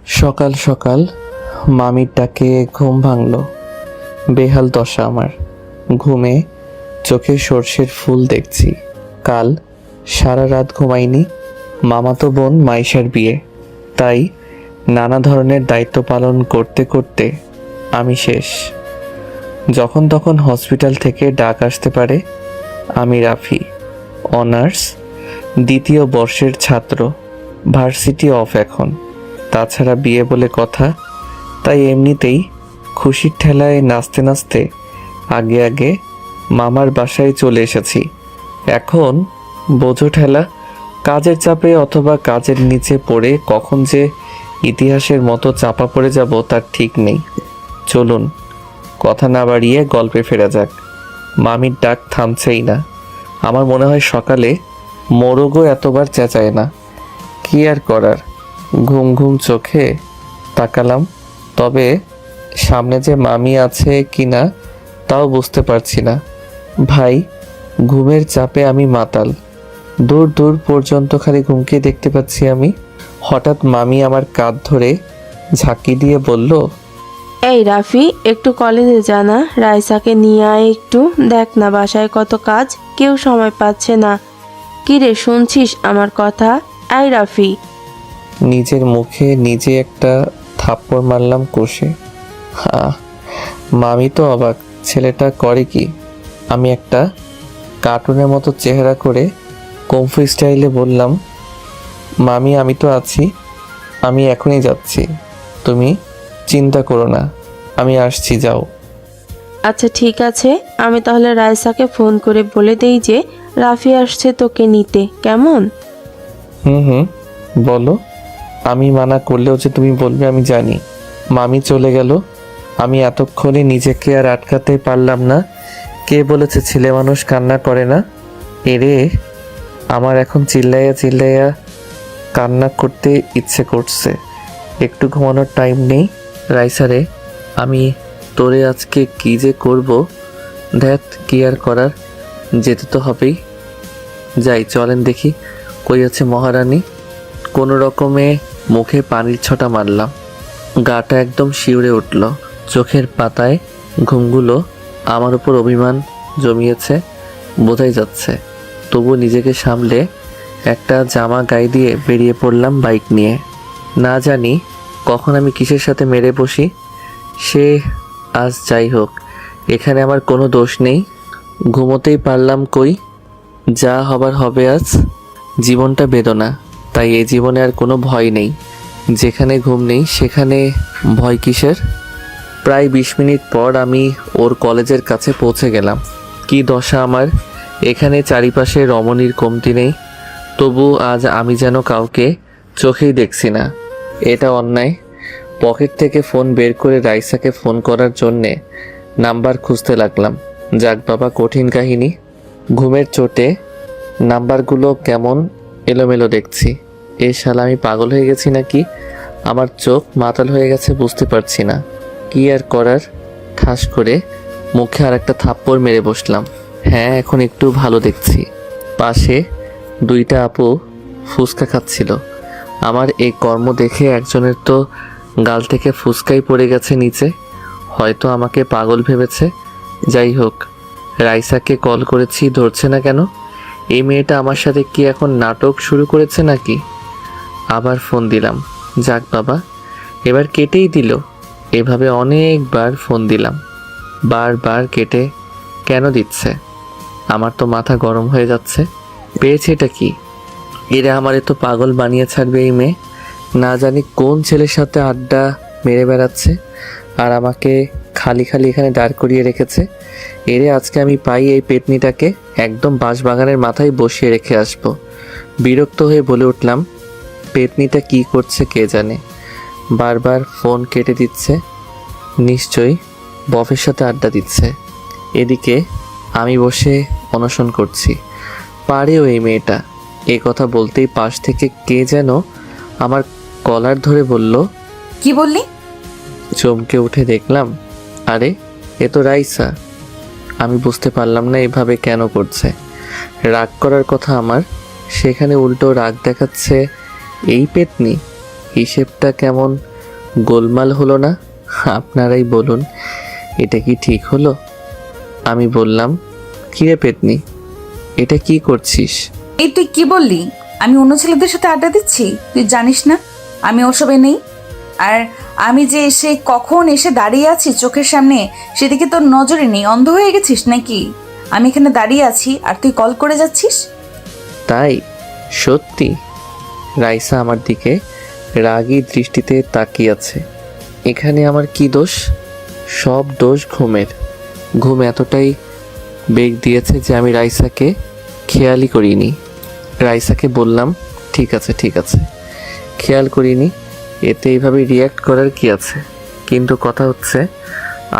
সকাল সকাল মামির ডাকে ঘুম ভাঙল। বেহাল দশা আমার। ঘুমে চোখে সর্ষের ফুল দেখছি। কাল সারা রাত ঘুমাইনি। মামাতো বোন মাইশার বিয়ে, তাই নানা ধরনের দায়িত্ব পালন করতে করতে আমি শেষ। যখন তখন হসপিটাল থেকে ডাক আসতে পারে। আমি রাফি, অনার্স দ্বিতীয় বর্ষের ছাত্র। ভার্সিটি অফ এখন। তাছাড়া বিয়ে বলে কথা, তাই এমনিতেই খুশির ঠেলায় নাচতে নাচতে আগে আগে মামার বাসায় চলে এসেছি। এখন বোঝো ঠেলা, কাজের চাপে অথবা কাজের নিচে পড়ে কখন যে ইতিহাসের মতো চাপা পড়ে যাব তার ঠিক নেই। চলুন কথা না বাড়িয়ে গল্পে ফেরা যাক। মামির ডাক থামছেই না। আমার মনে হয় সকালে মোরগও এতবার চেঁচায় না। কি আর করার, ঘুম ঘুম চোখে তাকালাম। তবে সামনে যে মামি আছে কি না তাও বুঝতে পারছি না। ভাই, ঘুমের চাপে আমি মাতাল। দূর দূর পর্যন্ত খালি ঘুমকে দেখতে পাচ্ছি আমি। হঠাৎ মামি আমার কাঁধ ধরে ঝাঁকি দিয়ে বলল, এই রাফি, একটু কলেজে জানা, রাইসাকে নিয়ে আয় একটু। দেখ না বাসায় কত কাজ, কেউ সময় পাচ্ছে না। কি রে, শুনছিস আমার কথা? এই রাফি। নিজের মুখে নিজে একটা থাপ্পড় মারলাম কষে। মামি তো অবাক, ছেলেটা করে কি? আমি একটা কার্টুনের মতো চেহারা করে কমফু স্টাইলে বললাম, মামি আমি তো আছি, আমি এখনই যাচ্ছি, তুমি চিন্তা করো না, আমি আসছি, যাও। আচ্ছা ঠিক আছে, আমি তাহলে রাইসাকে ফোন করে বলে দেই যে রাফি আসছে তোকে নিতে, কেমন? হুম, বলো। আমি মানা করলেও যে তুমি বলবে আমি জানি। মামি চলে গেল। আমি এতক্ষণে নিজেকে আর আটকাতে পারলাম না। কে বলেছে ছেলে মানুষ কান্না করে না? এরে, আমার এখন চিল্লাইয়া চিল্লাইয়া কান্না করতে ইচ্ছে করছে। একটু ঘুমানোর টাইম নেই। রাইসারে, আমি তোরে আজকে কি যে করব। ধ্যাত, কি আর করার, যেতে তো হবেই। যাই, চলেন দেখি কই আছে মহারানী। কোনো রকমে মুখে পানির ছটা মারলাম। গাটা একদম শিউরে উঠল। চোখের পাতায় ঘুমগুলো আমার উপর অভিমান জমিয়েছে বোঝাই যাচ্ছে। তবু নিজেকে সামলে একটা জামা গায়ে দিয়ে বেরিয়ে পড়লাম বাইক নিয়ে। না জানি কখন আমি কিসের সাথে মেরে বসি। সে আজ যাই হোক, এখানে আমার কোনো দোষ নেই। ঘুমোতেই পারলাম কই, যা হবার হবে আজ। জীবনটা বেদনা, তাই এই জীবনে আর কোনো ভয় নেই। যেখানে ঘুম নেই সেখানে ভয় কিসের? প্রায় 20 মিনিট পর আমি ওর কলেজের কাছে পৌঁছে গেলাম। কি দশা আমার, এখানে চারিপাশে রমণীর কমতি নেই, তবু আজ আমি যেন কাউকে চোখেই দেখছি না। এটা অন্যায়। পকেট থেকে ফোন বের করে রাইসাকে ফোন করার জন্যে নাম্বার খুঁজতে লাগলাম। যাক বাবা, কঠিন কাহিনী। ঘুমের চোটে নাম্বারগুলো কেমন এলোমেলো দেখছি। এ শালা, আমি পাগল হয়ে গেছি নাকি? আমার চোখ মাতাল হয়ে গেছে, বুঝতে পারছি না। কি আর করার, ঠাস করে মুখে আর একটা থাপ্পড় মেরে বসলাম। হ্যাঁ, এখন একটু ভালো দেখছি। পাশে দুইটা আপু ফুচকা খাচ্ছিল। আমার এই কর্ম দেখে একজনের তো গাল থেকে ফুচকাই পড়ে গেছে নিচে। হয়তো আমাকে পাগল ভেবেছে। যাই হোক, রাইসাকে কল করেছি, ধরছে না কেন? এই মেয়েটা আমার সাথে কি এখন নাটক শুরু করেছে নাকি? আবার ফোন দিলাম। যাক বাবা, এবার কেটেই দিল। এভাবে অনেকবার ফোন দিলাম, বারবার কেটে কেন দিচ্ছে? আমার তো মাথা গরম হয়ে যাচ্ছে। পেয়েছে এটা কি? এরা আমারে তো পাগল বানিয়ে ছাড়বে এই মেয়ে। না জানি কোন ছেলের সাথে আড্ডা মেরে বেড়াচ্ছে আর আমাকে খালি খালি এখানে দাঁড় করিয়ে রেখেছে। এরে আজকে আমি পাই এই পেতনিটাকে একদম বাঁশবাগানের মাথায় বসিয়ে রেখে আসবো। বিরক্ত হয়ে বলে উঠলাম, পেতনিটা কি করছে কে জানে, বারবার ফোন কেটে দিচ্ছে। নিশ্চয়ই বফের সাথে আড্ডা দিচ্ছে। এদিকে আমি বসে অনশন করছি। পারেও এই মেয়েটা। এ কথা বলতেই পাশ থেকে কে যেন আমার কলার ধরে বলল, কি বললি? চমকে উঠে দেখলাম, আরে এ তো রাইসা। আমি বুঝতে পারলাম না এভাবে কেন করছে। রাগ করার কথা আমার, সেখানে উল্টো রাগ দেখাচ্ছে এই পেতনি। হিসেবটা কেমন গোলমাল হলো না? আপনারাই বলুন, এটা কি ঠিক হলো? আমি বললাম, কিরে পেতনি, এটা কি করছিস? এই তুই কি বললি? আমি অন্য ছেলেদের সাথে আড্ডা দিচ্ছি? তুই জানিস না আমি ওসবে নেই। আর আমি যে এসে কখন এসে দাঁড়িয়ে আছি চোখের সামনে, সেদিকে তোর নজরে নেই? অন্ধ হয়ে গেছিস নাকি? আমি এখানে দাঁড়িয়ে আছি আর তুই কল করে যাচ্ছিস। তাই? সত্যি? রাইসা আমার দিকে রাগী দৃষ্টিতে তাকিয়ে আছে। এখানে আমার কি দোষ? সব দোষ ঘুমের। ঘুম এতটাই বেগ দিয়েছে যে আমি রাইসাকে খেয়ালই করিনি। রাইসাকে বললাম, ঠিক আছে ঠিক আছে, খেয়াল করিনি, এতে এইভাবে রিয়্যাক্ট করার কি আছে? কিন্তু কথা হচ্ছে,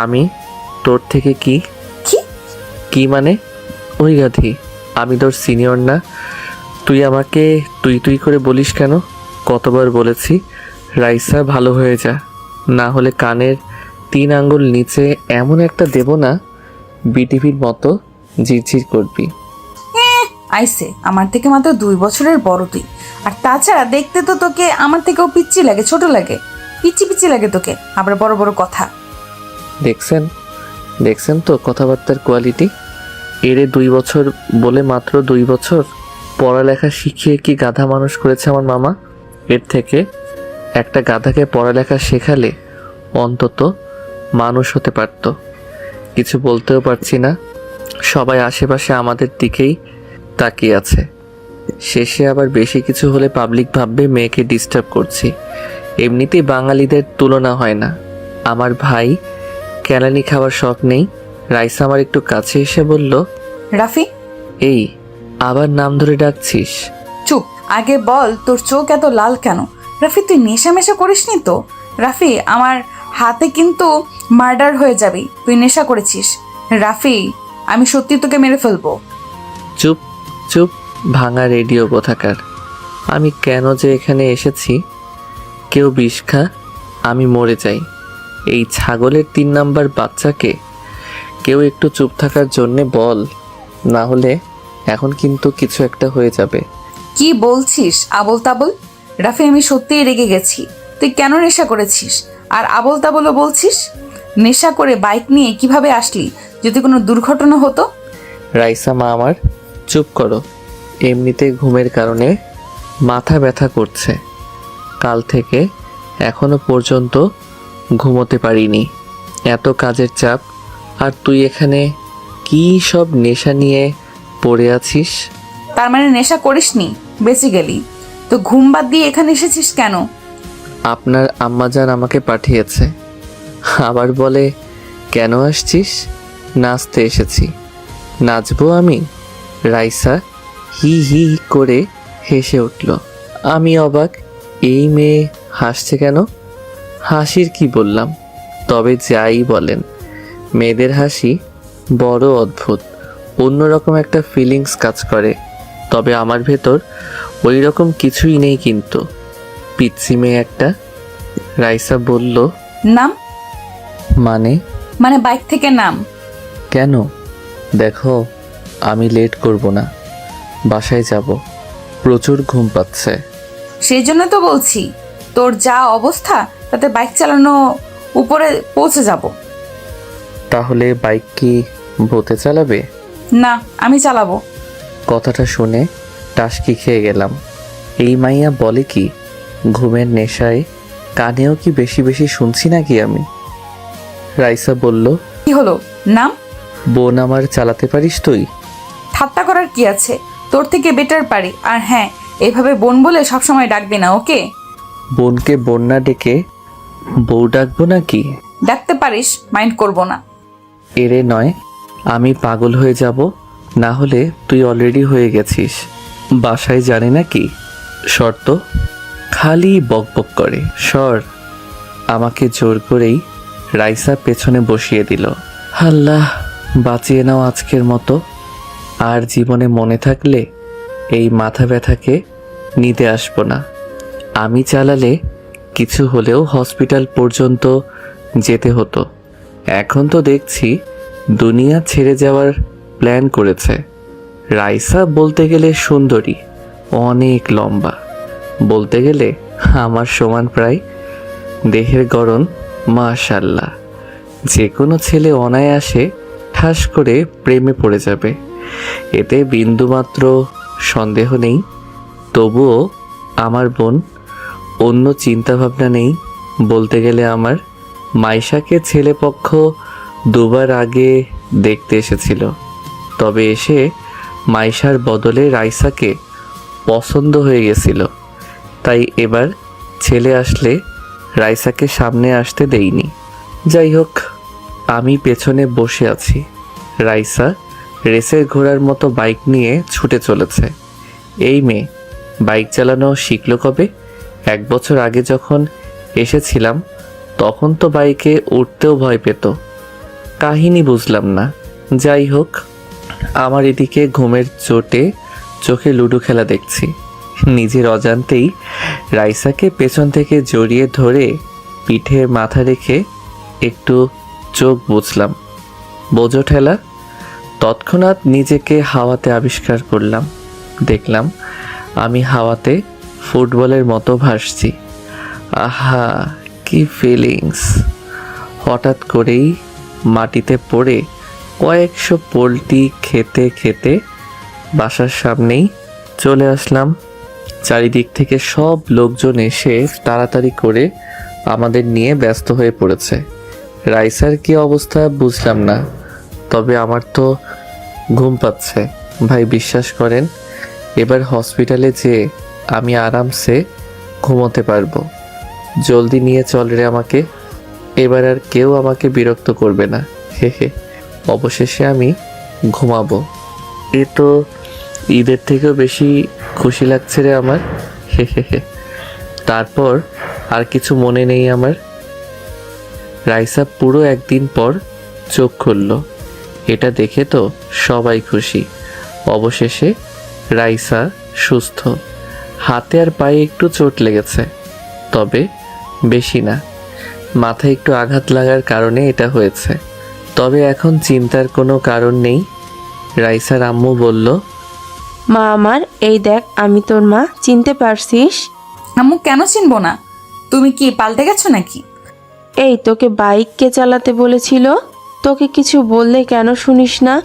আমি তোর থেকে কি কি? কি মানে? ওই গাধি, আমি তোর সিনিয়র না? তুই আমাকে তুই তুই করে বলিস কেন? কতবার বলেছি রাইসা ভালো হয়ে যা, না হলে কানের 3 আঙ্গুল নিচে এমন একটা দেব না, বিটিভির মতো ঝিরঝির করবি। আইসে, আমার থেকে মাত্র 2 বছরের বড় তুই। আর তাছাড়া দেখতে তো তোকে আমার থেকেও পিচ্চি লাগে, ছোট লাগে, পিচ্চি পিচ্চি লাগে তোকে, আবার বড় বড় কথা। দেখছেন দেখছেন তো কথাবার্তার কোয়ালিটি? এরে 2 বছর বলে মাত্র 2 বছর? পড়ালেখা শিখিয়ে কি গাধা মানুষ করেছে আমার মামা? এর থেকে একটা গাধাকে পড়ালেখা শেখালে অন্তত মানুষ হতে পারত। কিছু বলতেও পারছি না, সবাই আশেপাশে আমাদের দিকেই তাকিয়ে আছে। শেষে আবার বেশি কিছু হলে পাবলিক ভাববে মেয়েকে ডিস্টার্ব করছি। এমনিতেই বাঙালিদের তুলনা হয় না। আমার ভাই কেলানি খাওয়ার শখ নেই। রাইসা আমার একটু কাছে এসে বলল, রাফি, এই আবার নাম ধরে ডাকছিস? চুপ, আগে বল তোর চোখ এত লাল কেন? রাফি, তুই নেশা মেশা করিসনি তো? রাফি, আমার হাতে কিন্তু মার্ডার হয়ে যাবি, তুই নেশা করেছিস। রাফি, আমি সত্যি তোকে মেরে ফেলবো। চুপ চুপ, ভাঙা রেডিও কোথাকার। আমি কেন যে এখানে এসেছি? কেউ বিষ খা, আমি মরে যাই। এই ছাগলের 3 নাম্বার বাচ্চাকে কেউ একটু চুপ থাকার জন্যে বল, না হলে এখন কিন্তু কিছু একটা হয়ে যাবে। কি বলছিস আবল তাবল? রাফি, আমি সত্যিই রেগে গেছি। তুই কেন নেশা করেছিস আর আবল তাবলও বলছিস? নেশা করে বাইক নিয়ে কিভাবে আসলি? যদি কোনো দুর্ঘটনা হতো? রাইসা মা আমার, চুপ করো। এমনিতে ঘুমের কারণে মাথা ব্যথা করছে। কাল থেকে এখনো পর্যন্ত ঘুমোতে পারিনি, এত কাজের চাপ। আর তুই এখানে কি সব নেশা নিয়ে পড়ে আছিস? তার মানে নেশা করিসনি বেসিক্যালি? তো ঘুম বাদ দিয়ে এখানে এসেছিস কেন? আপনার আম্মাজান আমাকে পাঠিয়েছে। আবার বলে, কেন আসছিস? নাচতে এসেছি। নাচবো আমি? রাইসা হি হি করে হেসে উঠল। আমি অবাক, এই মেয়ে হাসছে কেন? হাসির কি বললাম? তবে যাই বলেন, মেয়েদের হাসি বড় অদ্ভুত, অন্যরকম একটা ফিলিংস কাজ করে। তবে আমার ভেতর ওই রকম কিছুই নেই কিন্তু। পিচ্ছি মেয়ে একটা। রাইসা বলল, নাম? মানে বাইক থেকে নাম। কেন? দেখো, আমি লেট করব না, বাসায় যাব, প্রচুর ঘুম পাচ্ছে। সেই জন্য তো বলছি, তোর যা অবস্থা তাতে বাইক চালানো উপরে পৌঁছে যাব। তাহলে বাইক কি ভূতে চালাবে? না, আমি চালাবো। কথাটা শুনে টাসকি খেয়ে গেলাম। এই মাইয়া বলে কি? ঘুমের নেশায় কানেও কি বেশি বেশি শুনছি নাকি আমি? রাইসা বলল, কি হলো? নাম? বোন আমার চালাতে পারিস তুই? ঠাট্টা করার কি আছে? তোর থেকে বেটার পারি। আর হ্যাঁ, এভাবে বোন বলে সবসময় ডাকবি না, ওকে? বোনকে বোন না ডেকে বউ ডাকবো নাকি? ডাকতে পারিস, মাইন্ড করব না। এরে নয়, আমি পাগল হয়ে যাব। না হলে তুই অলরেডি হয়ে গেছিস। বাসায় জানে নাকি? শর্ত খালি বকবক করে। সর। আমাকে জোর করেই রাইসা পেছনে বসিয়ে দিল। আল্লাহ, বাঁচিয়ে নাও আজকের মতো। আর জীবনে মনে থাকলে এই মাথা ব্যথাকে নিতে আসবো না। আমি চালালে কিছু হলেও হসপিটাল পর্যন্ত যেতে হতো। এখন তো দেখছি দুনিয়া ছেড়ে যাওয়ার প্ল্যান করেছে। রাইসা বলতে গেলে সুন্দরী, অনেক লম্বা, বলতে গেলে আমার সমান প্রায়। দেহের গড়ন মাশাল্লাহ, যে কোনো ছেলে অনায়াসে ঠাস করে প্রেমে পড়ে যাবে, এতে বিন্দুমাত্র সন্দেহ নেই। তবুও আমার বোন, অন্য চিন্তাভাবনা নেই। বলতে গেলে আমার মাইশাকে ছেলেপক্ষ দুবার আগে দেখতে এসেছিল, তবে এসে মাইশার বদলে রাইসাকে পছন্দ হয়ে গেছিল। তাই এবার ছেলে আসলে রাইসাকে সামনে আসতে দেইনি। যাই হোক, আমি পেছনে বসে আছি। রাইসা রেসের ঘোড়ার মতো বাইক নিয়ে ছুটে চলেছে। এই মেয়ে বাইক চালানো শিখলো কবে? 1 বছর আগে যখন এসেছিলাম তখন তো বাইকে উঠতেও ভয় পেত। কাহিনী বুঝলাম না। যাই হোক, আমার এদিকে ঘুমের চোটে চোখে লুডো খেলা দেখছি। নিজের অজান্তেই রাইসাকে পেছন থেকে জড়িয়ে ধরে পিঠে মাথা রেখে একটু চোখ বুঝলাম। বোঝো ঠেলা। তৎক্ষণাৎ নিজেকে হাওয়াতে আবিষ্কার করলাম। দেখলাম আমি হাওয়াতে ফুটবলের মতো ভাসছি। আহা, কি ফিলিংস! হঠাৎ করেই মাটিতে পড়ে কয়েকশো পোল্টি খেতে খেতে বাসার সামনেই চলে আসলাম। চারিদিক থেকে সব লোকজন এসে তাড়াতাড়ি করে আমাদের নিয়ে ব্যস্ত হয়ে পড়েছে। রাইসার কি অবস্থা বুঝলাম না, তবে আমার তো ঘুম পাচ্ছে। ভাই বিশ্বাস করেন, এবার হসপিটালে যেয়ে আমি আরামসে ঘুমোতে পারবো। জলদি নিয়ে চল রে আমাকে, এবার আর কেউ আমাকে বিরক্ত করবে না। হে হে, অবশেষে আমি ঘুমাবো। এ তো ঈদের থেকেও বেশি খুশি লাগছে রে আমার। হে হে হে। তারপর আর কিছু মনে নেই আমার। রাইসা পুরো 1 দিন পর চোখ খুলল। এটা দেখে তো সবাই খুশি। অবশেষে রাইসা সুস্থ। হাতে আর পায়ে একটু চোট লেগেছে, তবে বেশি না। মাথায় একটু আঘাত লাগার কারণে এটা হয়েছে, তবে এখন চিন্তার কোনো কারণ নেই। রাইসার আম্মু বলল, মা আমার, এই দেখ আমি তোর মা, চিনতে পারছিস? আম্মু কেন চিনবো না? তুমি কি পাল্টে গেছো নাকি? এই তোকে বাইক কে চালাতে বলেছিল? তোকে কিছু বললে কেন শুনিস না?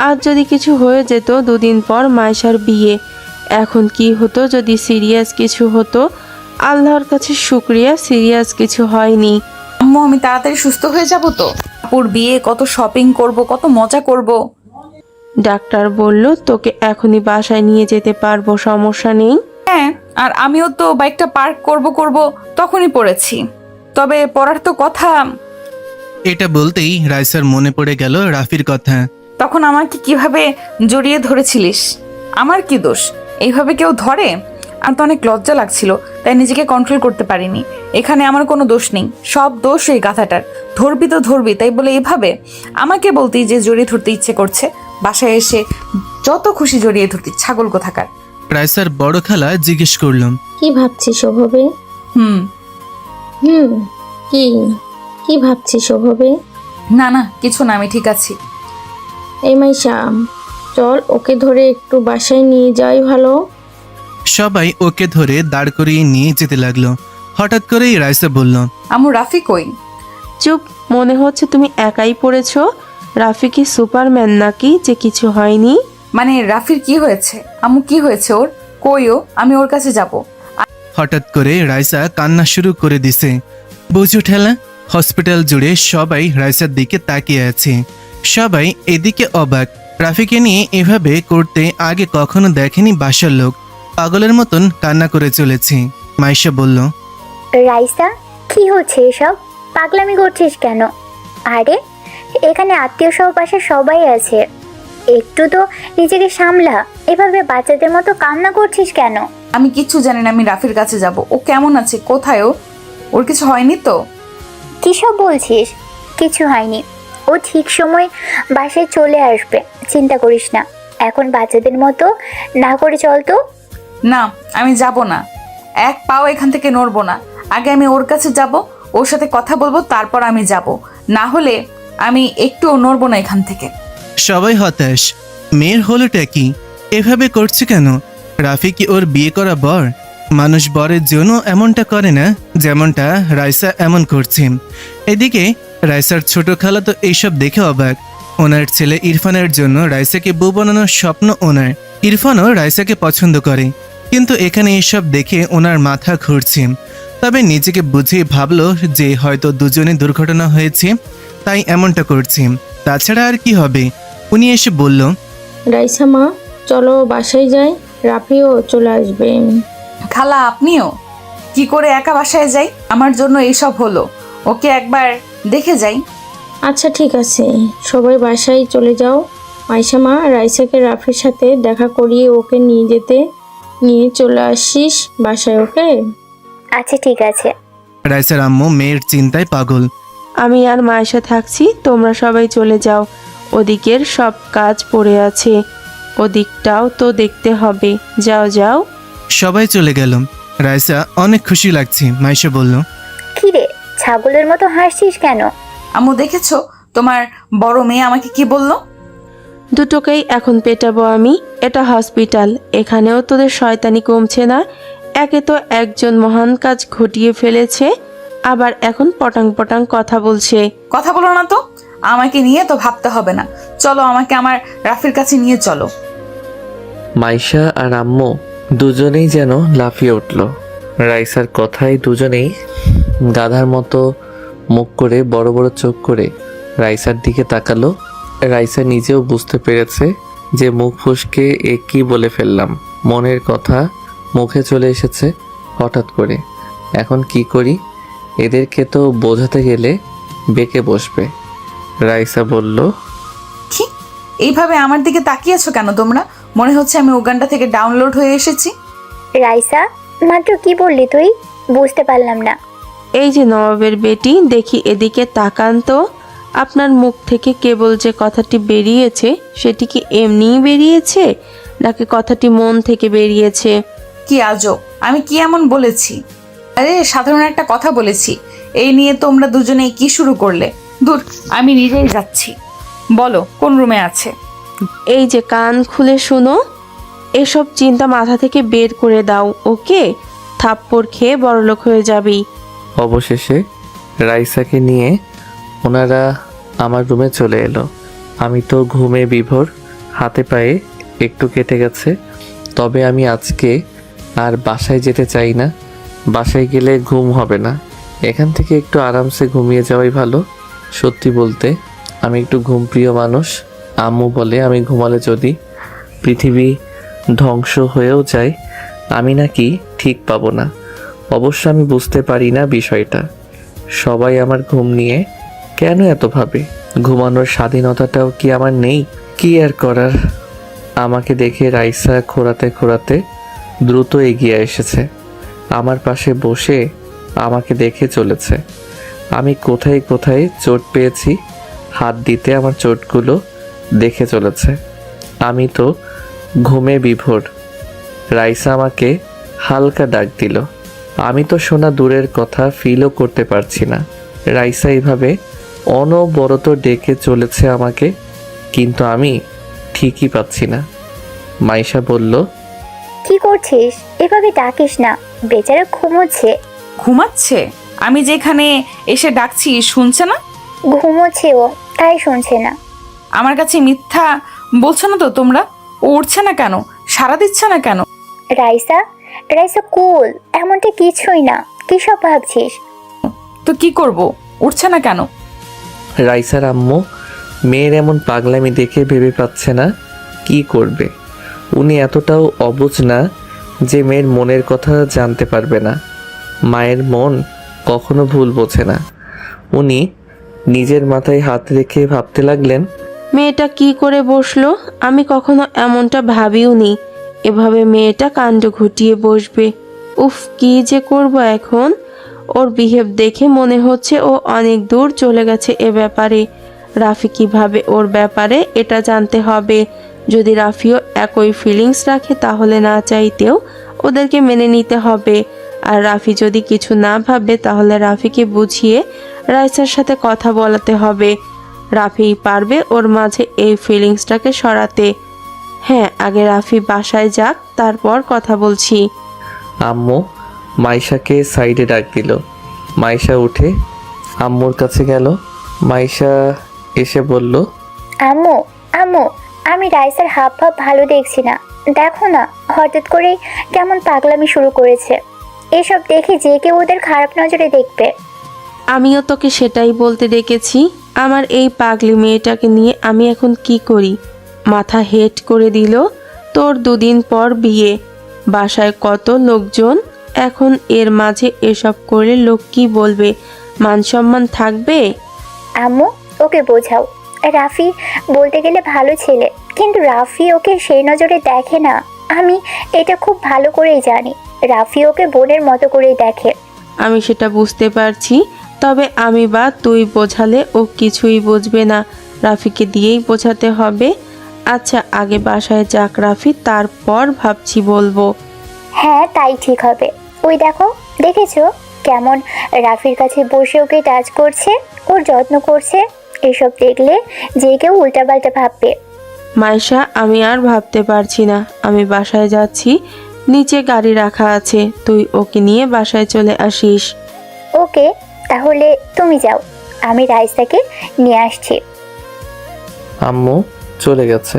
আজ যদি কিছু হয়ে যেত, 2 দিন পর মাইশার বিয়ে। এখন কি হতো যদি সিরিয়াস কিছু হতো? আল্লাহর কাছে শুক্রিয়া, সিরিয়াস কিছু হয়নি। আম্মু, আমি তাড়াতাড়ি সুস্থ হয়ে যাব তো। আপুর বিয়ে, কত শপিং করব, কত মজা করব। ডাক্তার বলল তোকে এখনই বাসায় নিয়ে যেতে পারবো, সমস্যা নেই। হ্যাঁ, আর আমিও তো বাইকটা পার্ক করব তখনই পড়েছি। তবে পড়ার তো কথা। এটা বলতেই রাইসার মনে পড়ে গেল রাফির কথা। তখন আমাকে কিভাবে জড়িয়ে ধরেছিলিস? আমার কি দোষ? এইভাবে কেউ ধরে? আর তো অনেক লজ্জা লাগছিল, তাই নিজেকে কন্ট্রোল করতে পারিনি। এখানে আমার কোনো দোষ নেই, সব দোষ এই গাধাটার। ধরবি তো ধরবি, তাই বলে এভাবে আমাকে বলতেই যে জড়িয়ে ধরতে ইচ্ছে করছে। বাসায় এসে যত খুশি জড়িয়ে ধরতি, ছাগল কোথাকার। রাইসার বড় খালা জিজ্ঞেস করলাম, কি ভাবছিস ওভাবে? হুম হুম কি কি ভাবছিস ওভাবে? না না, কিছু না, আমি ঠিক আছি। এই মাইশা, চল ওকে ধরে একটু বাসায় নিয়ে যাই ভালো। সবাই ওকে ধরে দাঁড় করিয়ে নিয়ে যেতে লাগলো। হঠাৎ করেই রাইসা বলল, আম্মু, রাফি কই? চুপ, মনে হচ্ছে তুমি একাই পড়েছো। রাফি কি সুপারম্যান নাকি যে কিছু হয়নি? মানে রাফির কি হয়েছে? আম্মু, কি হয়েছে ওর? কই ও? আমি ওর কাছে যাব। হঠাৎ করে রাইসা কান্না শুরু করে দিছে। বুঝো ঠেলা, হসপিটাল জুড়ে সবাই রাইসার দিকে তাকিয়ে আছে। সবাই এদিকে অবাক। রাফিকে নিয়ে এভাবে করতে আগে কখনো দেখেনি বাসার লোক। পাগলের মতন কান্না করে চলেছে। মাইশা বলল, রাইসা, কি হচ্ছে এসব? পাগলামি করছিস কেন? আরে এখানে আত্মীয় সহ বাসায় সবাই আছে, একটু তো নিজেকে সামলা। এভাবে বাচ্চাদের মতো কান্না করছিস কেন? আমি কিচ্ছু জানি না, আমি রাফির কাছে যাব। ও কেমন আছে? কোথায় ও? ওর কিছু হয়নি তো? কী সব বলছিস? কিছু হয়নি, ও ঠিক সময় বাসায় চলে আসবে, চিন্তা করিস না। এখন বাচ্চাদের মতো না করে চল তো। না, আমি যাব না, এক পাও এখান থেকে নড়বো না। আগে আমি ওর কাছে যাব, ওর সাথে কথা বলবো, তারপর আমি যাব। না হলে আমি একটুও নড়বো না এখান থেকে। সবাই হতাশ। মেয়ের হলোটা কি? এভাবে করছে কেন? রাফি কি ওর বিয়ে করা বর? মানুষ বরের জন্য এমনটা করে না, যেমনটা রাইসা এমন করছে। এদিকে রাইসার ছোট খালা তো এইসব দেখে অবাক। ওনার ছেলে ইরফানের জন্য রাইসাকে বউ বানানোর স্বপ্ন ওনার। ইরফানও রাইসাকে পছন্দ করে, কিন্তু এখানে এসব দেখে ওনার মাথা ঘুরছে। তবে নিজেকে বুঝিয়ে ভাবলো যে হয়তো দুজনে দুর্ঘটনা হয়েছে, তাই এমনটা করছে। তাছাড়া আর কি হবে। উনি এসে বলল, রাইসা মা, চলো বাসায় যাই, রাফিও চলে আসবে। খালা আপনিও? কি করে একা বাসায় যাই? আমার জন্য এইসব হলো, ওকে একবার দেখে যাই। আচ্ছা ঠিক আছে, সবাই বাসায় চলে যাও। মাইশা মা, রাইসাকে রাফির সাথে দেখা করিয়ে ওকে নিয়ে চলে আসিস বাসায়, ওকে? আচ্ছা ঠিক আছে। রাইসার আম্মু মেয়ের চিন্তায় পাগল। আমি আর মায়েশা থাকছি, তোমরা সবাই চলে যাও। ওদিকের সব কাজ পড়ে আছে, ওদিকটাও তো দেখতে হবে। যাও যাও। সবাই চলে গেল। রাইসা অনেক খুশি লাগছে। মাইশা বলল, কি রে, ছাগলের মতো হাসছিস কেন? আম্মু দেখেছো তোমার বড় মেয়ে আমাকে কি বললো? দুটোকেই এখন পেটাবো আমি। এটা হসপিটাল, এখানেও তোদের শয়তানি কমছে না। একে তো একজন মহান কাজ ঘটিয়ে ফেলেছে, আবার এখন পটাং পটাং কথা বলছে। কথা বলো না তো, আমাকে নিয়ে তো ভাবতে হবে না। চলো আমাকে আমার রাফির কাছে নিয়ে চলো। মাইশা আর আম্মু দুজনেই যেন লাফিয়ে উঠল। রাইসার কথায় দুজনেই গাধার মতো মুখ করে বড় বড় চোখ করে রাইসার দিকে তাকালো। রাইসা নিজেও বুঝতে পেরেছে যে মুখ ফসকে এ কি বলে ফেললাম। মনের কথা মুখে চলে এসেছে হঠাৎ করে। এখন কি করি? এদেরকে তো বোঝাতে গেলে বেঁকে বসবে। রাইসা বলল, কি এইভাবে আমার দিকে তাকিয়েছো কেন তোমরা? মনে হচ্ছে আমি উগান্ডা থেকে ডাউনলোড হয়ে এসেছি। রাইসা, মাত্র কি বললি তুই? বুঝতে পারলাম না। এই যে নবাবের বেটি, দেখি এদিকে তাকান তো। আপনার মুখ থেকে কেবল যে কথাটি বেরিয়েছে সেটি কি এমনিই বেরিয়েছে, নাকি কথাটি মন থেকে বেরিয়েছে? কি আজব, আমি কি এমন বলেছি? আরে সাধারণ একটা কথা বলেছি। এই নিয়ে তোমরা দুজনেই কি শুরু করলে? দূর, আমি নিজেই যাচ্ছি। বলো কোন রুমে আছে? এই যে কান খুলে শুনো, এসব চিন্তা মাথা থেকে বের করে দাও, ওকে? থাপ্পড় খেয়ে বড়লোক হয়ে যাবি। অবশেষে রাইসাকে নিয়ে ওনারা আমার রুমে চলে এলো। আমি তো ঘুমে বিভোর, হাতে পায়ে একটু কেটে গেছে। তবে আমি আজকে আর বাসায় যেতে চাই না। বাসায় গেলে ঘুম হবে না। এখান থেকে একটু আরামসে ঘুমিয়ে যাওয়াই ভালো। সত্যি বলতে আমি একটু ঘুমপ্রিয় মানুষ। আম্মু বলে আমি ঘুমালে যদি পৃথিবী ধ্বংস হয়েও যায় আমি নাকি ঠিক পাবো না। অবশ্য আমি বুঝতে পারি না বিষয়টা। সবাই আমার ঘুম নিয়ে কেন এত ভাবে? ঘুমানোর স্বাধীনতাটাও কি আমার নেই? কি আর করার। আমাকে দেখে রাইসা খোঁড়াতে খোঁড়াতে দ্রুত এগিয়ে এসেছে। আমার পাশে বসে আমাকে দেখে চলেছে। আমি কোথায় কোথায় চোট পেয়েছি হাত দিতে আমার চোটগুলো দেখে চলেছে। আমি তো ঘুমে বিভোর। রাইসা আমাকে হালকা ডাক দিল। আমি তো শোনা দূরের কথা ফিলও করতে পারছি না। রাইসা এইভাবে অনবরত ডেকে চলেছে আমাকে, কিন্তু আমি ঠিকই পাচ্ছি না। মাইশা বলল, কি করছিস? এভাবে ডাকিস না, বেচারা ঘুমোচ্ছে। ঘুমাচ্ছে? আমি যেখানে এসে ডাকছি শুনছে না? ঘুমোচ্ছে ও, তাই শুনছে না। আমার কাছে মিথ্যা বলছো না তো তোমরা? ও উঠছে না কেন? সাড়া দিচ্ছে না কেন? রাইসা, রাইসা কুল, এমনটা কিছুই না। কি সব ভাবছিস? তো কি করব? উঠছে না কেন? রাইসার আম্মু মেয়ের এমন পাগলামি দেখে ভেবে পাচ্ছে না কি করবে। উনি এতটাও অবুঝ না যে মেয়ের মনের কথা জানতে পারবে না। মায়ের মন কখনো ভুল বোঝে না। উনি নিজের মাথায় হাত রেখে ভাবতে লাগলেন, মেয়েটা কি করে বসলো? আমি কখনো এমনটা ভাবিওনি, এভাবে মেয়েটা কাণ্ড ঘটিয়ে বসবে। উফ, কি যে করব এখন। ওর বিহেভ দেখে মনে হচ্ছে ও অনেক দূর চলে গেছে এ ব্যাপারে। রাফি কিভাবে ওর ব্যাপারে এটা জানতে হবে। যদি রাফিও একই ফিলিংস রাখে তাহলে না চাইতেও ওদেরকে মেনে নিতে হবে। আর রাফি যদি কিছু না ভাবে তাহলে রাফিকে বুঝিয়ে রাইসার সাথে কথা বলাতে হবে। রাফিই পারবে ওর মাঝে এই ফিলিংসটাকে সরাতে। হ্যাঁ, আগে রাফি বাসায় যাক, তারপর কথা বলছি। আম্মু মাইশাকে সাইডে ডাক দিল। মাইশা উঠে আম্মুর কাছে গেল। মাইশা এসে বলল, আম্মু আম্মু, আমি রাইসার হাব ভাব ভালো দেখছি না। দেখো না, হঠাৎ করেই কেমন পাগলামি শুরু করেছে। এসব দেখে যে কেউ ওদের খারাপ নজরে দেখবে। আমিও তোকে সেটাই বলতে ডেকেছি। আমার এই পাগলি মেয়েটাকে নিয়ে আমি এখন কি করি? মাথা হেট করে দিল। তোর 2 দিন পর বিয়ে, বাসায় কত লোকজন, এখন এর মাঝে এসব করলে লোক কি বলবে? মান সম্মান থাকবে? আম্মু, ওকে বোঝাও। রাফি বলতে গেলে ভালো ছেলে, কিন্তু রাফি ওকে সেই নজরে দেখে না। আমি এটা খুব ভালো করেই জানি। রাফি ওকে বোনের মতো করেই দেখে। আমি সেটা বুঝতে পারছি, তবে আমি বা তুই বোঝালে ও কিছুই বুঝবে না। রাফিকে দিয়েই বোঝাতে হবে। আচ্ছা, আগে বাসায় যাক রাফি, তারপর ভাবছি বলবো। হ্যাঁ, তাই ঠিক হবে। ওই দেখো, দেখেছো কেমন রাফির কাছে বসে ওকে টাচ করছে, ওর যত্ন করছে। এসব দেখলে যে কেউ উল্টাপাল্টা ভাববে। মাইশা, আমি আর ভাবতে পারছি না। আমি বাসায় যাচ্ছি, নিচে গাড়ি রাখা আছে, তুই ওকে নিয়ে বাসায় চলে আসিস। ওকে, তাহলে তুমি যাও, আমি রাইসাকে নিয়ে আসছি। আম্মু চলে গেছে।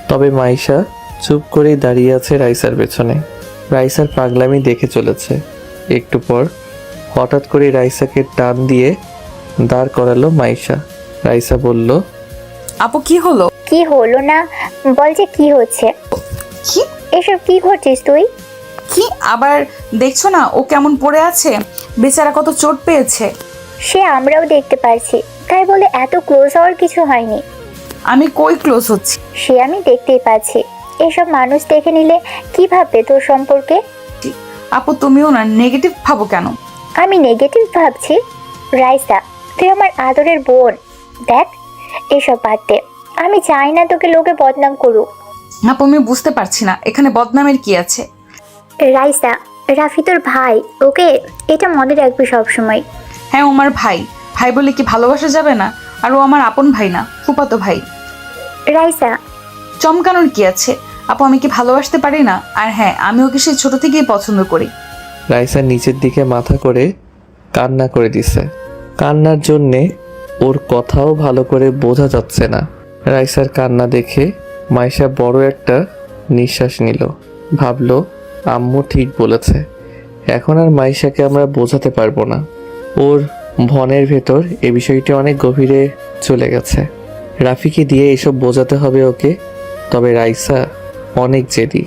তবে মাইশা চুপ করেই দাঁড়িয়ে আছে রাইসার পেছনে। রাইসার পাগলামি দেখে চলেছে। একটু পর হঠাৎ করে রাইসাকে টান দিয়ে দাঁড় করালো মাইশা। রাইসা বলল, আপু কি হলো? কি হলো না বল, যে কি হচ্ছে? কি এসব কি করছিস তুই? কি আবার দেখছো না ও কেমন পড়ে আছে? বেচারা কত চোট পেয়েছে। সে আমরাও দেখতে পারছি, তাই বলে এত ক্লোজ হওয়ার কিছু হয়নি। আমি কই ক্লোজ হচ্ছি? সে আমি দেখতেই পাচ্ছি। এসব মানুষ দেখে নিলে কি ভাববে তোর সম্পর্কে? আপু তুমিও না নেগেটিভ ভাবো কেন? আমি নেগেটিভ ভাবছি? রাইসা, তুই আমার আদরের বোন। দেখ, এসব বাদ দে। আমি চাই না তোকে লোকে বদনাম করুক। আপু আমি বুঝতে পারছি না এখানে বদনামের কি আছে। রাইসা, রাফি তোর ভাই, ওকে এটা মনে রাখবি সবসময়। হ্যাঁ ও আমার ভাই, ভাই বলে কি ভালোবাসা যাবে না? আর ও আমার আপন ভাই না, ফুফাতো ভাই। রাইসা, চমকানোর কি আছে? আপু আমি কি ভালোবাসতে পারি না? আর হ্যাঁ, আমি ওকে সেই ছোট থেকেই পছন্দ করি। রাইসা নিচের দিকে মাথা করে কান্না করে দিছে। কান্নার জন্যে ওর কথাও ভালো করে বোঝা যাচ্ছে না। রাইসার কান্না দেখে মাইশা বড় একটা নিঃশ্বাস নিল। ভাবলো আম্মু ঠিক বলেছে, এখন আর মাইশাকে আমরা বোঝাতে পারবো না। ওর ভনের ভেতর এ বিষয়টি অনেক গভীরে চলে গেছে। রাফিকে দিয়ে এসব বোঝাতে হবে ওকে। তবে রাইসা অনেক জেদি,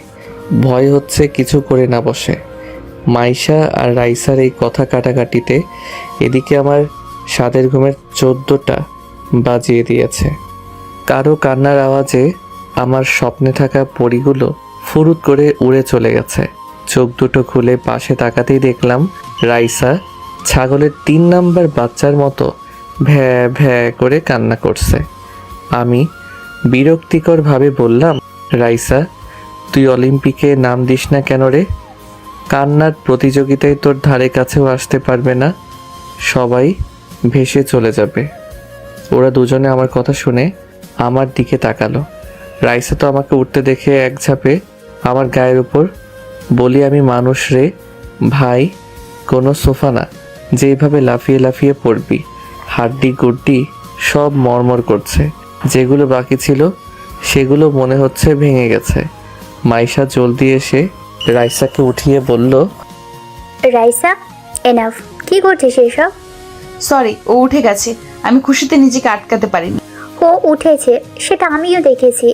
ভয় হচ্ছে কিছু করে না বসে। মাইশা আর রাইসার এই কথা কাটাকাটিতে এদিকে আমার সাদের ঘুমের 14টা বাজিয়ে দিয়েছে। কারো কান্নার আওয়াজে আমার স্বপ্নে থাকা পরিগুলো ফুরুত করে উড়ে চলে গেছে। চোখ দুটো খুলে পাশে তাকাতেই দেখলাম রাইসা ছাগলের 3 নাম্বার বাচ্চার মতো ভ্যা ভ্যা করে কান্না করছে। আমি বিরক্তিকরভাবে বললাম, রাইসা তুই অলিম্পিকে নাম দিস না কেন রে? কান্নার প্রতিযোগিতায় তোর ধারে কাছেও আসতে পারবে না, সবাই ভেসে চলে যাবে। ওরা দুজনে আমার কথা শুনে আমার দিকে তাকালো। রাইসা তো আমাকে উঠতে দেখে এক ঝাঁপে আমার গায়ের উপর। বলি, আমি মানুষ রে ভাই, কোনো সোফা না যেভাবে লাফিয়ে লাফিয়ে পড়বি। হাড্ডি গুড্ডি সব মরমর করছে, যেগুলো বাকি ছিল সেগুলো মনে হচ্ছে ভেঙে গেছে। মাইশা জলদি এসে রাইসাকে উঠিয়ে বলল, রাইসা, এনাফ। কি করছিস এসব? সরি, ও উঠে গেছে। আমি খুশিতে নিজেকে আটকাতে পারিনি। ও উঠেছে সেটা আমিও দেখেছি।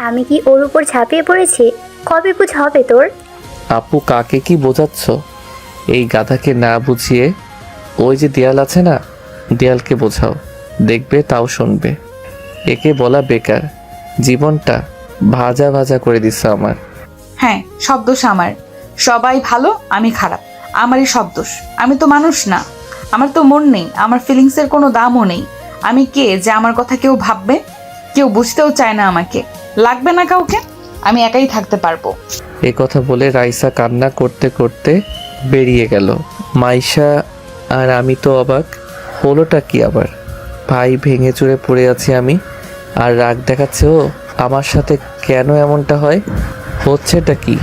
আমি কি ওর উপর ঝাঁপিয়ে পড়েছি? কবে বুঝ হবে তোর? আপু কাকে কি বোঝাচ্ছ? এই গাধাকে না বুঝিয়ে ওই যে দেয়াল আছে না, দেয়ালকে বোঝাও, দেখবে তাও শুনবে। একে বলা বেকার, জীবনটা ভাজা ভাজা করে দিচ্ছে আমার। হ্যাঁ, সব দোষ আমার। সবাই ভালো, আমি খারাপ, আমারই সব দোষ। আমি তো মানুষ না, আমার তো মন নেই, আমার ফিলিংসের কোনো দামও নেই। আমি কে যে আমার কথা কেউ ভাববে? কেউ বুঝতেও চায় না আমাকে, লাগবে না কাউকে, আমি একাই থাকতে পারবো। এ কথা বলে রাইসা কান্না করতে করতে বেরিয়ে গেল। মাইশা আর আমি তো অবাক, হলোটা কি আবার? ভাই ভেঙে চুরে পড়ে আছি আমি, আর রাগ দেখাচ্ছে ও আমার সাথে। কেন এমনটা হয়? হচ্ছেটা কি?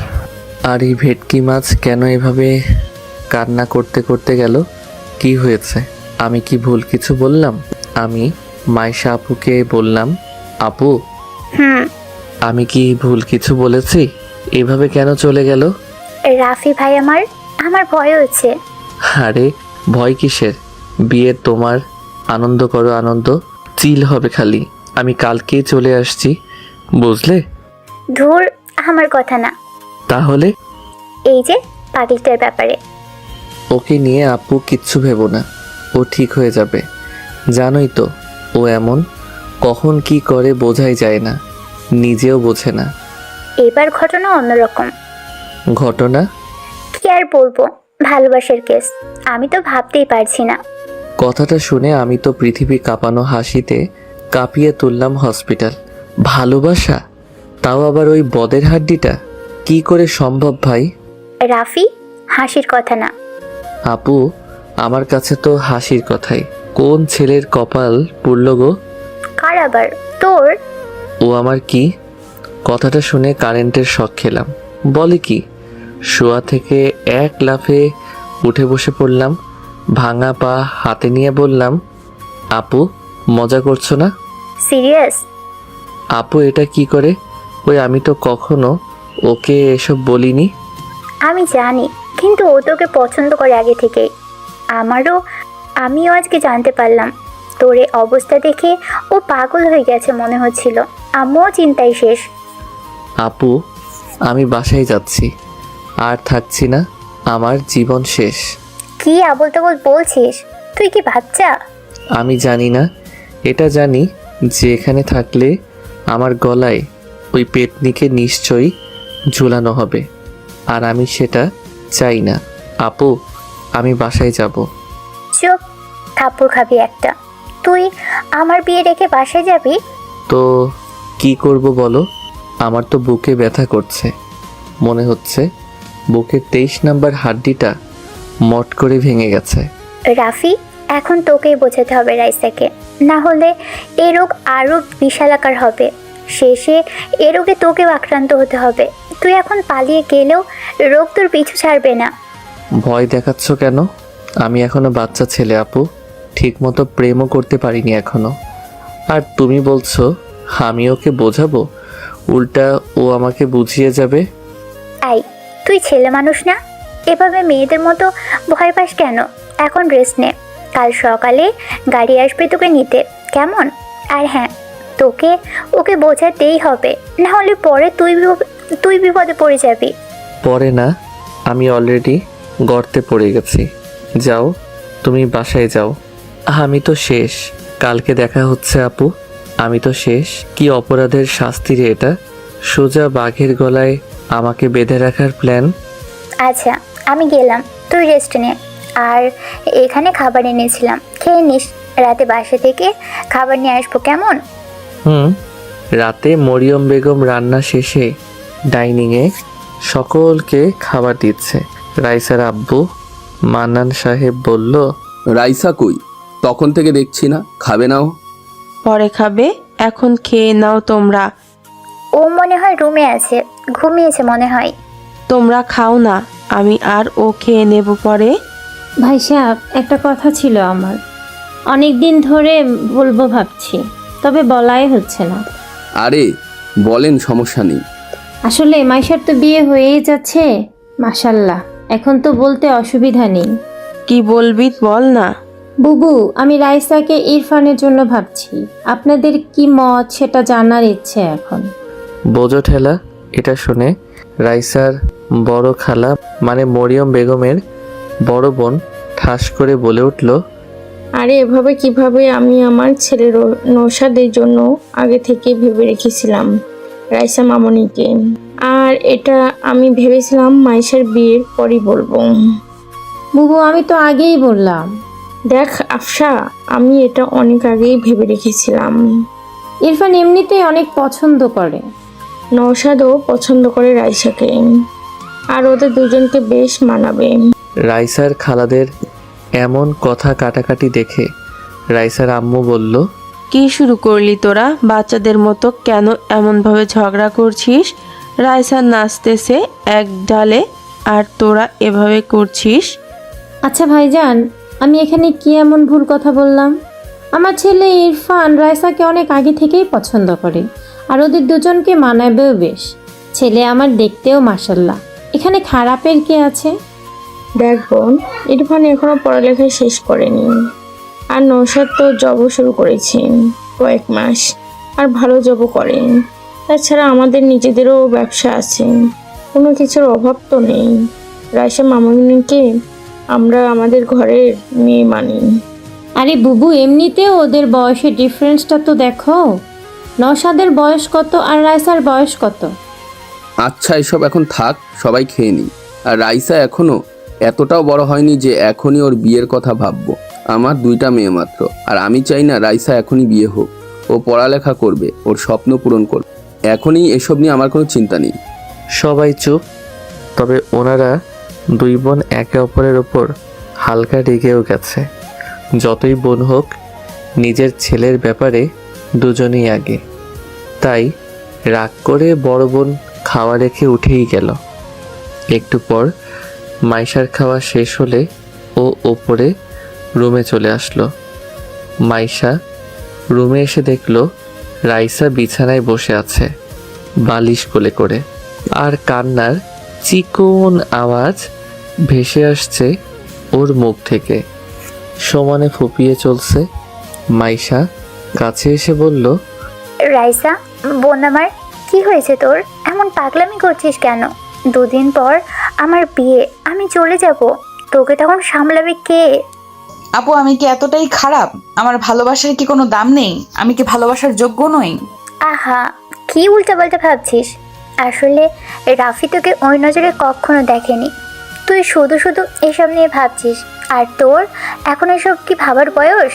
আর এই ভেটকি মাছ কেন এভাবে কান্না করতে করতে গেল? কি হয়েছে? আমি কি ভুল কিছু বললাম? আমি মাইশা আপুকে বললাম, আপু হুম। আমি কি ভুল কিছু বলেছি? এভাবে কেন চলে গেল? রাফি ভাই আমার আমার ভয় হচ্ছে। আরে ভয় কিসের? বিয়ে তোমার, আনন্দ করো আনন্দ, চিল হবে খালি। আমি কালকেই চলে আসছি, বুঝলে? ধুর, আমার কথা না। তাহলে এই যে পাগলিটার ব্যাপারে। ওকে নিয়ে আপু কিচ্ছু ভেবো না, ও ঠিক হয়ে যাবে। জানোই তো ও এমন, কখন কি করে বোঝাই যায় না, নিজেও বোঝে না। এবার ঘটনা অন্যরকম। ঘটনা? কি আর বলবো, ভালোবাসার কেস। আমি তো ভাবতেই পারছি না। কথাটা শুনে আমি তো পৃথিবী কাঁপানো হাসিতে কাঁপিয়ে তুললাম হসপিটাল। ভালোবাসা? তাও আবার ওই বদের হাড্ডিটা? কি করে সম্ভব ভাই? রাফি, হাসির কথা না। আপু আমার কাছে তো হাসির কথাই। কোন ছেলের কপাল পুড়ল গো? কার আবার? তোর? ও আমার কি? কথাটা শুনে কারেন্টের শক খেলাম। বলে কি? শোয়া থেকে এক লাফে উঠে বসে পড়লাম, ভাঙা পা হাতে নিয়ে বললাম, আপু মজা করছো না? সিরিয়াস? আপু এটা কি করে? ওই আমি তো কখনো ওকে এসব বলিনি। আমি জানি, কিন্তু ও তোকে পছন্দ করে আগে থেকেই। আমিও আজকে জানতে পারলাম। তোর এই অবস্থা দেখে ও পাগল হয়ে গেছে মনে হচ্ছিল। আমিও চিন্তায় শেষ। আপু আমি বাসায় যাচ্ছি, আর থাকছি না, আমার জীবন শেষ। কি আবোল তাবোল বলছিস? তুই কি বাচ্চা? আমি জানি না, এটা জানি যে এখানে থাকলে আমার গলায় ওই পেতনিকে নিশ্চয়ই ঝুলানো হবে, আর আমি সেটা চাই না। আপু আমি বাসায় যাব। চুপ, থাপ্পড় খাবি একটা। তুই আমার বিয়ে রেখে বাসায় যাবি? তো কি করব বলো? আমার তো বুকে ব্যথা করছে, মনে হচ্ছে বুকের 23 নাম্বার হাড্ডিটা মট করে ভেঙে গেছে। রাফি, এখন তোকেই বোঝাতে হবে রাইসাকে, না হলে এই রোগ আরও বিশালাকার হবে। শেষে এ রোগে তোকেও আক্রান্ত হতে হবে। তুই এখন পালিয়ে গেলেও রোগ তোর পিছু ছাড়বে না। ভয় দেখাচ্ছ কেন? আমি এখনো বাচ্চা ছেলে আপু, ঠিক মতো প্রেমও করতে পারিনি এখনো। আর তুমি বলছো আমি ওকে বোঝাবো? উল্টা ও আমাকে বুঝিয়ে যাবে। আই, তুই ছেলে মানুষ না? এভাবে মেয়েদের মতো ভয় পাস কেন? এখন রেস্ট নে, কাল সকালে গাড়ি আসবে তোকে নিতে, কেমন? আর হ্যাঁ, ওকে বোঝাতেই হবে, না হলে পরে তুই বিপদে পড়ে যাবি। পরে না, আমি অলরেডি গর্তে পড়ে গেছি। যাও তুমি বাসায় যাও। আমি তো শেষ, কালকে দেখা হচ্ছে আপু। আমি তো শেষ। কি অপরাধের শাস্তি রে এটা? সোজা বাঘের গলায় আমাকে বেঁধে রাখার প্ল্যান। আচ্ছা, আমি গেলাম, তুই রেস্ট নে। আর এখানে খাবার এনেছিলাম, খেয়ে নিস। রাতে বাসা থেকে খাবার নিয়ে আসবো, কেমন? রাতে মরিয়ম বেগম রান্না শেষে ডাইনিংয়ে সকলকে খাবার দিচ্ছে। রাইসার আব্বু মান্নান সাহেব বলল, রাইসা কই? তখন থেকে দেখছি না, খাবে নাও। পরে খাবে, এখন খেয়ে নাও তোমরা। ও মনে হয় রুমে আছে, ঘুমিয়েছে মনে হয়। তোমরা খাও না, আমি আর ও খেয়ে নেব পরে। ভাই সাহেব, একটা কথা ছিল আমার, অনেক দিন ধরে বলবো ভাবছি, তবে বলাই হচ্ছে না। আরে বলেন, সমস্যা নেই। আসলে মাইশার তো বিয়ে হয়েই যাচ্ছে, মাশাল্লাহ, এখন তো বলতে অসুবিধা নেই। কি বলবি বল না। বুবু, আমি রাইসাকে ইরফানের জন্য ভাবছি, আপনাদের কি মত সেটা জানার ইচ্ছে এখন। বোঝো ঠেলা। এটা শুনে রাইসার বড় খালা মানে মরিয়ম বেগমের বড় বোন ঠাস করে বলে উঠল, আরে এভাবে কিভাবে? আমি আমার ছেলের নৌশাদের জন্য আগে থেকে ভেবে রেখেছিলাম রাইসা মামনিকে, আর এটা আমি ভেবেছিলাম মাইশার বিয়ের পরই বলবো। বুবু, আমি তো আগেই বললাম। দেখ আফসা, আমি এটা অনেক আগেই ভেবে রেখেছিলাম। ইরফান এমনিতেই অনেক পছন্দ করে। নৌশাদও পছন্দ করে রাইসাকে, আর ওদের দুজনকে বেশ মানাবে। রাইসার খালাদের এমন কথা কাটাকাটি দেখে রাইসার আম্মু বলল, কি শুরু করলি তোরা বাচ্চাদের মতো? কেন এমনভাবে ঝগড়া করছিস? রাইসা নাচতেছে এক ডালে আর তোরা এভাবে করছিস। আচ্ছা ভাইজান, আমি এখানে কি এমন ভুল কথা বললাম? আমার ছেলে ইরফান রাইসাকে অনেক আগে থেকেই পছন্দ করে, আর ওদের দুজনকে মানাবেও বেশ। ছেলে আমার দেখতেও মাশাল্লাহ, এখানে খারাপের কি আছে? দেখ বোন, ইরফান এখনো পড়ালেখা শেষ করেনি, আর নৌশাদ তো জবও শুরু করেছে কয়েক মাস, আর ভালো জবও করেন। তাছাড়া আমাদের নিজেদেরও ব্যবসা আছে, কোনো কিছুর অভাব তো নেই। রাইসা মামুনিকে আমরা আমাদের ঘরের মেয়ে মানি। আরে বুবু, এমনিতেও ওদের বয়সের ডিফারেন্সটা তো দেখো। নওশাদের বয়স কত আর রাইসার বয়স কত? আচ্ছা এসব এখন থাক, সবাই খেয়ে নিই। আর রাইসা এখনো এতটাও বড় হয়নি যে এখনই ওর বিয়ের কথা ভাববো। আমার 2টা মেয়ে মাত্র, আর আমি চাই না রাইসা এখনই বিয়ে হোক। ও পড়ালেখা করবে, ওর স্বপ্ন পূরণ করবে। এখনই এসব নিয়ে আমার কোনো চিন্তা নেই। সবাই চুপ। তবে ওনারা 2 বোন একে অপরের ওপর হালকা রেগেও গেছে। যতই বোন হোক, নিজের ছেলের ব্যাপারে দুজনেই আগে। তাই রাগ করে বড় বোন খাওয়া রেখে উঠেই গেল। একটু পর মাইশার খাওয়া শেষ হলে ও ওপরে রুমে চলে আসলো। মাইশা রুমে এসে দেখলো রাইসা বিছানায় বসে আছে, বালিশ কোলে করে, আর কান্নার চিকন আওয়াজ ভেসে আসছে ওর মুখ থেকে। সমানে ফুপিয়ে চলছে। মাইশা কাছে এসে বলল, রাইসা বোন আমার, কি হয়েছে তোর? এমন পাগলামি করছিস কেন? 2 দিন পর আমার বিয়ে, আমি চলে যাব, তোকে তখন সামলাবে কে? আপু আমি কি এতটাই খারাপ? আমার ভালোবাসার কি কোনো দাম নেই? আমি কি ভালোবাসার যোগ্য নই? আহা, কি উল্টাপাল্টা ভাবছিস? আসলে রাফি তোকে ওই নজরে কখনো দেখেনি। তুই শুধু শুধু এসব নিয়ে ভাবছিস, আর তোর এখন এসব কি ভাবার বয়স?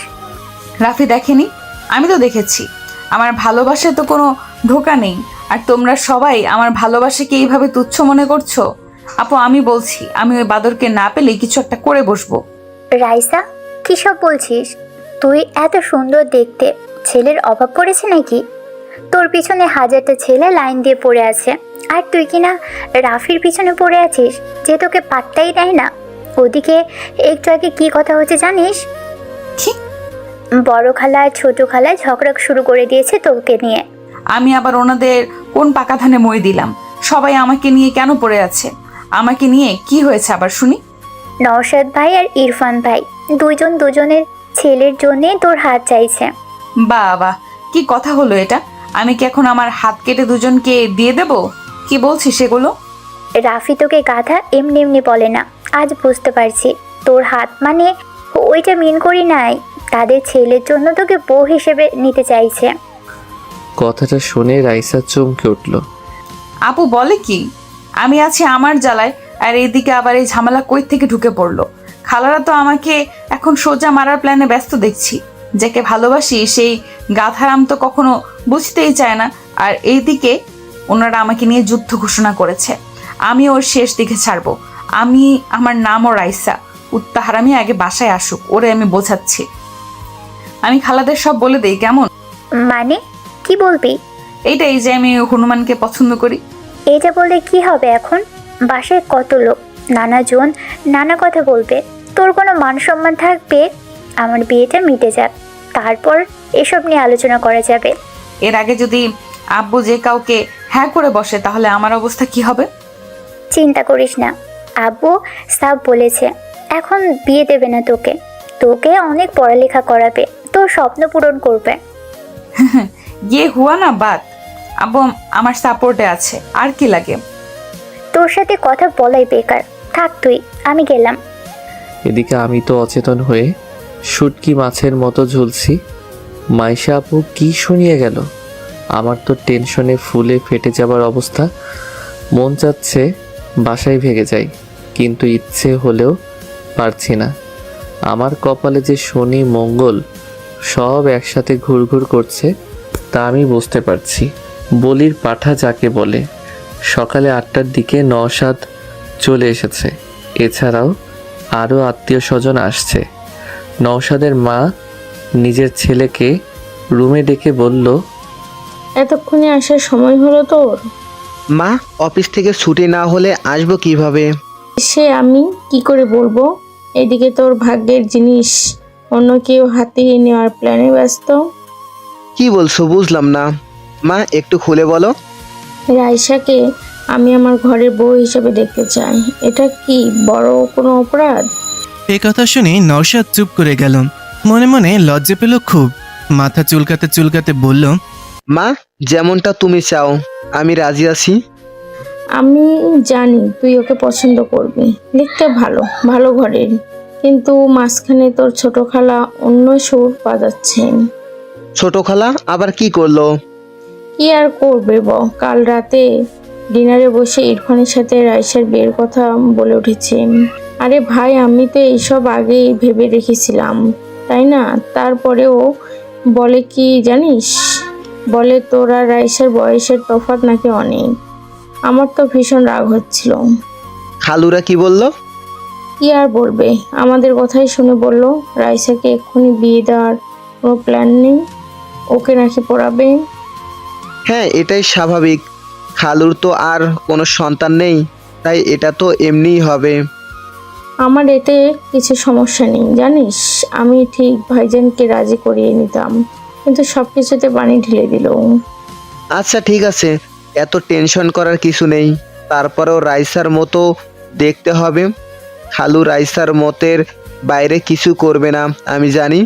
রাফি দেখেনি? আমি তো দেখেছি। আমার ভালোবাসায় তো কোনো ধোঁকা নেই, আর তোমরা সবাই আমার ভালোবাসাকে এইভাবে তুচ্ছ মনে করছো। আপু আমি বলছি, আমি ওই বাদরকে না পেলে কিছু একটা করে বসবো। রাইসা, কী সব বলছিস? তুই এত সুন্দর দেখতে, ছেলের অভাব পড়েছে নাকি? তোর পিছনে 1000টা ছেলে লাইন দিয়ে পড়ে আছে, আর তুই কিনা রাফির পিছনে পড়ে আছিস, যে তোকে পাত্তাই দেয় না। ওদিকে একটু আগে কি কথা হচ্ছে জানিস? কি? বড় খালা আর ছোট খালা ঝগড়া শুরু করে দিয়েছে তোকে নিয়ে। আমি আবার ওনাদের কোন পাকা ধানে মই দিলাম? সবাই আমাকে নিয়ে কেন পড়ে আছে? আমাকে নিয়ে কি হয়েছে আবার শুনি? নওশাদ ভাই আর ইরফান ভাই দুজন দুজনের ছেলের জন্যে তোর হাত চাইছে। বাবা, কি কথা হলো এটা? আমি কি এখন আমার হাত কেটে দুজনকে দিয়ে দেব? কি বলছিস সেগুলো? রাফি তোকে গাধা এমনি এমনি বলে না, আজ বুঝতে পারছি। তোর হাত মানে ওইটা মিন করি নাই, তাদের ছেলের জন্য তোকে বউ হিসেবে নিতে চাইছে। কথাটা শুনে রাইসা চমকে উঠল। আপু বলে কি? আমি আছি আমার জ্বালায়, আর এইদিকে আবার এই ঝামেলা কই থেকে ঢুকে পড়লো? খালারা তো আমাকে এখন সোজা মারার প্ল্যানে ব্যস্ত দেখছি। যাকে ভালোবাসি সেই গাধারাম তো কখনো বুঝতেই চায় না। আর এইদিকে ওনারা আমাকে নিয়ে যুদ্ধ ঘোষণা করেছে। আমি ওর শেষ দিকে ছাড়বো। আমার নামও রাইসা। উত্তাহারামি আগে বাসায় আসুক, ওরে আমি বোঝাচ্ছি। আমি খালাদের সব বলে দেই, কেমন? মানে কি বলবি? এইটাই যে আমি হনুমানকে পছন্দ করি। এটা বললে কি হবে? এখন বাসায় কত লোক, নানাজন নানা কথা বলবে, তোর কোনো মান সম্মান থাকবে? আমার বিয়েটা মিটে যাক, তারপর এসব নিয়ে আলোচনা করা যাবে। এর আগে যদি আব্বু যে কাউকে হ্যাঁ করে বসে, তাহলে আমার অবস্থা কি হবে? চিন্তা করিস না, আব্বু সাফ বলেছে এখন বিয়ে দেবে না তোকে। তোকে অনেক পড়ালেখা করাবে, তোর স্বপ্ন পূরণ করবে। ইয়ে হুয়া না বাত। আব্বু আমার সাপোর্টে আছে, আর কি লাগে? তোর সাথে কথা বলাই বেকার, থাক তুই, আমি গেলাম। এদিকে আমি তো অচেতন হয়ে শুটকি মাছের মতো ঝুলছি। মাইশা আপু কি শুনিয়ে গেল? আমার তো টেনশনে ফুলে ফেটে যাবার অবস্থা। মন চাচ্ছে বাসায় ভেগে যাই, কিন্তু ইচ্ছে হলেও পারছি না। আমার কপালে যে শনি মঙ্গল সব একসাথে ঘুরঘুর করছে তা আমি বুঝতে পারছি। বলির পাঠা যাকে বলে। সকালে 8টার দিকে নওশাদ চলে এসেছে। এছাড়াও আরও আত্মীয় স্বজন আসছে। নওশাদের মা নিজের ছেলেকে রুমে ডেকে বলল, এতক্ষণে আসার সময় হলো তোর? মা, অফিস থেকে ছুটি না হলে আসবো কিভাবে? সে আমি কি করে বলবো? এদিকে তোর ভাগ্যের জিনিস অন্য কেউ হাতিয়ে নেওয়ার প্ল্যানে ব্যস্ত। কি বলছো বুঝলাম না। মা, একটু খুলে বলো। রাইসাকে আমি আমার ঘরের বউ হিসেবে দেখতে চাই। এটা কি বড় কোনো অপরাধ? এ কথা শুনে নওশাদ চুপ করে গেল। মনে মনে লজ্জা পেল খুব। মাথা চুলকাতে চুলকাতে বলল, মা, যেমনটা তুমি চাও আমি রাজি আছি। আমি জানি তুই ওকে পছন্দ করবি, দেখতে ভালো ভালো ঘরের, কিন্তু মাঝখানে তোর ছোট খালা অন্য সুর বাজাচ্ছেন। ছোট খালা আবার কি করলো? কি আর করবে কাল রাতে ডিনারে বসে ইরফানের সাথে রাইসার বিয়ের কথা বলে উঠেছে। আরে ভাই, আমি তো এইসব আগেই ভেবে রেখেছিলাম, তাই না? তারপরেও বলে কি জানিস, বলে তোরা রাইসার বয়সের তফাৎ নাকি অনেক। আমার তো ভীষণ রাগ হচ্ছিল। খালুরা কি বললো? কি আর বলবে, আমাদের কথাই শুনে বলল রাইসাকে এক্ষুনি বিয়ে দেওয়ার কোনো প্ল্যান নেই, ওকে নাকি পড়াবে। হ্যাঁ, এটাই স্বাভাবিক। খালুর তো আর কোনো সন্তান নেই, তাই এটা তো এমনিই হবে। আমার এতে কিছু সমস্যা নেই জানিস, আমি ঠিক ভাইজানকে রাজি করিয়ে নিতাম, কিন্তু সব কিছুতে পানি ঢেলে দিল। আচ্ছা ঠিক আছে, এত টেনশন করার কিছু নেই। তারপরেও রাইসার মতো দেখতে হবে। খালু রাইসার মতের বাইরে কিছু করবে না, আমি জানি।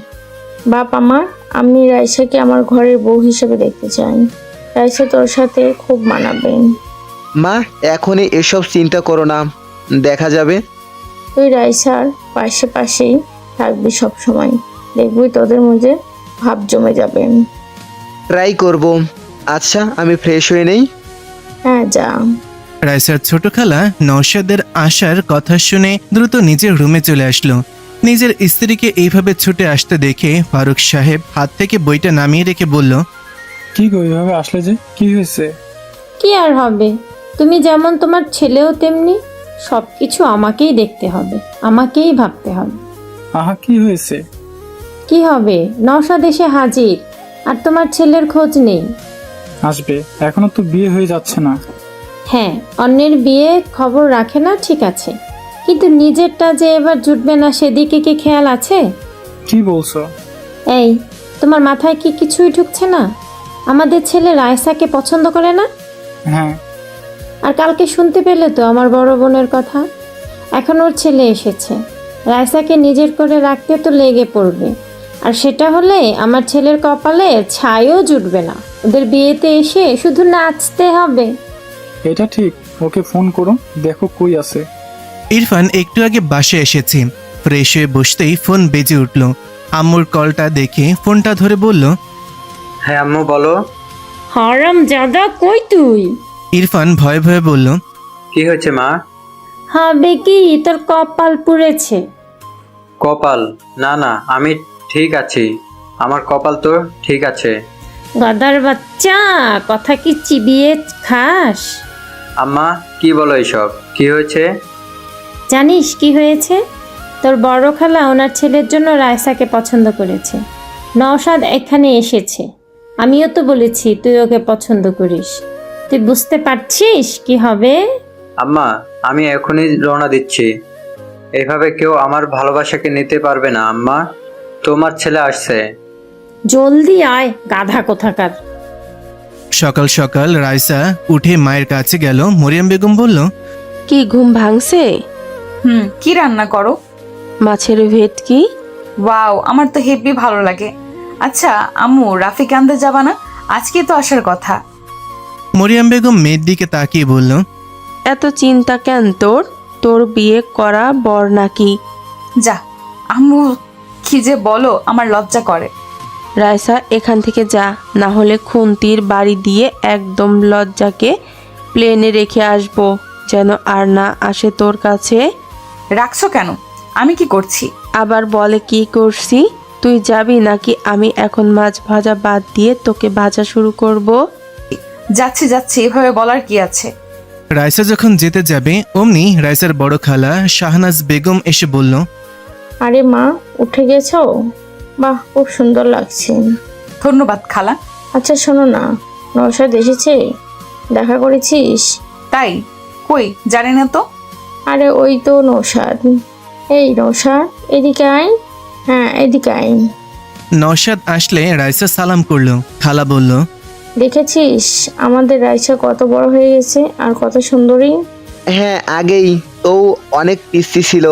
বাপ আমার, আমি রাইসাকে আমার ঘরের বউ হিসেবে দেখতে চাই। রাইসা তোর সাথে খুব মানাবে। মা, এখনই এসব চিন্তা করো না, দেখা যাবে। তুই রাইসার পাশেই থাকবি সব সময়, দেখবি তোদের মধ্যে ভাব জমে যাবে। ট্রাই করব। আচ্ছা, আমি ফ্রেশ হয়ে নেই। হ্যাঁ যা। রাইসার ছোট খালা নওশাদের আসার কথা শুনে দ্রুত নিজের রুমে চলে আসলো। নিজের স্ত্রীকে এইভাবে ছুটে আসতে দেখে ফারুক সাহেব হাত থেকে বইটা নামিয়ে রেখে বলল, কি গো, এভাবে আসলে যে? কি হয়েছে? কি আর হবে, তুমি যেমন তোমার ছেলেও তেমনি। সব কিছু আমাকেই দেখতে হবে, আমাকেই ভাবতে হবে। আহা, কি হয়েছে? কি হবে, নওশাদ এসে হাজির, আর তোমার ছেলের খোঁজ নেই। আসবে, এখনো তো বিয়ে হয়ে যাচ্ছে না। হ্যাঁ, অন্যের বিয়ে খবর রাখে না ঠিক আছে, কিন্তু নিজেরটা যে এবার জুটবে না সেদিকে কি খেয়াল আছে? কি বলছো? এই, তোমার মাথায় কি কিছুই ঢুকছে না? আমাদের ছেলে রায়সাকে পছন্দ করে না? হ্যাঁ। আর কালকে শুনতে পেলে তো আমার বড় বোনের কথা। এখন ওর ছেলে এসেছে, রায়সাকে নিজের করে রাখতে তো লেগে পড়বে, আর সেটা হলে আমার ছেলের কপালে ছাইও জুটবে না। ওদের বিয়েতে এসে শুধু নাচতে হবে। এটা ঠিক, ওকে ফোন করো, দেখো কই আছে। ইরফান একটু আগে বাসে এসেছে। ফ্রেশ হয়ে বসতেই ফোন বেজে উঠল। আম্মুর কলটা দেখে ফোনটা ধরে বলল, হ্যাঁ আম্মু বলো। হারাম জাদা, কই তুই? ইরফান ভয়ে ভয়ে বলল, কি হয়েছে মা? হবে কি, তোর কপাল পুড়েছে। কপাল? না না, আমি ঠিক আছি, আমার কপাল তো ঠিক আছে। গাদার বাচ্চা, কথা কি চিবিয়ে খাস? আম্মা কি বলো এইসব? কি হয়েছে? জানিস কি হয়েছে? তোর বড় খালা ওনার ছেলের জন্য রায়সাকে পছন্দ করেছে। নওশাদ এখানে এসেছে, আমিও তো বলেছি তুই ওকে পছন্দ করিস। তুই বুঝতে পারছিস কি হবে? আম্মা, আমি এখনই রওনা দিচ্ছি। এইভাবে কেউ আমার ভালোবাসাকে নিতে পারবে না আম্মা। তোমার ছেলে আসছে। জলদি আয়, গাধা কোথাকার। সকাল সকাল রাইসা উঠে মায়ের কাছে গেল। মরিয়ম বেগম বলল, কি ঘুম ভাঙছে? কি রান্না করো? মাছের ভেটকি। ওয়াও, আমার তো হেভি ভালো লাগে। আচ্ছা আম্মু, রাফিক আনতে যাবা না? আজকে তো আসার কথা। মরিয়ম বেগম মেয়ের দিকে তাকিয়ে বলল, এত চিন্তা কেন তোর? তোর বিয়ে করা বর নাকি? যা আম্মু, কি যে বলো, আমার লজ্জা করে। রায়সা, এখান থেকে যা, না হলে খুন্তির বাড়ি দিয়ে একদম লজ্জাকে প্লেনে রেখে আসবো, যেন আর না আসে তোর কাছে। রাখছো কেন? আমি কি করছি? আবার বলে কি করছি? তুই যাবি নাকি আমি এখন মাছ ভাজা বাদ দিয়ে তোকে ভাজা শুরু করব? যাচ্ছি যাচ্ছি, এভাবে বলার কি আছে? রাইসা যখন যেতে যাবে অমনি রাইসার বড় খালা শাহনাজ বেগম এসে বলল, আরে মা, উঠে গেছো? বাহ, খুব সুন্দর লাগছে। ধন্যবাদ খালা। আচ্ছা শোনো না, নওশাদ এসেছে? দেখা করেছিস? তাই? কই, জানি না তো। আরে ওই তো নৌশাদ। এই নৌশাদ, এদিকে আয়। হ্যাঁ, এদিকে আয়। নওশাদ আসলে রাইসা সালাম করলো। খালা বলল, দেখেছিস আমাদের রাইসা কত বড় হয়ে গেছে আর কত সুন্দরী। হ্যাঁ, আগেই তো অনেক পিস্তি ছিল।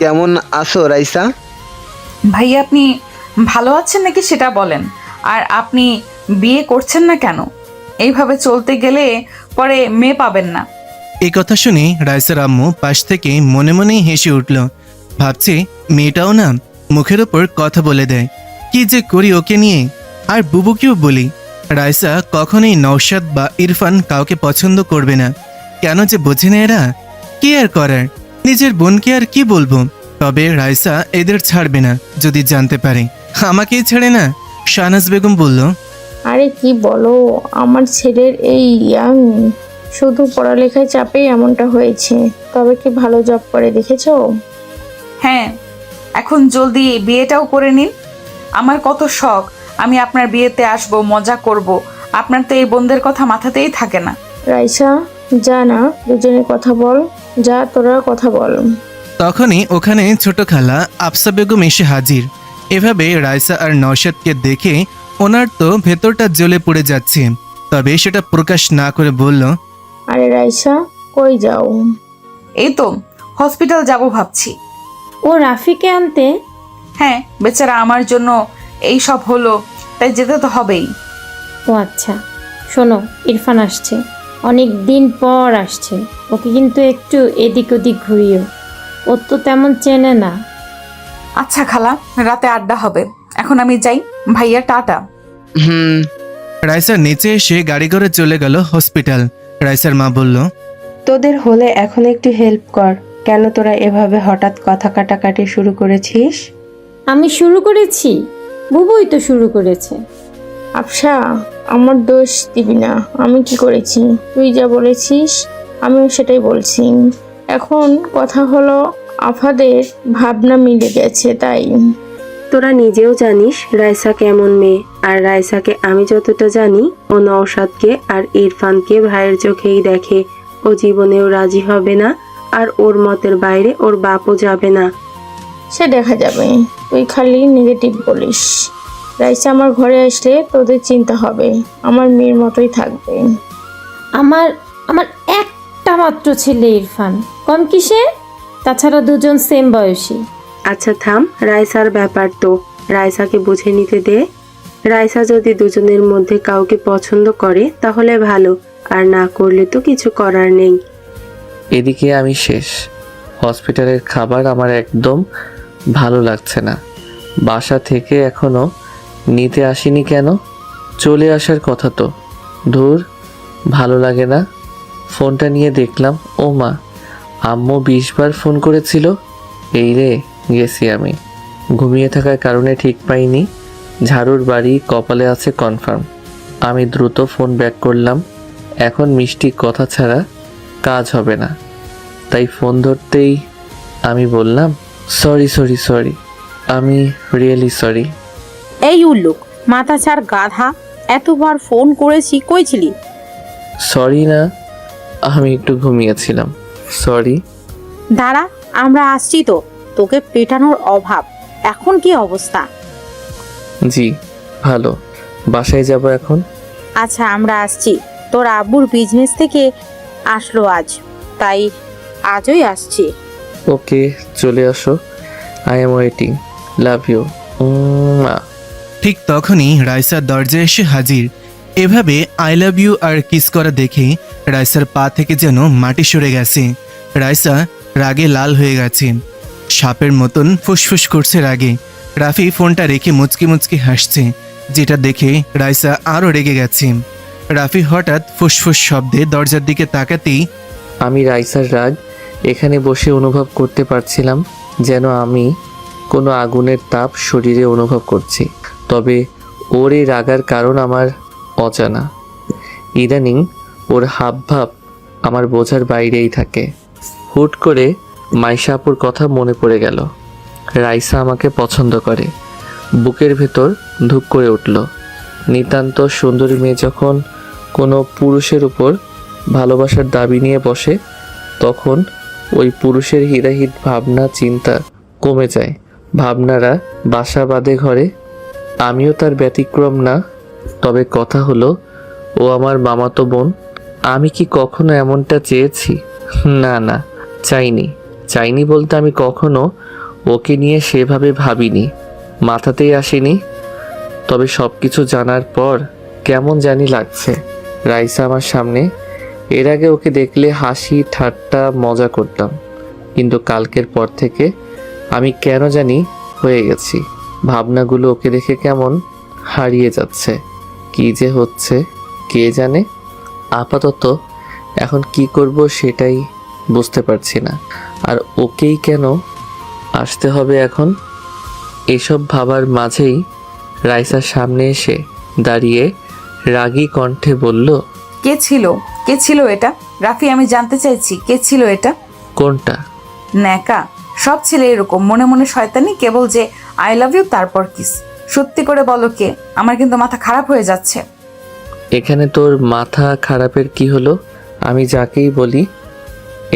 কেমন আছো রাইসা? ভাইয়া, আপনি ভালো আছেন নাকি সেটা বলেন। আর আপনি বিয়ে করছেন না কেন? এইভাবে চলতে গেলে পরে মেয়ে পাবেন না। এই কথা শুনে রাইসার আম্মু পাশ থেকে মনে মনেই হেসে উঠল। ভাবছে মেয়েটাও না মুখের ওপর কথা বলে দেয়। কি যে করি ওকে নিয়ে। আর বুবুকেও বলি, রাইসা কখনোই নওশাদ বা ইরফান কাউকে পছন্দ করবে না। কেন যে বোঝে না এরা। কি আর করার, নিজের বোনকে আর কি বলবো। তবে রাইসা এদের ছাড়বে না যদি জানতে পারে। আমাকেই ছাড়ে না। শাহনাজ বেগম বলল, আরে কি বলো, আমার ছেলের এই ইয়াং শুধু পড়ালেখায় চাপেই এমনটা হয়েছে। তবে কি ভালো জব করে দেখেছো? হ্যাঁ, এখন জলদি বিয়েটাও করে নিন। আমার কত শখ আমি আপনার বিয়েতে আসব, মজা করব। আপনার তো এই বোনদের কথা মাথাতেই থাকে না। রাইসা, যা না, দুজনে কথা বল। যা, তোরা কথা বল। তখনই ওখানে ছোট খালা আফসা বেগম এসে হাজির। এভাবে রাইসা আর নওশাদকে দেখে ওনার তো ভেতরটা জ্বলে পড়ে যাচ্ছে। তবে সেটা প্রকাশ না করে বলল, আরে রাইসা, কই যাও? এই তো হসপিটাল যাব ভাবছি। ও রাফিকে আনতে? হ্যাঁ, বেচারা আমার জন্য এই সব হলো, তাই যেতে তো হবেই। ও আচ্ছা, শোনো, ইরফান আসছে, অনেক দিন পর আসছে। ওকে কিন্তু একটু এদিক ওদিক ঘুরিও, ও তো তেমন চেনে না। আচ্ছা খালা, রাতে আড্ডা হবে। এখন আমি যাই। ভাইয়া, টাটা। হুম। রাইসা নিচে এসে গাড়ি করে চলে গেল হসপিটাল। রাইসার মা বলল, তোদের হলে এখন একটু হেল্প কর। কেন তোরা এভাবে হঠাৎ কথা কাটাকাটি শুরু করেছিস? আমি শুরু করেছি? বুবুই তো শুরু করেছে। আফসা, আমার দোষ দিবি না। আমি কি করেছি? তুই যা বলেছিস আমিও সেটাই বলছি। এখন কথা হলো আফাদের ভাবনা মিলে গেছে, তাই। তোরা নিজেও জানিস রাইসা কেমন মেয়ে। আর রাইসাকে আমি যতটা জানি, ও নওশাদকে আর ইরফানকে ভাইয়ের চোখেই দেখে। ও জীবনেও রাজি হবে না, আর ওর মতের বাইরে ওর বাপও যাবে না। সে দেখা যাবে। তুই খালি নেগেটিভ বলিস। রাইসা আমার ঘরে আসলে তোদের চিন্তা হবে, আমার মেয়ের মতোই থাকবে। আমার আমার একটা মাত্র ছেলে ইরফান, কম কিসে? তাছাড়া দুজন সেম বয়সী। আচ্ছা থাম, রাইসার ব্যাপার তো রাইসাকে বুঝে নিতে দে। রাইসা যদি দুজনের মধ্যে কাউকে পছন্দ করে তাহলে ভালো, আর না করলে তো কিছু করার নেই। এদিকে আমি শেষ। হসপিটালের খাবার আমার একদম ভালো লাগছে না। বাসা থেকে এখনো নিতে আসিনি কেন? চলে আসার কথা তো। ধুর, ভালো লাগে না। ফোনটা নিয়ে দেখলাম, ও মা, আম্মু 20 বার ফোন করেছিল। এই রে, গেছি আমি। ঘুমিয়ে থাকার কারণে ঠিক পাইনি। ঝাড়ুর বাড়ি কপালে আছে কনফার্ম। আমি দ্রুত ফোন ব্যাক করলাম। এখন মিষ্টি কথা ছাড়া কাজ হবে না। তাই ফোন ধরতেই আমি বললাম, সরি, আমি রিয়েলি সরি। এই উল্লুক, মাথা ছাড় গাধা, এতবার ফোন করেছি, কই ছিলি? সরি না, আমি একটু ঘুমিয়েছিলাম। সরি। দাঁড়া, আমরা আসছি তো। তোকে পেটানোর অভাব। এখন কি অবস্থা? জি ভালো। বাসায় যাব এখন। আচ্ছা, আমরা আসছি। তোর আব্বুর বিজনেস থেকে আসলো আজ, তাই আজই আসছি। ওকে, চলে আসো। I am waiting. Love you. ঠিক তখনই রাইসার দরজায় এসে হাজির। এভাবে আই লাভ ইউ আর কিস করা দেখে রাইসার পা থেকে যেন মাটি সরে গেছে। রাইসা রাগে লাল হয়ে গেছে, সাপের মতন ফুসফুস করছে রাগে। রাফি ফোনটা রেখে মুচকি মুচকি হাসছে, যেটা দেখে রাইসা আরও রেগে গেছে। রাফি হঠাৎ ফুসফুস শব্দে দরজার দিকে তাকাতেই আমি রাইসার রাগ এখানে বসে অনুভব করতে পারছিলাম, যেন আমি কোনো আগুনের তাপ শরীরে অনুভব করছি। তবে ওর এই রাগার কারণ আমার অজানা। ইদানিং ওর হাবভাব আমার বোঝার বাইরেই থাকে। হুট করে মাইশা আপুর কথা মনে পড়ে গেল। রাইসা আমাকে পছন্দ করে। বুকের ভেতর ধুক করে উঠল। নিতান্ত সুন্দরী মেয়ে যখন কোনো পুরুষের উপর ভালোবাসার দাবি নিয়ে বসে, তখন ওই পুরুষের হিতাহিত ভাবনা চিন্তা কমে যায়, ভাবনারা বাসা বাঁধে ঘরে। আমিও তার ব্যতিক্রম না। তবে কথা হলো, ও আমার মামাতো বোন। আমি কি কখনো এমনটা চেয়েছি? না না, চাইনি বলতে আমি কখনো ওকে নিয়ে সেভাবে ভাবিনি, মাথাতেই আসেনি। তবে সব কিছু জানার পর কেমন জানি লাগছে। রাইসা আমার সামনে। এর আগে ওকে দেখলে হাসি ঠাট্টা মজা করতাম, কিন্তু কালকের পর থেকে আমি কেন জানি হয়ে গেছি। ভাবনাগুলো ওকে দেখে কেমন হারিয়ে যাচ্ছে। কি যে হচ্ছে কে জানে। আপাতত এখন কি করব সেটাই বুঝতে পারছি না। আর ওকেই কেন আসতে হবে এখন? এসব ভাবার মাঝেই রাইসার সামনে এসে দাঁড়িয়ে রাগী কণ্ঠে বলল, কে ছিল এটা? রাফি, আমি জানতে চাইছি কে ছিল এটা? কোনটা? ন্যাকা। সব ছেলে এরকম, মনে মনে শয়তানি, কেবল যে আই লাভ ইউ তারপর কিস। সত্যি করে বলো কে? আমার কিন্তু মাথা খারাপ হয়ে যাচ্ছে। এখানে তোর মাথা খারাপের কি হলো? আমি যাকেই বলি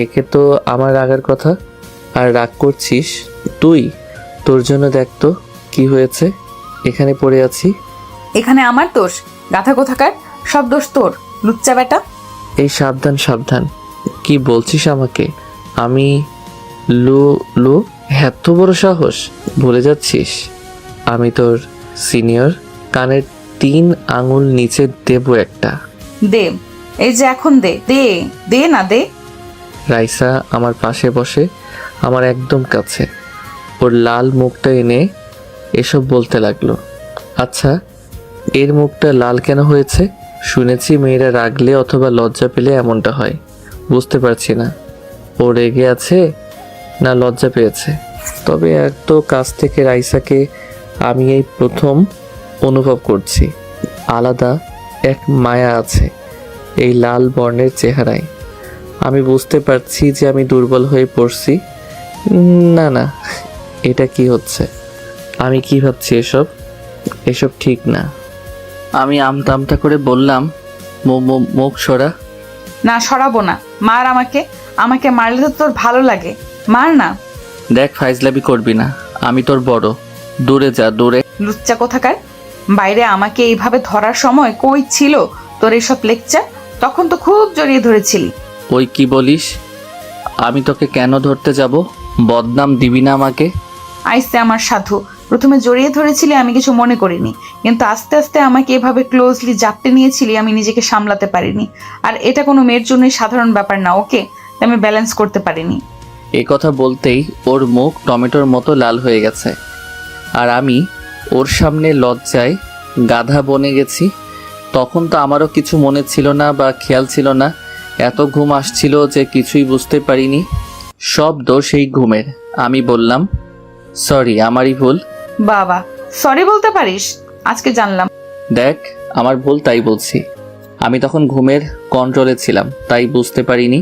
একে তো আমার রাগার কথা, আর রাগ করছিস তুই। তোর জন্য দেখ তো কি হয়েছে, এখানে পড়ে আছি। এখানে আমার দোষ? গাধা কোথাকার, সব দোষ তোর, লুচ্চা বেটা। এই সাবধান, কি বলছিস আমাকে? আমি লু? এত বড় সাহস? ভুলে যাচ্ছিস আমি তোর সিনিয়র। কানের 3 আঙুল নিচে দেবো একটা। দে, এই যে এখন দে দে দে না দে। রাইসা আমার পাশে বসে, আমার একদম কাছে। ওর লাল মুখটা এনে এসব বলতে লাগলো। আচ্ছা, এর মুখটা লাল কেন হয়েছে? শুনেছি মেয়েরা রাগলে অথবা লজ্জা পেলে এমনটা হয়। বুঝতে পারছি না ও রেগে আছে না লজ্জা পেয়েছে। তবে এত কাছ থেকে রাইসাকে আমি এই প্রথম অনুভব করছি। আলাদা এক মায়া আছে এই লাল বর্ণের চেহারায়। আমি বুঝতে পারছি যে আমি দুর্বল হয়ে পড়ছি। না, এটা কি হচ্ছে? আমি কি ভাবছি? এসব ঠিক না। আমি আমতা করে বললাম, মুখ সরা। না, সরাবো না। মার আমাকে মারলে তো তোর ভালো লাগে, মার না। দেখ, ফাইজলামি করবি না, আমি তোর বড়। দূরে যা, দূরে। লুচ্চা কোথাকার। বাইরে আমাকে এইভাবে ধরার সময় কই ছিল তোর এসব লেকচার? তখন তো খুব জড়িয়ে ধরেছিলি। ওই কি বলিস? আমি তোকে কেন ধরতে যাব? বদনাম দিবি না আমাকে। আইসে আমার সাধু। প্রথমে জড়িয়ে ধরেছিলি, আমি কিছু মনে করিনি, কিন্তু আস্তে আস্তে আমাকে এভাবে ক্লোজলি জাপটে নিয়েছিলি, আমি নিজেকে সামলাতে পারিনি। আর এটা কোনো মেয়ের জন্যই সাধারণ ব্যাপার না, ওকে? আমি ব্যালেন্স করতে পারিনি। এই কথা বলতেই ওর মুখ টমেটোর মতো লাল হয়ে গেছে, আর আমি ওর সামনে লজ্জায় গাধা বনে গেছি। তখন তো আমারও কিছু মনে ছিল না বা খেয়াল ছিল না। এত ঘুম আসছিল যে কিছুই বুঝতে পারিনি। সব দোষ এই ঘুমের। আমি বললাম, সরি, আমারই ভুল। বাবা, সরি বলতে পারিস? আজকে জানলাম। দেখ, আমার ভুল, তাই বলছি। আমি তখন ঘুমের কন্ট্রোলে ছিলাম, তাই বুঝতে পারিনি।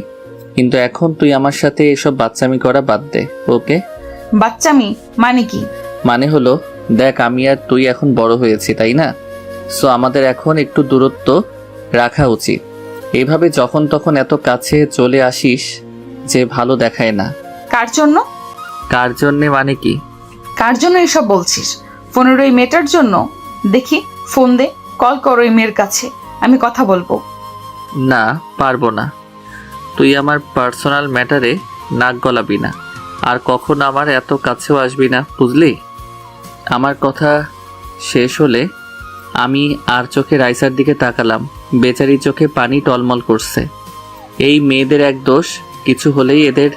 কিন্তু এখন তুই আমার সাথে এসব বাচ্চামি করা বাদ দে, ওকে? বাচ্চামি মানে কি? মানে হলো, দেখ, আমি আর তুই এখন বড় হয়েছি, তাই না? সো আমাদের এখন একটু দূরত্ব রাখা উচিত। এইভাবে যখন তখন এত কাছে চলে আসিস যে ভালো দেখায় না। কার জন্য? কার জন্যে মানে কি? কার জন্য এসব বলছিস? ফোনের ওই মেয়েটার জন্য? দেখি, ফোন দে, কল কর ওই মেয়ের কাছে, আমি কথা বলবো। না, পারবো না। তুই আমার পার্সোনাল ম্যাটারে নাক গলাবি না, আর কখনো আমার এত কাছেও আসবি না, বুঝলি? আমার কথা শেষ হলে আমি আর চোখে রাইসার দিকে তাকালাম। বেচারি চোখে পানি টলমল করছে। এই মেয়েদের এক দোষ, কিছু হলেই এদের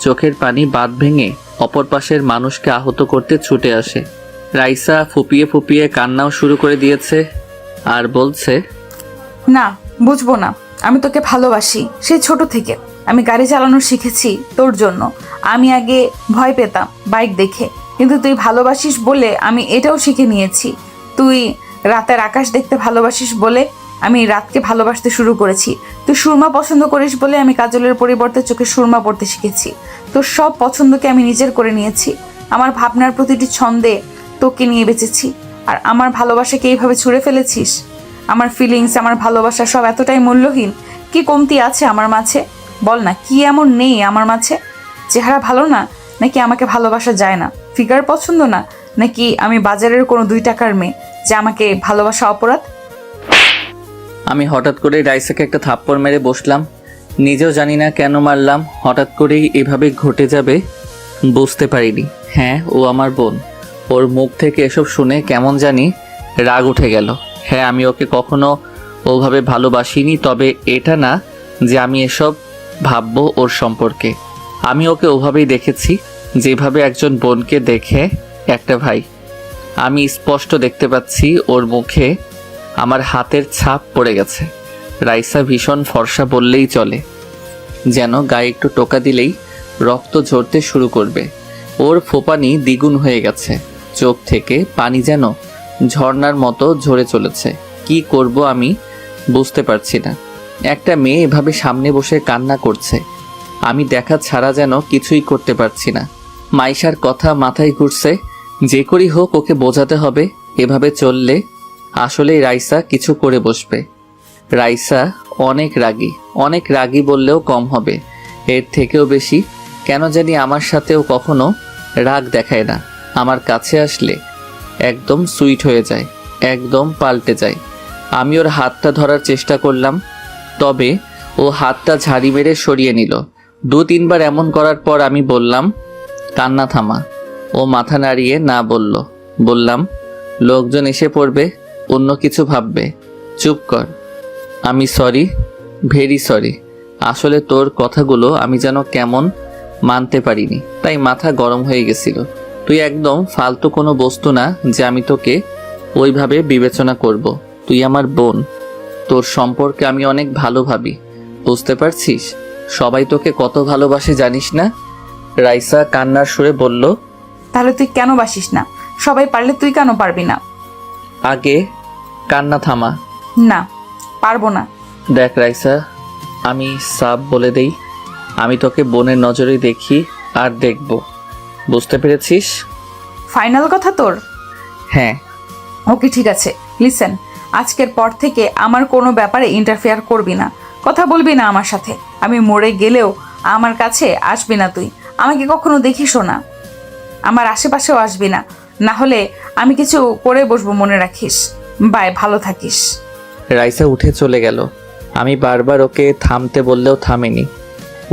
চোখের পানি বাঁধ ভেঙে অপর পাশের মানুষকে আহত করতে ছুটে আসে। রাইসা ফুপিয়ে ফুপিয়ে কান্নাও শুরু করে দিয়েছে আর বলছে, না, বুঝবো না। আমি তোকে ভালোবাসি সেই ছোট থেকে। আমি গাড়ি চালানো শিখেছি তোর জন্য। আমি আগে ভয় পেতাম বাইক দেখে, কিন্তু তুই ভালোবাসিস বলে আমি এটাও শিখে নিয়েছি। তুই রাতের আকাশ দেখতে ভালোবাসিস বলে আমি রাতকে ভালোবাসতে শুরু করেছি। তুই সুরমা পছন্দ করিস বলে আমি কাজলের পরিবর্তে চোখে সুরমা পড়তে শিখেছি। তোর সব পছন্দকে আমি নিজের করে নিয়েছি। আমার ভাবনার প্রতিটি ছন্দে তোকে নিয়ে বেঁচেছি। আর আমার ভালোবাসাকে এইভাবে ছুঁড়ে ফেলেছিস। আমার ফিলিংস, আমার ভালোবাসা সব এতটাই মূল্যহীন? কি কমতি আছে আমার মাঝে? বল না, কি এমন নেই আমার মাঝে? চেহারা ভালো না, নাকি আমাকে ভালোবাসা যায় না? ফিগার পছন্দ না, নাকি আমি বাজারের কোনো 2 টাকার মেয়ে যে আমাকে ভালোবাসা অপরাধ? আমি হঠাৎ করে রাইসাকে একটা থাপ্পড় মেরে বসলাম। নিজেও জানি না কেন মারলাম, হঠাৎ করেই এভাবে ঘটে যাবে বুঝতে পারিনি। হ্যাঁ, ও আমার বোন। ওর মুখ থেকে এসব শুনে কেমন জানি রাগ উঠে গেল। হ্যাঁ, আমি ওকে কখনো ওভাবে ভালোবাসিনি, তবে এটা না যে আমি এসব ভাববো ওর সম্পর্কে। আমি ওকে ওভাবেই দেখেছি, যেভাবে একজন বোনকে দেখে একটা ভাই। আমি স্পষ্ট দেখতে পাচ্ছি ওর মুখে আমার হাতের ছাপ পড়ে গেছে। রাইসা ভীষণ ফর্সা বললেই চলে, যেন গায়ে একটু টোকা দিলেই রক্ত ঝরতে শুরু করবে। ওর ফোপানি দ্বিগুণ হয়ে গেছে, চোখ থেকে পানি যেন ঝর্ণার মতো ঝরে চলেছে। কি করব আমি বুঝতে পারছি না। একটা মেয়ে এভাবে সামনে বসে কান্না করছে, আমি দেখা ছাড়া যেন কিছুই করতে পারছি না। মাইশার কথা মাথায় ঘুরছে, যে করি হোক ওকে বোঝাতে হবে। এভাবে চললে আসলেই রাইসা কিছু করে বসবে। রাইসা অনেক রাগী বললেও কম হবে, এর থেকেও বেশি। কেন জানি আমার সাথেও কখনো রাগ দেখায় না, আমার কাছে আসলে একদম সুইট হয়ে যায়, একদম পাল্টে যায়। আমি ওর হাতটা ধরার চেষ্টা করলাম, তবে ও হাতটা ঝাড়ি মেরে সরিয়ে নিল। 2-3 বার এমন করার পর আমি বললাম, কান্না থামা। ও মাথা নাড়িয়ে না বলল। বললাম, লোকজন এসে পড়বে, অন্য কিছু ভাববে, চুপ কর। আমি সরি, ভেরি সরি। আসলে তোর কথাগুলো আমি যেন কেমন মানতে পারিনি, তাই মাথা গরম হয়ে গেছিল। তুই একদম ফালতু কোনো বস্তু না যে আমি তোকে ওইভাবে বিবেচনা করব। তুই আমার বোন, তোর সম্পর্কে আমি অনেক ভালো ভাবি, বুঝতে পারছিস? সবাই তোকে কত ভালোবাসে জানিস না? রাইসা কান্নার সুরে বলল। তাহলে তুই কেন বাসিস না? সবাই পারলে তুই কেন পারবি না? আগে কান্না থামা। না, পারবো না। দেখ রাইসা, আমি সাব বলে দেই, আমি তোকে বোনের নজরে দেখি আর দেখব, বুঝতে পেরেছিস? ফাইনাল কথা তোর? হ্যাঁ। ওকে, ঠিক আছে। লিসেন, আজকের পর থেকে আমার কোনো ব্যাপারে ইন্টারফেয়ার করবি না, কথা বলবি না আমার সাথে। আমি মরে গেলেও আমার কাছে আসবি না তুই, আমাকে কখনো দেখিসও না, আমার আশেপাশেও আসবি না, না হলে আমি কিছু করে বসবো, মনে রাখিস। বাই, ভালো থাকিস। রাইসা উঠে চলে গেল। আমি বারবার ওকে থামতে বললেও থামেনি,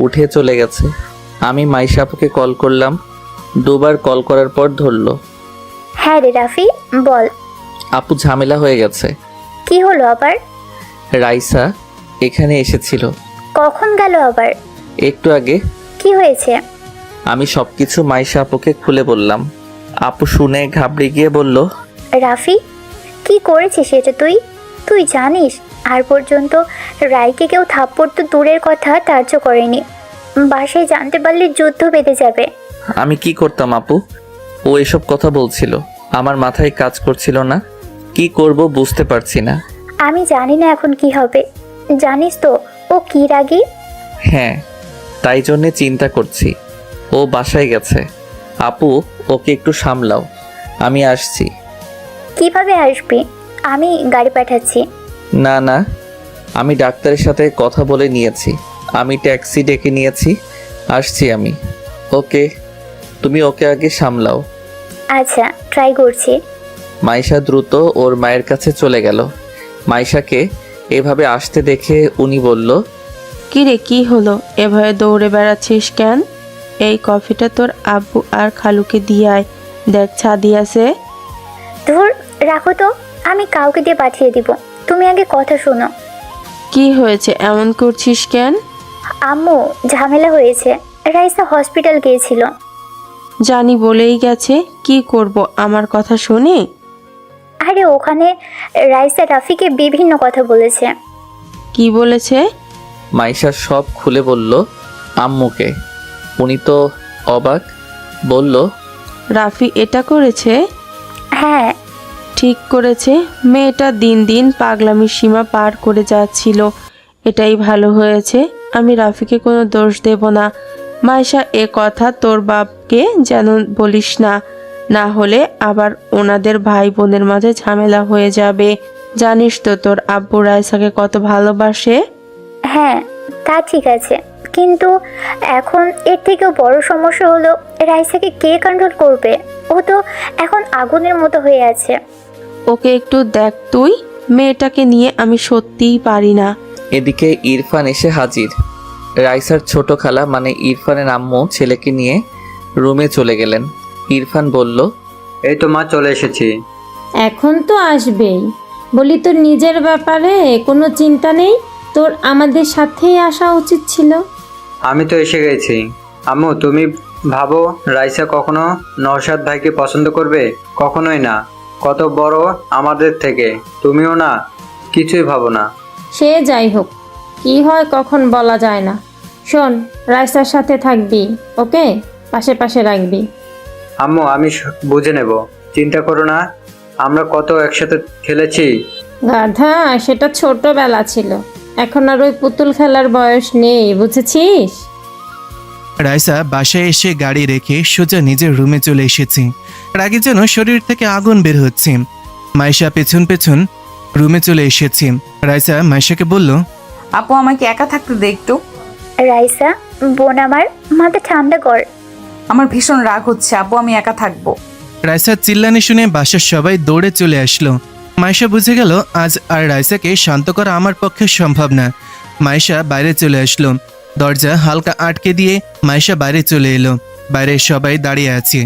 উঠে চলে গেছে। আমি মাইশা আপুকে কল করলাম, 2 বার কল করার পর ধরলো। হ্যাঁ রে রাফি, বল। আপু, ঝামেলা হয়ে গেছে। কি হলো আবার? রাইসা এখানে এসেছিল। কখন গেল আবার? একটু আগে। কি হয়েছে? আমি সবকিছু মাইশা আপুকে খুলে বললাম। আপু শুনে ঘাবড়ে গিয়ে বলল, রাফি, কি করেছিস এটা তুই? তুই জানিস আর পর্যন্ত রাইকে কেউ থাপ্পড় তো দূরের কথা ধার্য করেনি, বাসায় জানতে পারলে যুদ্ধ বেঁধে যাবে। আমি কি করতাম আপু? ও এসব কথা বলছিল, আমার মাথায় কাজ করছিল না, কি করব বুঝতে পারছি না। আমি জানি না এখন কি হবে, জানিস তো ও কি রাগী। হ্যাঁ, তাই জন্যে চিন্তা করছি। ও বাসায় গেছে। আপু, ওকে একটু সামলাও, আমি আসছি। কিভাবে আসবি? আমি গাড়ি পাঠাচ্ছি। না না, আমি ডাক্তারের সাথে কথা বলে নিয়েছি, আমি ট্যাক্সি ডেকে নিয়েছি, আসছি আমি। ওকে, তুমি ওকে আগে সামলাও। আচ্ছা, ট্রাই করছি। মাইশা দ্রুত ওর মায়ের কাছে চলে গেল। মাইশাকে এভাবে আসতে দেখে উনি বলল, কিরে, কি হলো? এভাবে দৌড়ে বেড়াচ্ছিস কেন? এই কফিটা তোর আব্বু আর খালুকে দিয়ে আয়, দেখ ছাদি আছে। ধুর, রাখো তো, আমি কাউকে দিয়ে পাঠিয়ে দিব, তুমি আগে কথা শোনো। কি হয়েছে, এমন করছিস কেন? আম্মু, ঝামেলা হয়েছে, রাইসা হসপিটাল গিয়েছিল। জানি বলেই গেছে, কি করব আমার কথা শুনে? আরে ওখানে রাইসা রাফিকে বিভিন্ন কথা বলেছে। কি বলেছে? মাইশা সব খুলে বলল আম্মুকে। উনি তো অবাক, বলল, রাফি এটা করেছে? হ্যাঁ। ঠিক করেছে, মেয়েটা দিন দিন পাগলামির সীমা পার করে যাচ্ছিল, এটাই ভালো হয়েছে। আমি রাফিকে কোনো দোষ দেব না। মাইশা, এ কথা তোর বাপকে যেন বলিস না, না হলে আবার ওনাদের ভাই বোনের মাঝে ঝামেলা হয়ে যাবে, জানিস তো তোর আব্বু রাইসাকে কত ভালোবাসে। হ্যাঁ, তা ঠিক আছে, কিন্তু এখন এর থেকেও বড় সমস্যা হলো রাইসাকে কে কন্ট্রোল করবে? ও তো এখন আগুনের মতো হয়ে আছে। ওকে একটু দেখ তুই, মেয়েটাকে নিয়ে আমি সত্যিই পারি না। এদিকে ইরফান এসে হাজির। রাইসার ছোট খালা মানে ইরফানের আম্মু ছেলেকে নিয়ে রুমে চলে গেলেন। ইরফান বলল, এই তো মা, চলে এসেছি। এখন তো আসবেই। বলি তোর নিজের ব্যাপারে কোনো চিন্তা নেই? তোর আমাদের সাথেই আসা উচিত ছিল। আমি তো এসে গেছি। আম্মু, তুমি ভাবো রাইসা কখনো নওশাদ ভাইকে পছন্দ করবে? কখনোই না। কত বড় আমাদের থেকে, তুমিও না, কিছুই ভাবো না। সে যাই হোক, কি হয় কখন বলা যায় না। শোন, রাইসার সাথে থাকবি, ওকে? পাশে পাশে রাখবি। আম্মু, আমি বুঝে নেব, চিন্তা করো না। আমরা কত একসাথে খেলেছি। গাধা, সেটা ছোটবেলা ছিল, এখন আর ওই পুতুল খেলার বয়স নেই, বুঝেছিস? রাইসা বাসায় এসে গাড়ি রেখে সোজা নিজের রুমে চলে এসেছে। রাগে যেন শরীর থেকে আগুন বের হচ্ছে। মাইশা পেছন পেছন রুমে চলে এসেছে। রাইসা মাইশাকে বলল, আপু, আমাকে একা থাকতে দে একটু। রাইসা বোন আমার, মাথা ঠান্ডা কর। আমার ভীষণ রাগ হচ্ছে আপু, আমি একা থাকবো। রাইসার চিল্লানি শুনে বাসার সবাই দৌড়ে চলে আসলো। মাইশা বুঝে গেল আজ আর রাইসাকে শান্ত করা আমার পক্ষে সম্ভব না। মাইশা বাইরে চলে আসলো। দরজা হালকা আটকে দিয়ে মাইশা বাইরে চলে এলো। বাইরে সবাই দাঁড়িয়ে আছে।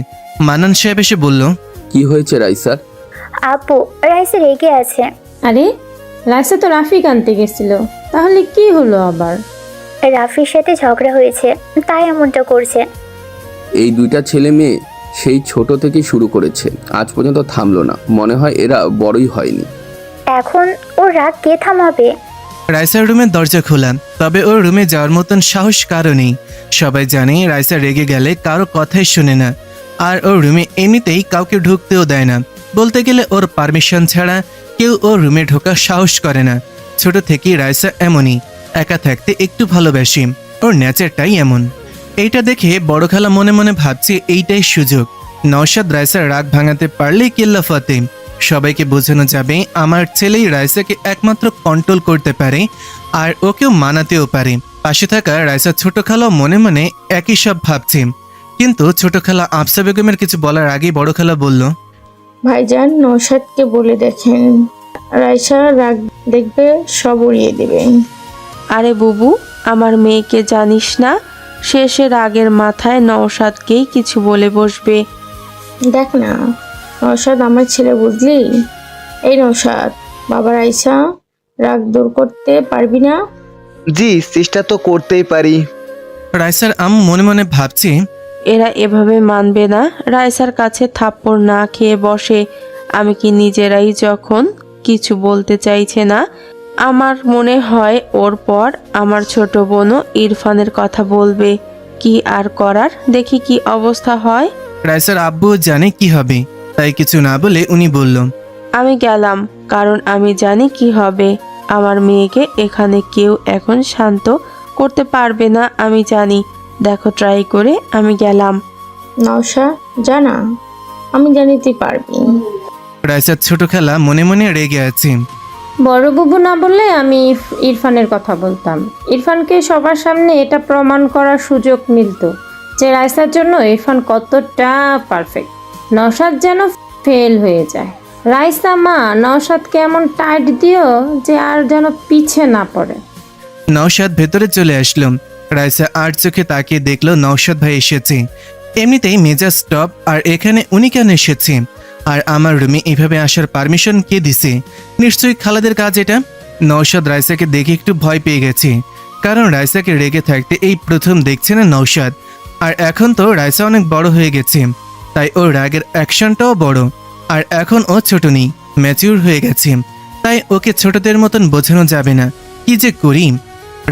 মানান সাহেব এসে বলল, কি হয়েছে রাইসার? আপু, রাইসা রেগে আছে। আরে, রাইসা তো রাফিক আনতে গেছিল, তাহলে কি হলো আবার? রাফির সাথে ঝগড়া হয়েছে, তাই এমনটা করছে। এই দুইটা ছেলে মেয়ে সেই ছোট থেকেই শুরু করেছে, আজ পর্যন্ত থামলো না। মনে হয় এরা বড়ই হয়নি। এখন ও রাগ কে থামাবে? রাইসার রুমের দরজা খোলা, তবে ওর রুমে যাওয়ার মতন সাহস কারো নেই। সবাই জানে রাইসা রেগে গেলে কারো কথাই শোনে না, আর ওর রুমে এমনিতেই কাউকে ঢুকতেও দেয় না। বলতে গেলে ওর পারমিশন ছাড়া কেউ ওর রুমে ঢোকার সাহস করে না। ছোট থেকেই রাইসা এমনই, একা থাকতে একটু ভালোবাসি, ওর নেচারটাই এমন। এইটা দেখে বড় খালা মনে মনে ভাবছে এইটাই সুযোগ। নওশাদ রাইসার রাগ ভাঙাতে পারলেই কেল্লা ফতে। সবাইকে বোঝানো যাবে আমার ছেলেই রাইসাকে একমাত্র কন্ট্রোল করতে পারে, আর ওকেও মানাতেও পারে। পাশে থাকা রাইসার ছোট খালাও মনে মনে একই সব ভাবছে। কিন্তু ছোট খালা আফসা বেগমের কিছু বলার আগেই বড় খালা বলল, ভাইজান নৌশাদকে বলে দেখেন, রাইসা রাগ দেখবে সব উড়িয়ে দেবে। আরে বুবু, আমার মেয়েকে জানিস না? শেষে রাগের মাথায় নওশাদকেই কিছু বলে বসবে। দেখ না, নৌশাদ আমার ছেলে, বুঝলি? এই নৌশাদ, বাবা রাইসা রাগ দূর করতে পারবি না? জি, চেষ্টা তো করতেই পারি। রাইসার মনে মনে ভাবছে, এরা এভাবে মানবে না, রাইসার কাছে থাপ্পড় না খেয়ে বসে। আমি কি নিজেরাই যখন কিছু বলতে চাইছে না, আমার মনে হয় ওর পর আমার ছোট বোনও ইরফানের কথা বলবে। কি আর করার, দেখি কি অবস্থা হয়। রাইসার আব্বু জানে কি হবে, তাই কিছু না বলে উনি বলল, আমি গেলাম, কারণ আমি জানি কি হবে। আমার মেয়েকে এখানে কেউ এখন শান্ত করতে পারবে না, আমি জানি। দেখো ট্রাই করে, আমি গেলাম। নওশা, জানা, আমি জানি তুই পারবি। রাইসার ছোট খালা মনে মনে রেগে আছে। বড় বুবু না বললে আমি ইরফানের কথা বলতাম। ইরফানকে সবার সামনে এটা প্রমাণ করার সুযোগ মিলত যে রাইসার জন্য ইরফান কতটা পারফেক্ট। নওশাদ যেন ফেল হয়ে যায়। রাইসা মা নওশাদকে এমন টাইট দিও যে আর যেন পিছে না পড়ে। নওশাদ ভেতরে চলে আসলো। রাইসা আর চোখে তাকিয়ে দেখলো নওশাদ ভাই এসেছে। এমনিতেই মেজাজ স্টপ, আর এখানে উনি কেন এসেছে? আর আমার রুমে এভাবে আসার পারমিশন কে দিছে? নিশ্চয়ই খালাদের কাজ এটা। নওশাদ রাইসাকে দেখে একটু ভয় পেয়ে গেছে, কারণ রাইসাকে রেগে থাকতে এই প্রথম দেখছে না নওশাদ। আর এখন তো রাইসা অনেক বড় হয়ে গেছে, তাই ওর রাগের অ্যাকশনটাও বড়। আর এখন ও ছোট নেই, ম্যাচিউর হয়ে গেছে, তাই ওকে ছোটদের মতন বোঝানো যাবে না। কি যে করি?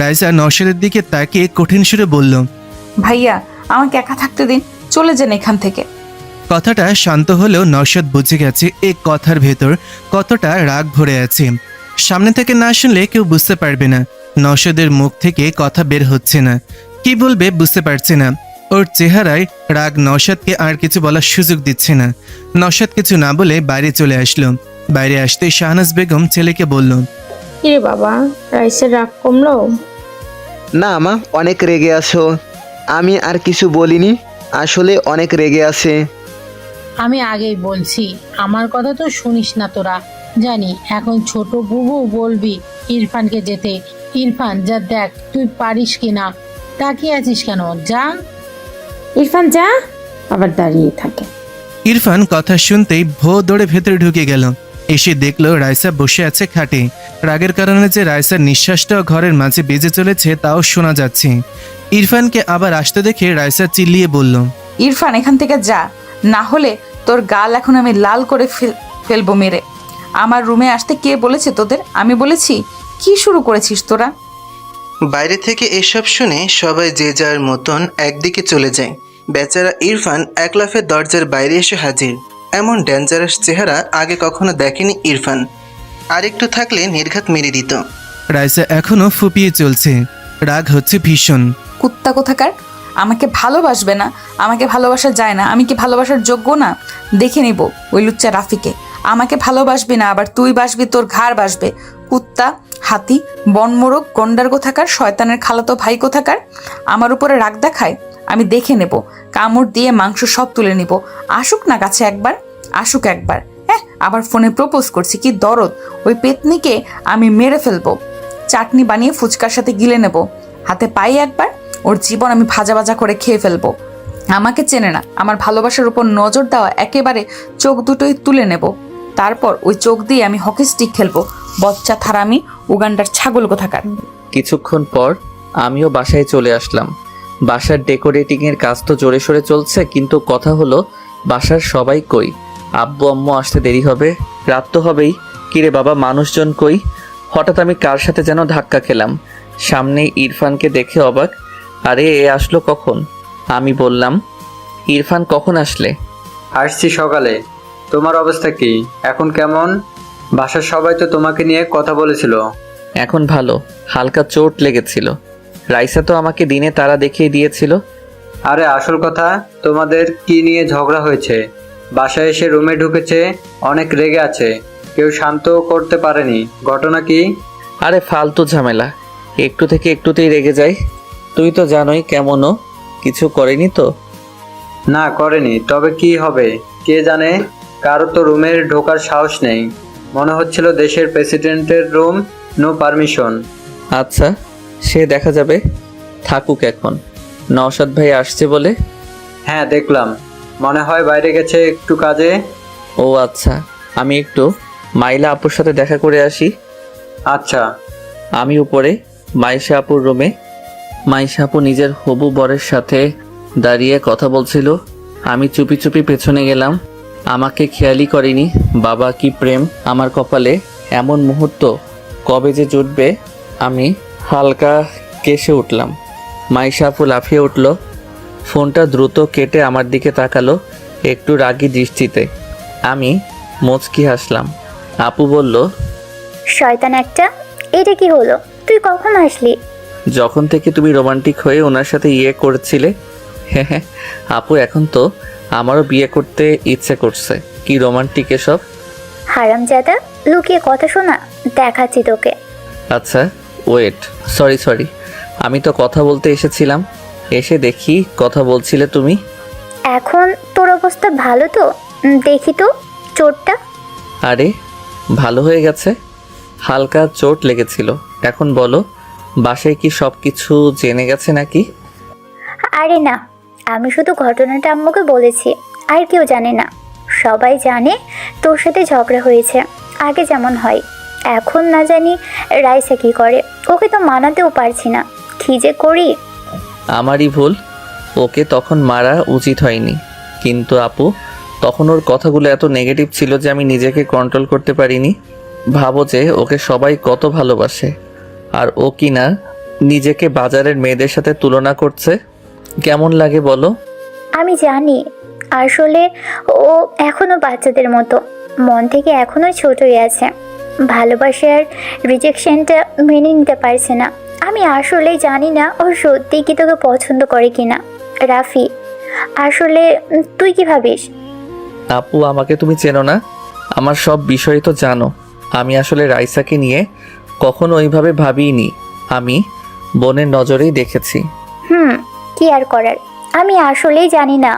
রাইসা নওশাদের দিকে তাকিয়ে কঠিন সুরে বলল, ভাইয়া, আমাকে একা থাকতে দিন, চলে যান এখান থেকে। কথাটা শান্ত হলেও নওশাদ বুঝে গেছে এই কথার ভেতর কতটা রাগ ভরে আছে। সামনে থেকে না শুনলে কেউ বুঝতে পারবে না। নওশাদের মুখ থেকে কথা বের হচ্ছে না, কি বলবে বুঝতে পারছে না। ওর চেহারায় রাগ নওশাদকে আর কিছু বলার সুযোগ দিচ্ছে না। নওশাদ কিছু না বলে বাইরে চলে আসলো। বাইরে আসতে শাহনাজ বেগম ছেলেকে বলল, কিরে বাবা, রাইসার রাগ কমলো? না মা, অনেক রেগে আছো। আমি আর কিছু বলিনি, আসলে অনেক রেগে আছে। আমি আগেই বলছি, আমার কথা তো শুনিস না তোরা। জানি এখন ছোট বুবু বলবি ইরফানকে যেতে। ইরফান যা, দেখ তুই পারিস কিনা। তাকিয়ে আছিস কেন? যা। ইরফান যা, আবার দাঁড়িয়ে থাকে। ইরফান কথা শুনতেই ভো দৌড়ে ভেতরে ঢুকে গেল। এসে দেখলো রাইসা বসে আছে খাটে। রাগের কারণে যে রাইসার নিঃশ্বাসটাও ঘরের মাঝে বেজে চলেছে তাও শোনা যাচ্ছে। ইরফানকে আবার আসতে দেখে রাইসা চিল্লিয়ে বলল, ইরফান এখান থেকে যা, না হলে তোর গাল এখন আমি লাল করে ফেলবো মেরে। আমার রুমে আসতে কে বলেছে তোদের? আমি বলেছি? কি শুরু করেছিস তোরা? বাইরে থেকে এসব শুনে সবাই যে যার মতন একদিকে চলে যায়। বেচারা ইরফান এক লাফে দরজার বাইরে এসে হাজির। এমন ডেঞ্জারাস চেহারা আগে কখনো দেখেনি ইরফান। আর একটু থাকলে নির্ঘাত মেরে দিত। রাইসা এখনো ফুপিয়ে চলছে, রাগ হচ্ছে ভীষণ। কুত্তা কোথাকার! আমাকে ভালোবাসবে না, আমাকে ভালোবাসা যায় না, আমি কি ভালোবাসার যোগ্য না? দেখে নিব ওই লুচ্চা রাফিকে। আমাকে ভালোবাসবি না, আবার তুই বাসবি, তোর ঘাড় বাসবে। কুত্তা, হাতি, বনমোরগ, গন্ডার কোথাকার, শয়তানের খালাতো ভাই কোথাকার! আমার উপরে রাগ দেখায়, আমি দেখে নেব, কামড় দিয়ে মাংস সব তুলে নিব। আসুক না কাছে একবার, আসুক একবার। হ্যাঁ, আবার ফোনে প্রপোজ করছি, কি দরদ! ওই পেতনিকে আমি মেরে ফেলবো, চাটনি বানিয়ে ফুচকার সাথে গিলে নেব। হাতে পাই একবার, ওর জীবন আমি ভাজা ভাজা করে খেয়ে ফেলবো। আমাকে চেনে না, আমার ভালোবাসার উপর নজর দেওয়া একেবারে চোখ দুটোই তুলে নেব। তারপর ওই চোখ দিয়ে আমি হকি স্টিক খেলবো। বচ্চা থারামি, উগান্ডার ছাগল কোথাকার! কিছুক্ষণ পর আমিও বাসায় চলে আসলাম। বাসার ডেকোরেটিংয়ের কাজ তো জোরে সোরে চলছে, কিন্তু কথা হলো বাসার সবাই কই? আব্বু আম্মু আসতে দেরি হবে, রাত তো হবেই। কিরে বাবা, মানুষজন কই? হঠাৎ আমি কার সাথে যেন ধাক্কা খেলাম। সামনে ইরফানকে দেখে অবাক, আরে এ আসলো কখন? আমি বললাম, ইরফান কখন আসলে? আসছি সকালে। তোমার অবস্থা কি এখন? কেমন? বাসার সবাই তো তোমাকে নিয়ে কথা বলেছিল। এখন ভালো, হালকা চোট লেগেছিল। রাইসা তো আমাকে দিনে তারা দেখিয়ে দিয়েছিল। আরে আসল কথা, তোমাদের কি নিয়ে ঝগড়া হয়েছে? বাসায় এসে রুমে ঢুকেছে, অনেক রেগে আছে, কেউ শান্ত করতে পারেনি। ঘটনা কি? আরে ফালতু ঝামেলা, একটু থেকে একটুতেই রেগে যায়। তুই তো জানোই কেমনও, কিছু করেনি তো? না করেনি, তবে কি হবে কে জানে। কারো তো রুমে ঢোকার সাহস নেই। মনে হচ্ছিল দেশের প্রেসিডেন্টের রুম, নো পারমিশন। আচ্ছা, সে দেখা যাবে, থাকুক এখন। নওশাদ ভাই আসছে বলে? হ্যাঁ দেখলাম, মনে হয় বাইরে গেছে একটু কাজে। ও আচ্ছা, আমি একটু মাইলা আপুর সাথে দেখা করে আসি। আচ্ছা। আমি উপরে মাইশা আপুর রুমে। মাইশা আপু নিজের হবু বরের সাথে দাঁড়িয়ে কথা বলছিল। আমি চুপি চুপি পেছনে গেলাম। আমাকে খেয়ালই করেনি। বাবা কি প্রেম আমার কপালে! এমন মুহূর্ত কবে যে জুটবে। আমি হালকা কেসে উঠলাম। মাইশা আপু লাফিয়ে উঠল, ফোনটা দ্রুত কেটে আমার দিকে তাকালো একটু রাগী দৃষ্টিতে। আমি মুচকি হাসলাম। আপু বলল, শয়তান একটা, এটা কি হলো? তুই কখন আসলি? যখন থেকে তুমি রোমান্টিক হয়ে ওনার সাথে ইয়ে করছিলে। হ্যাঁ আপু, এখন তো আমারও বিয়ে করতে ইচ্ছে করছে। কি রোমান্টিক এসব! হারামজাদা, লুকিয়ে কথা শোনা, দেখাচ্ছি তোকে। আচ্ছা ওয়েট, সরি, আমি তো কথা বলতে এসেছিলাম। এসে দেখি কথা বলছিলে তুমি। এখন তোর অবস্থা ভালো তো? দেখি তো চোটটা। আরে ভালো হয়ে গেছে, হালকা চোট লেগেছিল। এখন বলো, বাসায় কি সব কিছু জেনে গেছে নাকি? আরে না, আমি শুধু ঘটনাটা আম্মুকে বলেছি, আর কেউ জানে না। সবাই জানে তোর সাথে ঝগড়া হয়েছে, আগে যেমন হয়। এখন না জানি রাইসা কি করে, ওকে তো মানাতেও পারছি না। কি যে করি! আমারই ভুল, ওকে তখন মারা উচিত হয়নি। কিন্তু আপু, তখন ওর কথাগুলো এত নেগেটিভ ছিল যে আমি নিজেকে কন্ট্রোল করতে পারিনি। ভাবো যে ওকে সবাই কত ভালোবাসে, আর ও কি না নিজেকে বাজারের মেয়েদের সাথে তুলনা করছে। কেমন লাগে বলো? আমি জানি, আসলে ও এখনো বাচ্চাদের মতো, মন থেকে এখনো ছোটই আছে। ভালোবাসার রিজেকশনটা মেনে নিতে পারছে না। আমি আসলেই জানি না ও সত্যিই কি তোকে পছন্দ করে কিনা। রাফি, আসলে তুই কি ভাবিস? আপু, আমাকে তুমি চেনো না, আমার সব বিষয় তো জানো। আমি আসলে রাইসাকে নিয়ে কখনো ওইভাবে ভাবিনি। আমি বোনের নজরেই দেখেছি। কি আর করার, আমি আসলেই জানি না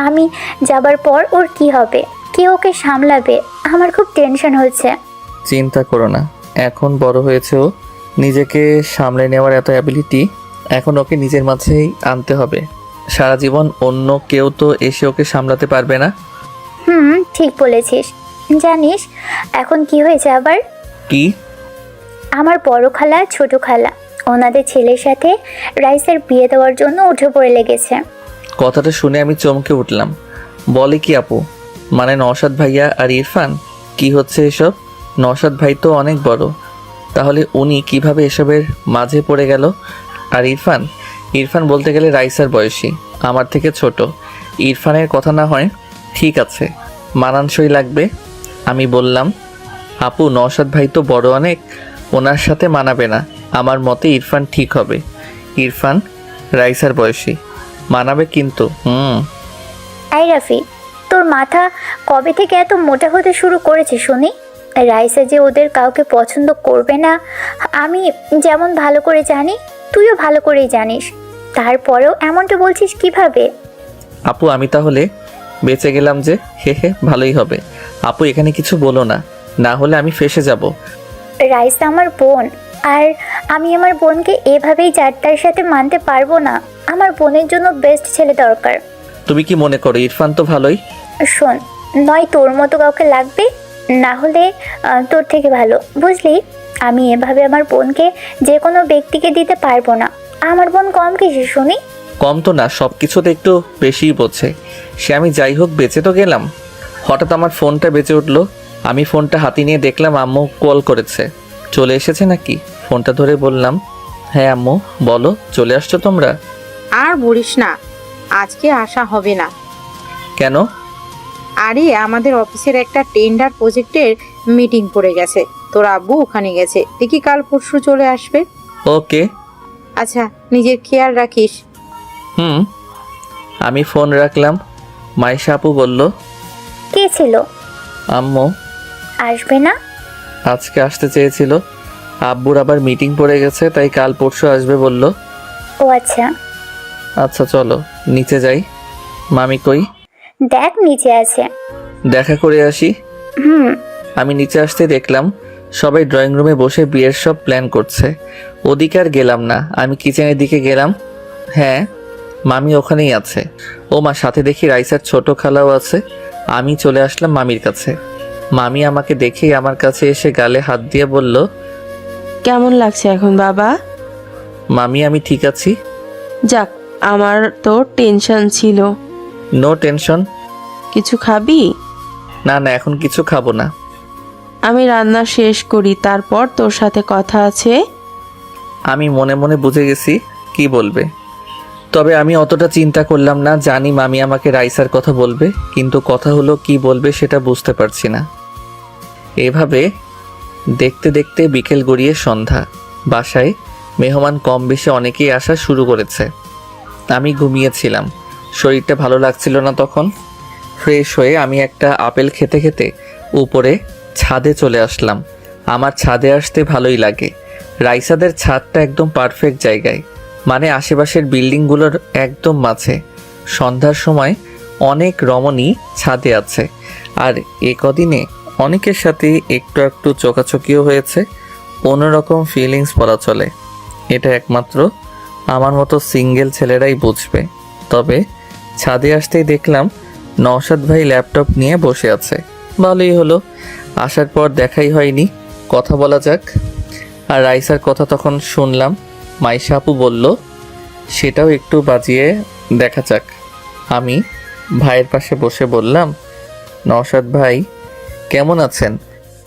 আমি যাবার পর ওর কি হবে, কে ওকে সামলাবে। আমার খুব টেনশন হচ্ছে। চিন্তা করো না, এখন বড় হয়েছে ও, নিজেকে সামলে নেওয়ার এত অ্যাবিলিটি এখন ওকে নিজের মাঝেই আনতে হবে। সারা জীবন অন্য কেউ তো এসে ওকে সামলাতে পারবে না। ঠিক বলেছিস। জানিস এখন কি হয়েছে আবার? কি? আমার বড় খালা ছোট খালা ওনাদের ছেলের সাথে রাইসের বিয়ে দেওয়ার জন্য উঠে পড়ে লেগেছে। কথাটা শুনে আমি চমকে উঠলাম। বলে কি আপু? মানে নওশাদ ভাইয়া আর ইরফান? কি হচ্ছে এসব? নওশাদ ভাই তো অনেক বড়, তাহলে উনি কিভাবে এসবের মাঝে পড়ে গেল? আর ইরফান? ইরফান বলতে গেলে রাইসার বয়সী, আমার থেকে ছোট। ইরফানের কথা না হয় ঠিক আছে, মানানসই লাগবে। আমি বললাম, আপু নওশাদ ভাই তো বড় অনেক, ওনার সাথে মানাবে না। আমার মতে ইরফান ঠিক হবে। ইরফান রাইসার বয়সী, মানাবে কিন্তু। আই রাফি, তোর মাথা কবে থেকে এত মোটা হতে শুরু করেছে শুনি? রাইসা যে ওদের কাউকে পছন্দ করবে না আমি যেমন ভালো করে জানি, তুইও ভালো করেই জানিস, তারপরেও এমনটা বলছিস কিভাবে? আপু আমি তাহলে বেঁচে গেলাম যে। হে ভালোই হবে। আপু এখানে কিছু বলো না, না হলে আমি ফেঁসে যাব। রাইসা আমার বোন, আর আমি আমার বোনকে এভাবেই যারটার সাথে মানতে পারবো না। আমার বোনের জন্য বেস্ট ছেলে দরকার। তুমি কি মনে করো ইরফান তো ভালোই? শোন, নয় তোর মতো কাউকে লাগবে, না হলে তোর থেকে ভালো, বুঝলি? আমি এভাবে আমার বোনকে যে কোনো ব্যক্তিকে দিতে পারবো না। আমার বোন কম কিছু শুনি? কম তো না, সব কিছুতে একটু বেশিই বোঝে সে। আমি যাই হোক বেঁচে তো গেলাম। হঠাৎ আমার ফোনটা বেজে উঠলো। আমি ফোনটা হাতে নিয়ে দেখলাম আম্মু কল করেছে। চলে এসেছে নাকি? ফোনটা ধরে বললাম, হ্যাঁ আম্মু বলো, চলে আসছো তোমরা? আর বলিস না, আজকে আসা হবে না। কেন? আরে আমাদের অফিসের একটা টেন্ডার প্রজেক্টের মিটিং পড়ে গেছে, তোর আব্বু ওখানে গেছে, দেখি কাল পরশু চলে আসবে। ওকে। আচ্ছা, নিজের খেয়াল রাখিস। আমি ফোন রাখলাম। মাইশা আপু বলল, কে ছিল? আম্মু। আসবে না? আজকে আসতে চেয়েছিল, আব্বুর আবার মিটিং পড়ে গেছে, তাই কাল পরশু আসবে বলল। ও আচ্ছা। আচ্ছা চলো নিচে যাই। মামি কই? দেখ নিচে আছে। দেখা করে আসি। আমি নিচে আসতে দেখলাম সবাই ড্রয়িং রুমে বসে বিয়ের সব প্ল্যান করছে। ওদিকে আর গেলাম না, আমি কিচেনের দিকে গেলাম। হ্যাঁ মামি ওখানেই আছে। ও মা, সাথে দেখি রাইসার ছোট খালাও আছে। আমি চলে আসলাম মামির কাছে। মামি আমাকে দেখেই আমার কাছে এসে গালে হাত দিয়ে বলল, কেমন লাগছে এখন বাবা? মামি আমি ঠিক আছি। যাক, আমার তো টেনশন ছিল। No tension. কিছু খাবি? না না, এখন কিছু খাবো না। আমি রান্না শেষ করি, তারপর তোর সাথে কথা আছে। আমি মনে মনে বুঝে গেছি কি বলবে, তবে আমি অতটা চিন্তা করলাম না। জানি মামি আমাকে রাইসার কথা বলবে, কিন্তু কথা হলো কি বলবে সেটা বুঝতে পারছি না। এভাবে দেখতে দেখতে বিকেল গড়িয়ে সন্ধ্যা। বাসায় মেহমান কম বেশি অনেকেই আসা শুরু করেছে। আমি ঘুমিয়েছিলাম, শরীরটা ভালো লাগছিল না তখন। ফ্রেশ হয়ে আমি একটা আপেল খেতে খেতে উপরে ছাদে চলে আসলাম। আমার ছাদে আসতে ভালোই লাগে। রাইসাদের ছাদটা একদম পারফেক্ট জায়গায়, মানে আশেপাশের বিল্ডিংগুলোর একদম মাঝে। সন্ধ্যার সময় অনেক রমণী ছাদে আছে, আর এ কদিনে অনেকের সাথে একটু একটু চোখাচোখিও হয়েছে। অন্যরকম ফিলিংস বলা চলে। এটা একমাত্র আমার মতো সিঙ্গেল ছেলেরাই বুঝবে। তবে ছাদে আসতেই দেখলাম নওশাদ ভাই ল্যাপটপ নিয়ে বসে আছে। ভালোই হলো, আসার পর দেখাই হয়নি, কথা বলা যাক। আর রাইসার কথা তখন শুনলাম। মাইশা আপু বলল, সেটাও একটু বাজিয়ে দেখা যাক। আমি ভাইয়ের পাশে বসে বললাম, নওশাদ ভাই কেমন আছেন?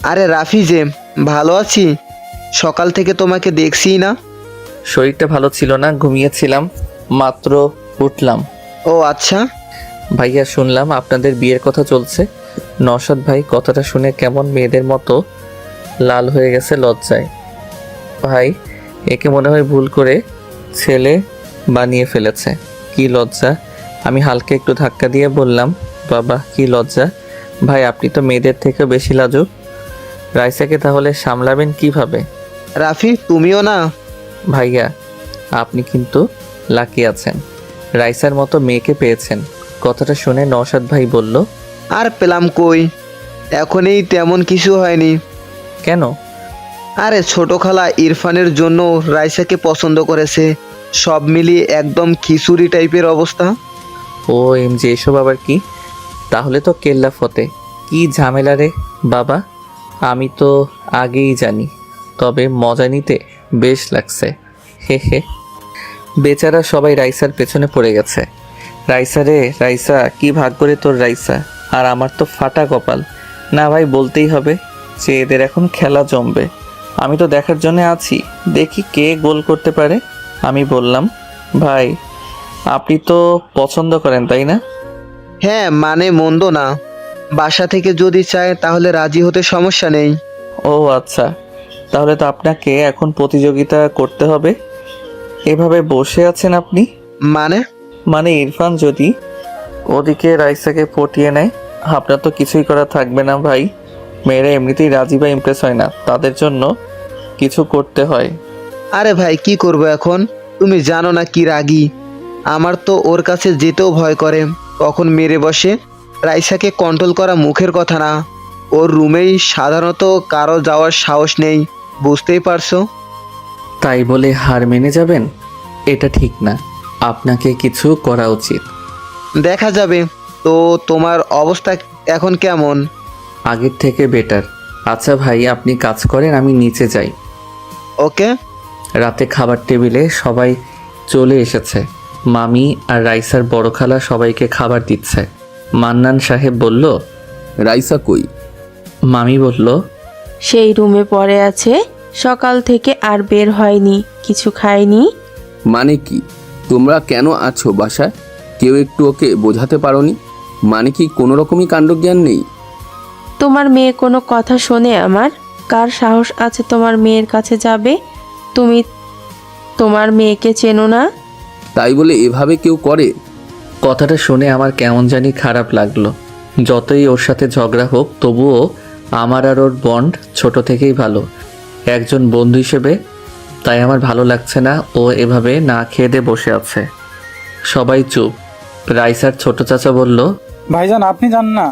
আরে রাফি যে, ভালো আছি, সকাল থেকে তোমাকে দেখছি না। শরীরটা ভালো ছিল না, ঘুমিয়েছিলাম, মাত্র উঠলাম। ও আচ্ছা। ভাইয়া শুনলাম আপনাদের বিয়ের কথা চলছে। নওশাদ ভাই কথাটা শুনে কেমন মেয়েদের মতো লাল হয়ে গেছে লজ্জায়। ভাই একে মনে হয় ভুল করে ছেলে বানিয়ে ফেলেছে। কি লজ্জা। আমি হালকা একটু ধাক্কা দিয়ে বললাম, বাবা কি লজ্জা। ভাই আপনি তো মেয়েদের থেকে বেশি লাজুক, রাইসাকে তাহলে সামলাবেন কিভাবে? রাফি তুমিও না। ভাইয়া আপনি কিন্তু লাকি আছেন, রাইসার মতো মেয়েকে পেয়েছেন। কথাটা শুনে নওশাদ ভাই বলল, আর পেলাম কই, এখনই তেমন কিছু হয়নি। কেন? আরে ছোট খালা ইরফানের জন্য রাইসাকে পছন্দ করেছে, সব মিলিয়ে একদম খিচুড়ি টাইপের অবস্থা। ও এম যে এসব আবার কি? তাহলে তো কেল্লা ফতে, কি ঝামেলা রে বাবা। আমি তো আগেই জানি, তবে মজা নিতে বেশ লাগছে, হে হে। বেচারা সবাই রাইসার পেছনে পড়ে গেছে। রাইসা রে রাইসা, কি ভাগ করে তোর রাইসা, আর আমার তো ফাটা কপাল। না ভাই বলতেই হবে যে এদের এখন খেলা জমবে। আমি তো দেখার জন্য আছি, দেখি কে গোল করতে পারে। আমি বললাম, ভাই আপনি তো পছন্দ করেন তাই না? হ্যাঁ মানে মন্দ না, বাসা থেকে যদি চায় তাহলে রাজি হতে সমস্যা নেই। ও আচ্ছা, তাহলে তো আপনাকে এখন প্রতিযোগিতা করতে হবে। এভাবে বসে আছেন আপনি? মানে ইরফান যদি ওদিকে রাইসাকে পটিয়ে নেয়, আপনার তো কিছুই করা থাকবে না ভাই। মেয়েরা এমনিতেই রাজি বা ইমপ্রেস হয় না, তাদের জন্য কিছু করতে হয়। আরে ভাই কি করব এখন, তুমি জানো না কি রাগী। আমার তো ওর কাছে যেতেও ভয় করে, কখন মেরে বসে। রাইসাকে কন্ট্রোল করা মুখের কথা না, ওর রুমেই সাধারণত কারো যাওয়ার সাহস নেই, বুঝতেই পারছো। তাই বলে হার মেনে যাবেন? এটা ঠিক না, আপনাকে কিছু করা উচিত। দেখা যাবে। তো তোমার অবস্থা এখন কেমন? আগের থেকে বেটার। আচ্ছা ভাই আপনি কাজ করেন, আমি নিচে যাই। ওকে। রাতে খাবার টেবিলে সবাই চলে এসেছে। মামি আর রাইসার বড় খালা সবাইকে খাবার দিচ্ছে। মান্নান সাহেব বলল, রাইসা কই? মামি বলল, সেই রুমে পড়ে আছে, সকাল থেকে আর বের হয়নি, কিছু খায়নি। মানে কি, তোমরা কেন আছো বাসায়? কেউ একটু ওকে বোঝাতে পারোনি? মানে কি কোনো রকমই কাণ্ডজ্ঞান নেই? তোমার মেয়ে কোনো কথা শোনে আমার? কার সাহস আছে তোমার মেয়ের কাছে যাবে? তুমি তোমার মেয়েকে চেনো না? তাই বলে এভাবে কেউ করে? কথাটা শুনে আমার কেমন জানি খারাপ লাগলো। যতই ওর সাথে ঝগড়া হোক, তবুও আমার আর ওর বন্ড ছোট থেকেই ভালো, একজন বন্ধু হিসেবে। তাই আমার ভালো লাগছে না ও এভাবে না খেয়ে দিয়ে বসে আছে। সবাই চুপ। রাইসার ছোট চাচা বলল, ভাইজান আপনি জান না,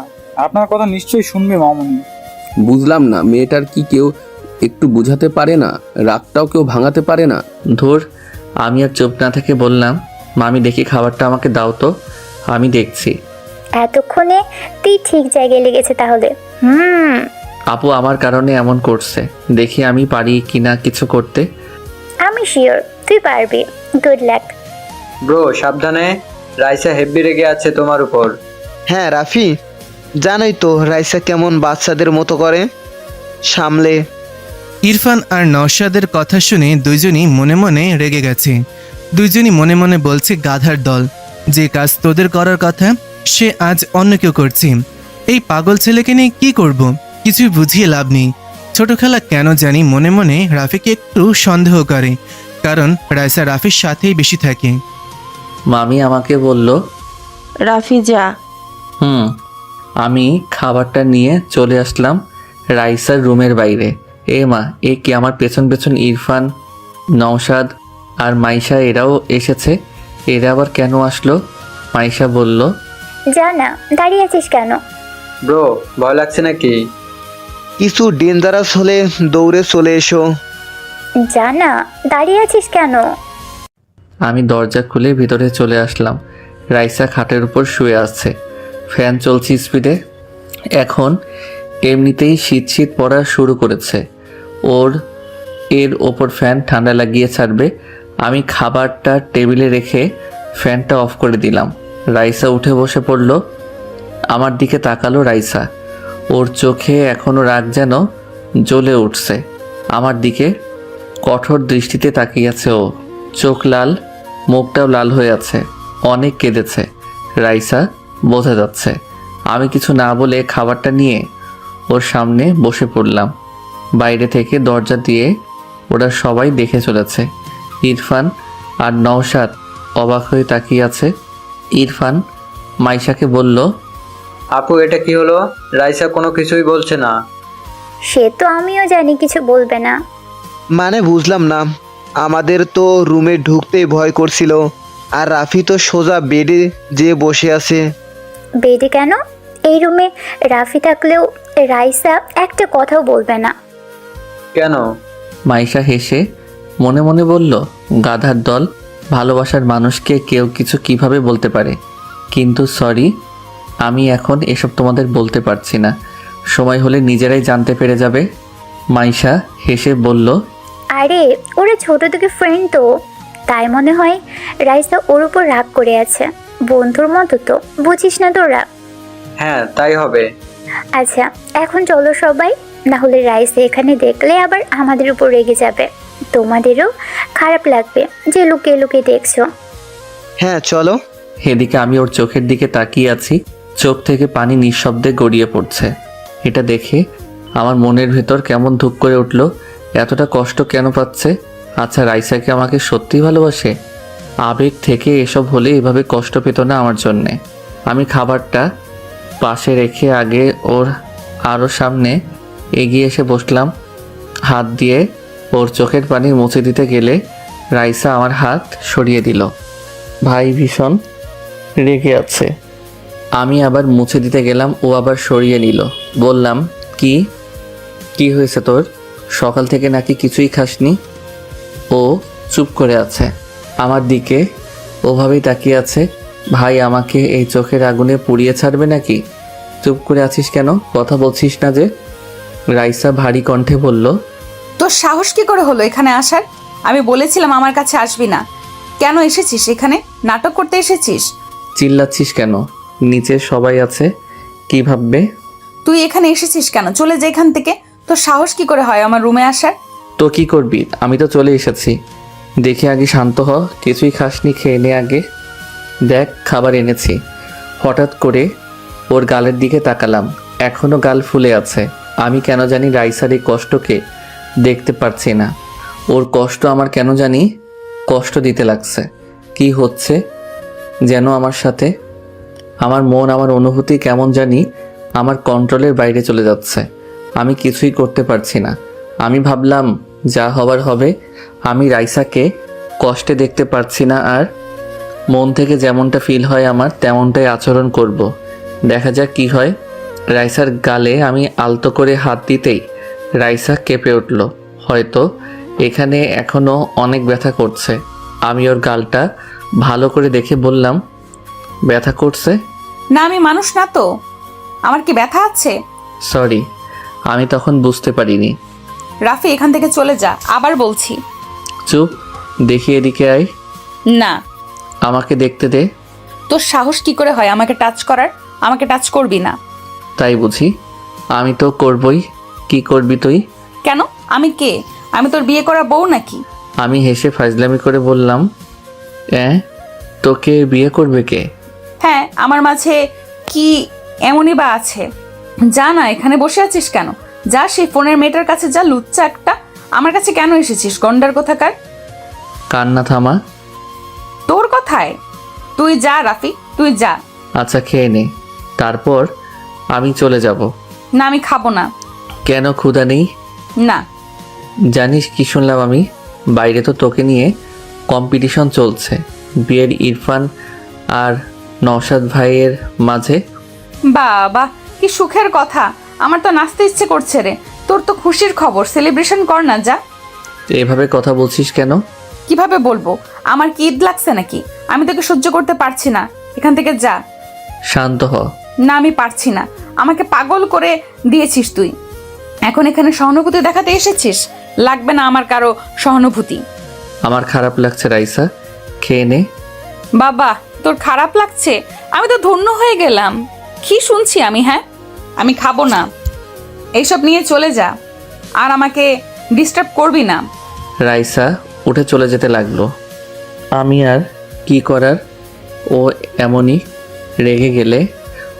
আপনার কথা নিশ্চয়ই শুনবে মামুনি। বুঝলাম না, মেয়েটার কি কেউ একটু বুঝাতে পারে না? রাগটাও কেউ ভাঙাতে পারে না? ধুর। আমি আর চুপ না থেকে বললাম, মামি দেখি খাবারটা আমাকে দাও তো, আমি দেখছি। এতক্ষণে তুই ঠিক জায়গায় লেগেছে তাহলে। আপু আমার কারণে এমন করছে, দেখি আমি পারি কিনা কিছু করতে। আমি শিওর তুই পারবি, গুড লাক। ব্রো সাবধানে, রাইসা হেব্বি রেগে আছে তোমার উপর। হ্যাঁ রাফি, জানোই তো রাইসা কেমন বাচ্চাদের মতো করে, সামলে। ইরফান আর নওশাদের কথা শুনে দুইজনই মনে মনে রেগে গেছে। দুইজনই মনে মনে বলছে, গাধার দল, যে কাজ তোদের করার কথা সে আজ অন্য কেউ করছে। এই পাগল ছেলেকে নিয়ে কি করব, কিছুই বুঝিয়ে লাভ নেই। ছোট খালা কেন জানি মনে মনে রাফিকে একটু সন্দেহ করে, কারণ রাইসা রাফির সাথেই বেশি থাকে। মামি আমাকে বলল, রাফি যা। আমি খাবারটা নিয়ে চলে আসলাম রাইসার রুমের বাইরে। এ মা, এ কি আমার পেছন পেছন ইরফান, নওশাদ আর মাইশা এরাও এসেছে। এরা আবার কেন আসলো? মাইশা বলল, যা না, দাঁড়িয়ে আছিস কেন? ব্রো ভয় লাগছে নাকি? কিছু ডেঞ্জারাস হলে দৌড়ে চলে এসো। যা না, দাঁড়িয়ে আছিস কেন? আমি দরজা খুলে ভিতরে চলে আসলাম। রাইসা খাটের উপর শুয়ে আছে, ফ্যান চলছে স্পিডে। এখন এমনিতেই শীত শীত পড়া শুরু করেছে। এর ওপর ফ্যান ঠান্ডা লাগিয়ে ছাড়বে। আমি খাবারটা টেবিলে রেখে ফ্যানটা অফ করে দিলাম। রাইসা উঠে বসে পড়ল। আমার দিকে তাকালো রাইসা, ওর চোখে এখনো রাগ যেন জ্বলে উঠছে। আমার দিকে কঠোর দৃষ্টিতে তাকিয়ে আছে ও, চোখ লাল, মুখটাও লাল হয়ে আছে, অনেক কেঁদেছে রাইসা, বোঝা যাচ্ছে। আমি কিছু না বলে খাবারটা নিয়ে ওর সামনে বসে পড়লাম। বাইরে থেকে দরজা দিয়ে ওরা সবাই দেখে চলেছে। ইরফান আর নওশাদ অবাক হয়ে তাকিয়ে আছে। ইরফান মাইশাকে বলল, আপু এটা কি হলো? রাইসা কোনো কিছুই বলছে না। সে তো আমিও জানি কিছু বলবে না। মানে বুঝলাম না, আমাদের তো রুমে ঢুকতেই ভয় করছিল, আর রাফি তো সোজা বেডে যেয়ে বসে আছে। বেডে কেন? এই রুমে রাফি থাকলেও রাইসা একটা কথাও বলবে না। কেন? মাইশা হেসে মনে মনে বলল, গাধার দল, ভালোবাসার মানুষকে কেউ কিছু কিভাবে বলতে পারে। কিন্তু সরি, আমি এখন এসব তোমাদের বলতে পারছি না, সময় হলে নিজেরাই জানতে পেরে যাবে। মাইশা হেসে বলল, আরে ওরা ছোট থেকে ফ্রেন্ড তো, তাই মনে হয় রাইসা ওর উপর রাগ করে আছে। বন্ধুর মতো তো, বুঝিস না তোরা? হ্যাঁ তাই হবে। আচ্ছা এখন চলো সবাই, না হলে রাইসা এখানে দেখলে আবার আমাদের উপর রেগে যাবে। তোমাদেরও খারাপ লাগবে যে লুকিয়ে লুকিয়ে দেখছো। হ্যাঁ চলো। এদিকে আমি ওর চোখের দিকে তাকিয়ে আছি, চোখ থেকে পানি নিঃশব্দে গড়িয়ে পড়ছে। এটা দেখে আমার মনের ভেতর কেমন ধুপ করে উঠল। এতটা কষ্ট কেন পাচ্ছে? আচ্ছা, রাইসাকে আমাকে সত্যি ভালোবাসে? আবেগ থেকে এসব হলে এভাবে কষ্ট পেত না আমার জন্যে। আমি খাবারটা পাশে রেখে আগে ওর আরও সামনে এগিয়ে এসে বসলাম। হাত দিয়ে ওর চোখের পানি মুছে দিতে গেলে রাইসা আমার হাত সরিয়ে দিল। ভাই ভীষণ রেগে আছে। আমি আবার মুছে দিতে গেলাম, ও আবার সরিয়ে নিল। বললাম, কি হয়েছে তোর? সকাল থেকে নাকি কিছুই খাসনি? ও চুপ করে আছে, আমার দিকে ওভাবেই তাকিয়ে আছে। ভাই আমাকে এই চোখের আগুনে পুড়িয়ে ছাড়বে নাকি? চুপ করে আছিস কেন? কথা বলছিস না যে? রাইসা ভারী কণ্ঠে বলল, তোর সাহস কি করে হলো এখানে আসার? আমি বলেছিলাম আমার কাছে আসবি না। কেন এসেছিস এখানে? নাটক করতে এসেছিস? চিল্লাচ্ছিস কেন? নিচে সবাই আছে, কি ভাববে? তুই এখানে এসেছিস কেন? চলে যা এখান থেকে। তোর সাহস কি করে হয় আমার রুমে আসার? তো কি করবি? আমি তো চলে এসেছি। দেখে আগে শান্ত হ, কিছুই খাসনি, খেয়ে নে আগে। দেখ খাবার এনেছি। হঠাৎ করে ওর গালের দিকে তাকালাম, এখনো গাল ফুলে আছে। আমি কেন জানি রাইসার এই কষ্টকে দেখতে পারছি না। ওর কষ্ট আমার কেন জানি কষ্ট দিতে লাগছে। কি হচ্ছে যেন আমার সাথে? আমার মন, আমার অনুভূতি কেমন জানি আমার কন্ট্রোলের বাইরে চলে যাচ্ছে। আমি কিছুই করতে পারছি না। আমি ভাবলাম যা হবার হবে। আমি রাইসাকে কষ্টে দেখতে পারছি না, আর মন থেকে যেমনটা ফিল হয় আমার তেমনটাই আচরণ করব। দেখা যাক কি হয়। রাইসার গালে আমি আলতো করে হাত দিতেই রাইসা কেঁপে উঠল। হয়তো এখানে এখনও অনেক ব্যথা করছে। আমি ওর গালটা ভালো করে দেখে বললাম, ব্যথা করছে? না আমি মানুষ না তো, আমার কি ব্যথা আছে? সরি, আমি তখন বুঝতে পারিনি। রাফি এখান থেকে চলে যা, আবার বলছি। চুপ, দেখি এদিকে আয়। না। আমাকে দেখতে দে। তোর সাহস কি করে হয় আমাকে টাচ করার? আমাকে টাচ করবি না। তাই বুঝি? আমি তো করবই। কি করবি তুই? কেন? আমি কে? আমি তোর বিয়ে করা বউ নাকি? আমি হেসে ফাজলামি করে বললাম, তোকে বিয়ে করবে কে? হ্যাঁ, আমার মাঝে কি এমনই বা আছে? যা না, এখানে বসে আছিস কেন? যা সেই ফোনের মেয়েটার কাছে যা, লুচ্চা একটা। আমার কাছে কেন এসেছিস গন্ডার কোথাকার? কান্না থামা। তোর কথায়? তুই যা রাফি, তুই যা। আচ্ছা খেয়ে নে, তারপর আমি চলে যাব। না আমি খাবো না। কেন, ক্ষুধা নেই? না। জানিস কি শুনলাম আমি? বাইরে তো তোকে নিয়ে কম্পিটিশন চলছে, বিয়ের ইরফান আর নওশাদ ভাইয়ের মাঝে। বাবা কি সুখের কথা! আমার তো নাচতে ইচ্ছে করছে রে। তোর তো খুশির খবর, সেলিব্রেশন কর না, যা। এভাবে কথা বলছিস কেন? কিভাবে বলবো? আমার কি ঈদ লাগছে নাকি? আমি তোকে সহ্য করতে পারছি না, এখান থেকে যা। শান্ত হ। না আমি পারছি না, আমাকে পাগল করে দিয়েছিস তুই। এখন এখানে সহানুভূতি দেখাতে এসেছিস? লাগবে না আমার কারো সহানুভূতি। আমার খারাপ লাগছে রাইসা, খেয়ে নে। বাবা তোর খারাপ লাগছে? আমি তো ধন্য হয়ে গেলাম। কি শুনছি আমি? হ্যাঁ আমি খাবো না, এইসব নিয়ে চলে যা, আর আমাকে ডিস্টার্ব করবি না। রাইসা উঠে চলে যেতে লাগলো। আমি আর কি করার? ও এমনই, রেগে গেলে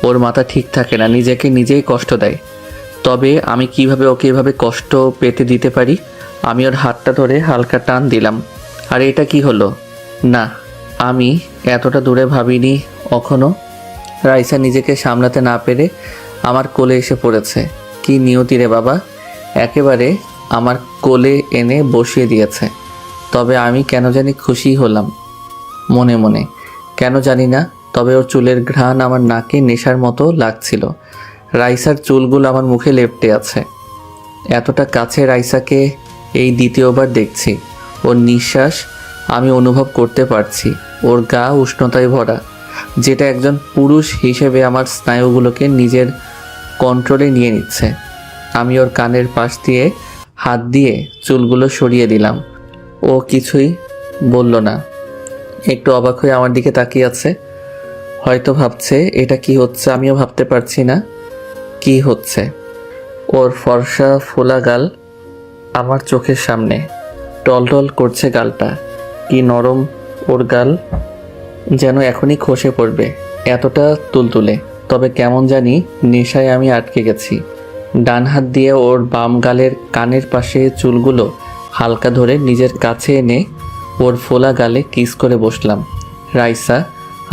ওর মাথা ঠিক থাকে না, নিজেকে নিজেই কষ্ট দেয়। তবে আমি কিভাবে ওকে এভাবে কষ্ট পেতে দিতে পারি? আমি ওর হাতটা ধরে হালকা টান দিলাম। আর এটা কি হলো? না, আমি এতটা দূরে ভাবিনি কখনো। রাইসা নিজেকে সামলাতে না পেরে আমার কোলে এসে পড়েছে। কি নিয়তি রে বাবা, একেবারে আমার কোলে এনে বসিয়ে দিয়েছে। তবে আমি কেন জানি খুশি হলাম মনে মনে, কেন জানি না। তবে ওর চুলের ঘ্রাণ আমার নাকে নেশার মতো লাগছিল। রাইসার চুলগুলো আমার মুখে লেপ্টে আছে। এতটা কাছে রাইসাকে এই দ্বিতীয়বার দেখছি। ওর নিঃশ্বাস আমি অনুভব করতে পারছি। ওর গা উষ্ণতায় ভরা, যেটা একজন পুরুষ হিসেবে আমার স্নায়ুগুলোকে নিজের কন্ট্রোলে নিয়ে নিচ্ছে। আমি ওর কানের পাশ দিয়ে হাত দিয়ে চুলগুলো সরিয়ে দিলাম। ও কিছুই বলল না, একটু অবাক হয়ে আমার দিকে তাকিয়ে আছে। হয়তো ভাবছে এটা কি হচ্ছে, আমিও ভাবতে পারছি না কি হচ্ছে। ওর ফর্সা ফোলা গাল আমার চোখের সামনে, টলটল করছে গালটা। কি নরম ওর গাল, যেন এখনই খসে পড়বে, এতটা তুলতুলে। তবে কেমন জানি নেশায় আমি আটকে গেছি। ডান হাত দিয়ে ওর বাম গালের কানের পাশে চুলগুলো হালকা ধরে নিজের কাছে এনে ওর ফোলা গালে কিস করে বসলাম। রাইসা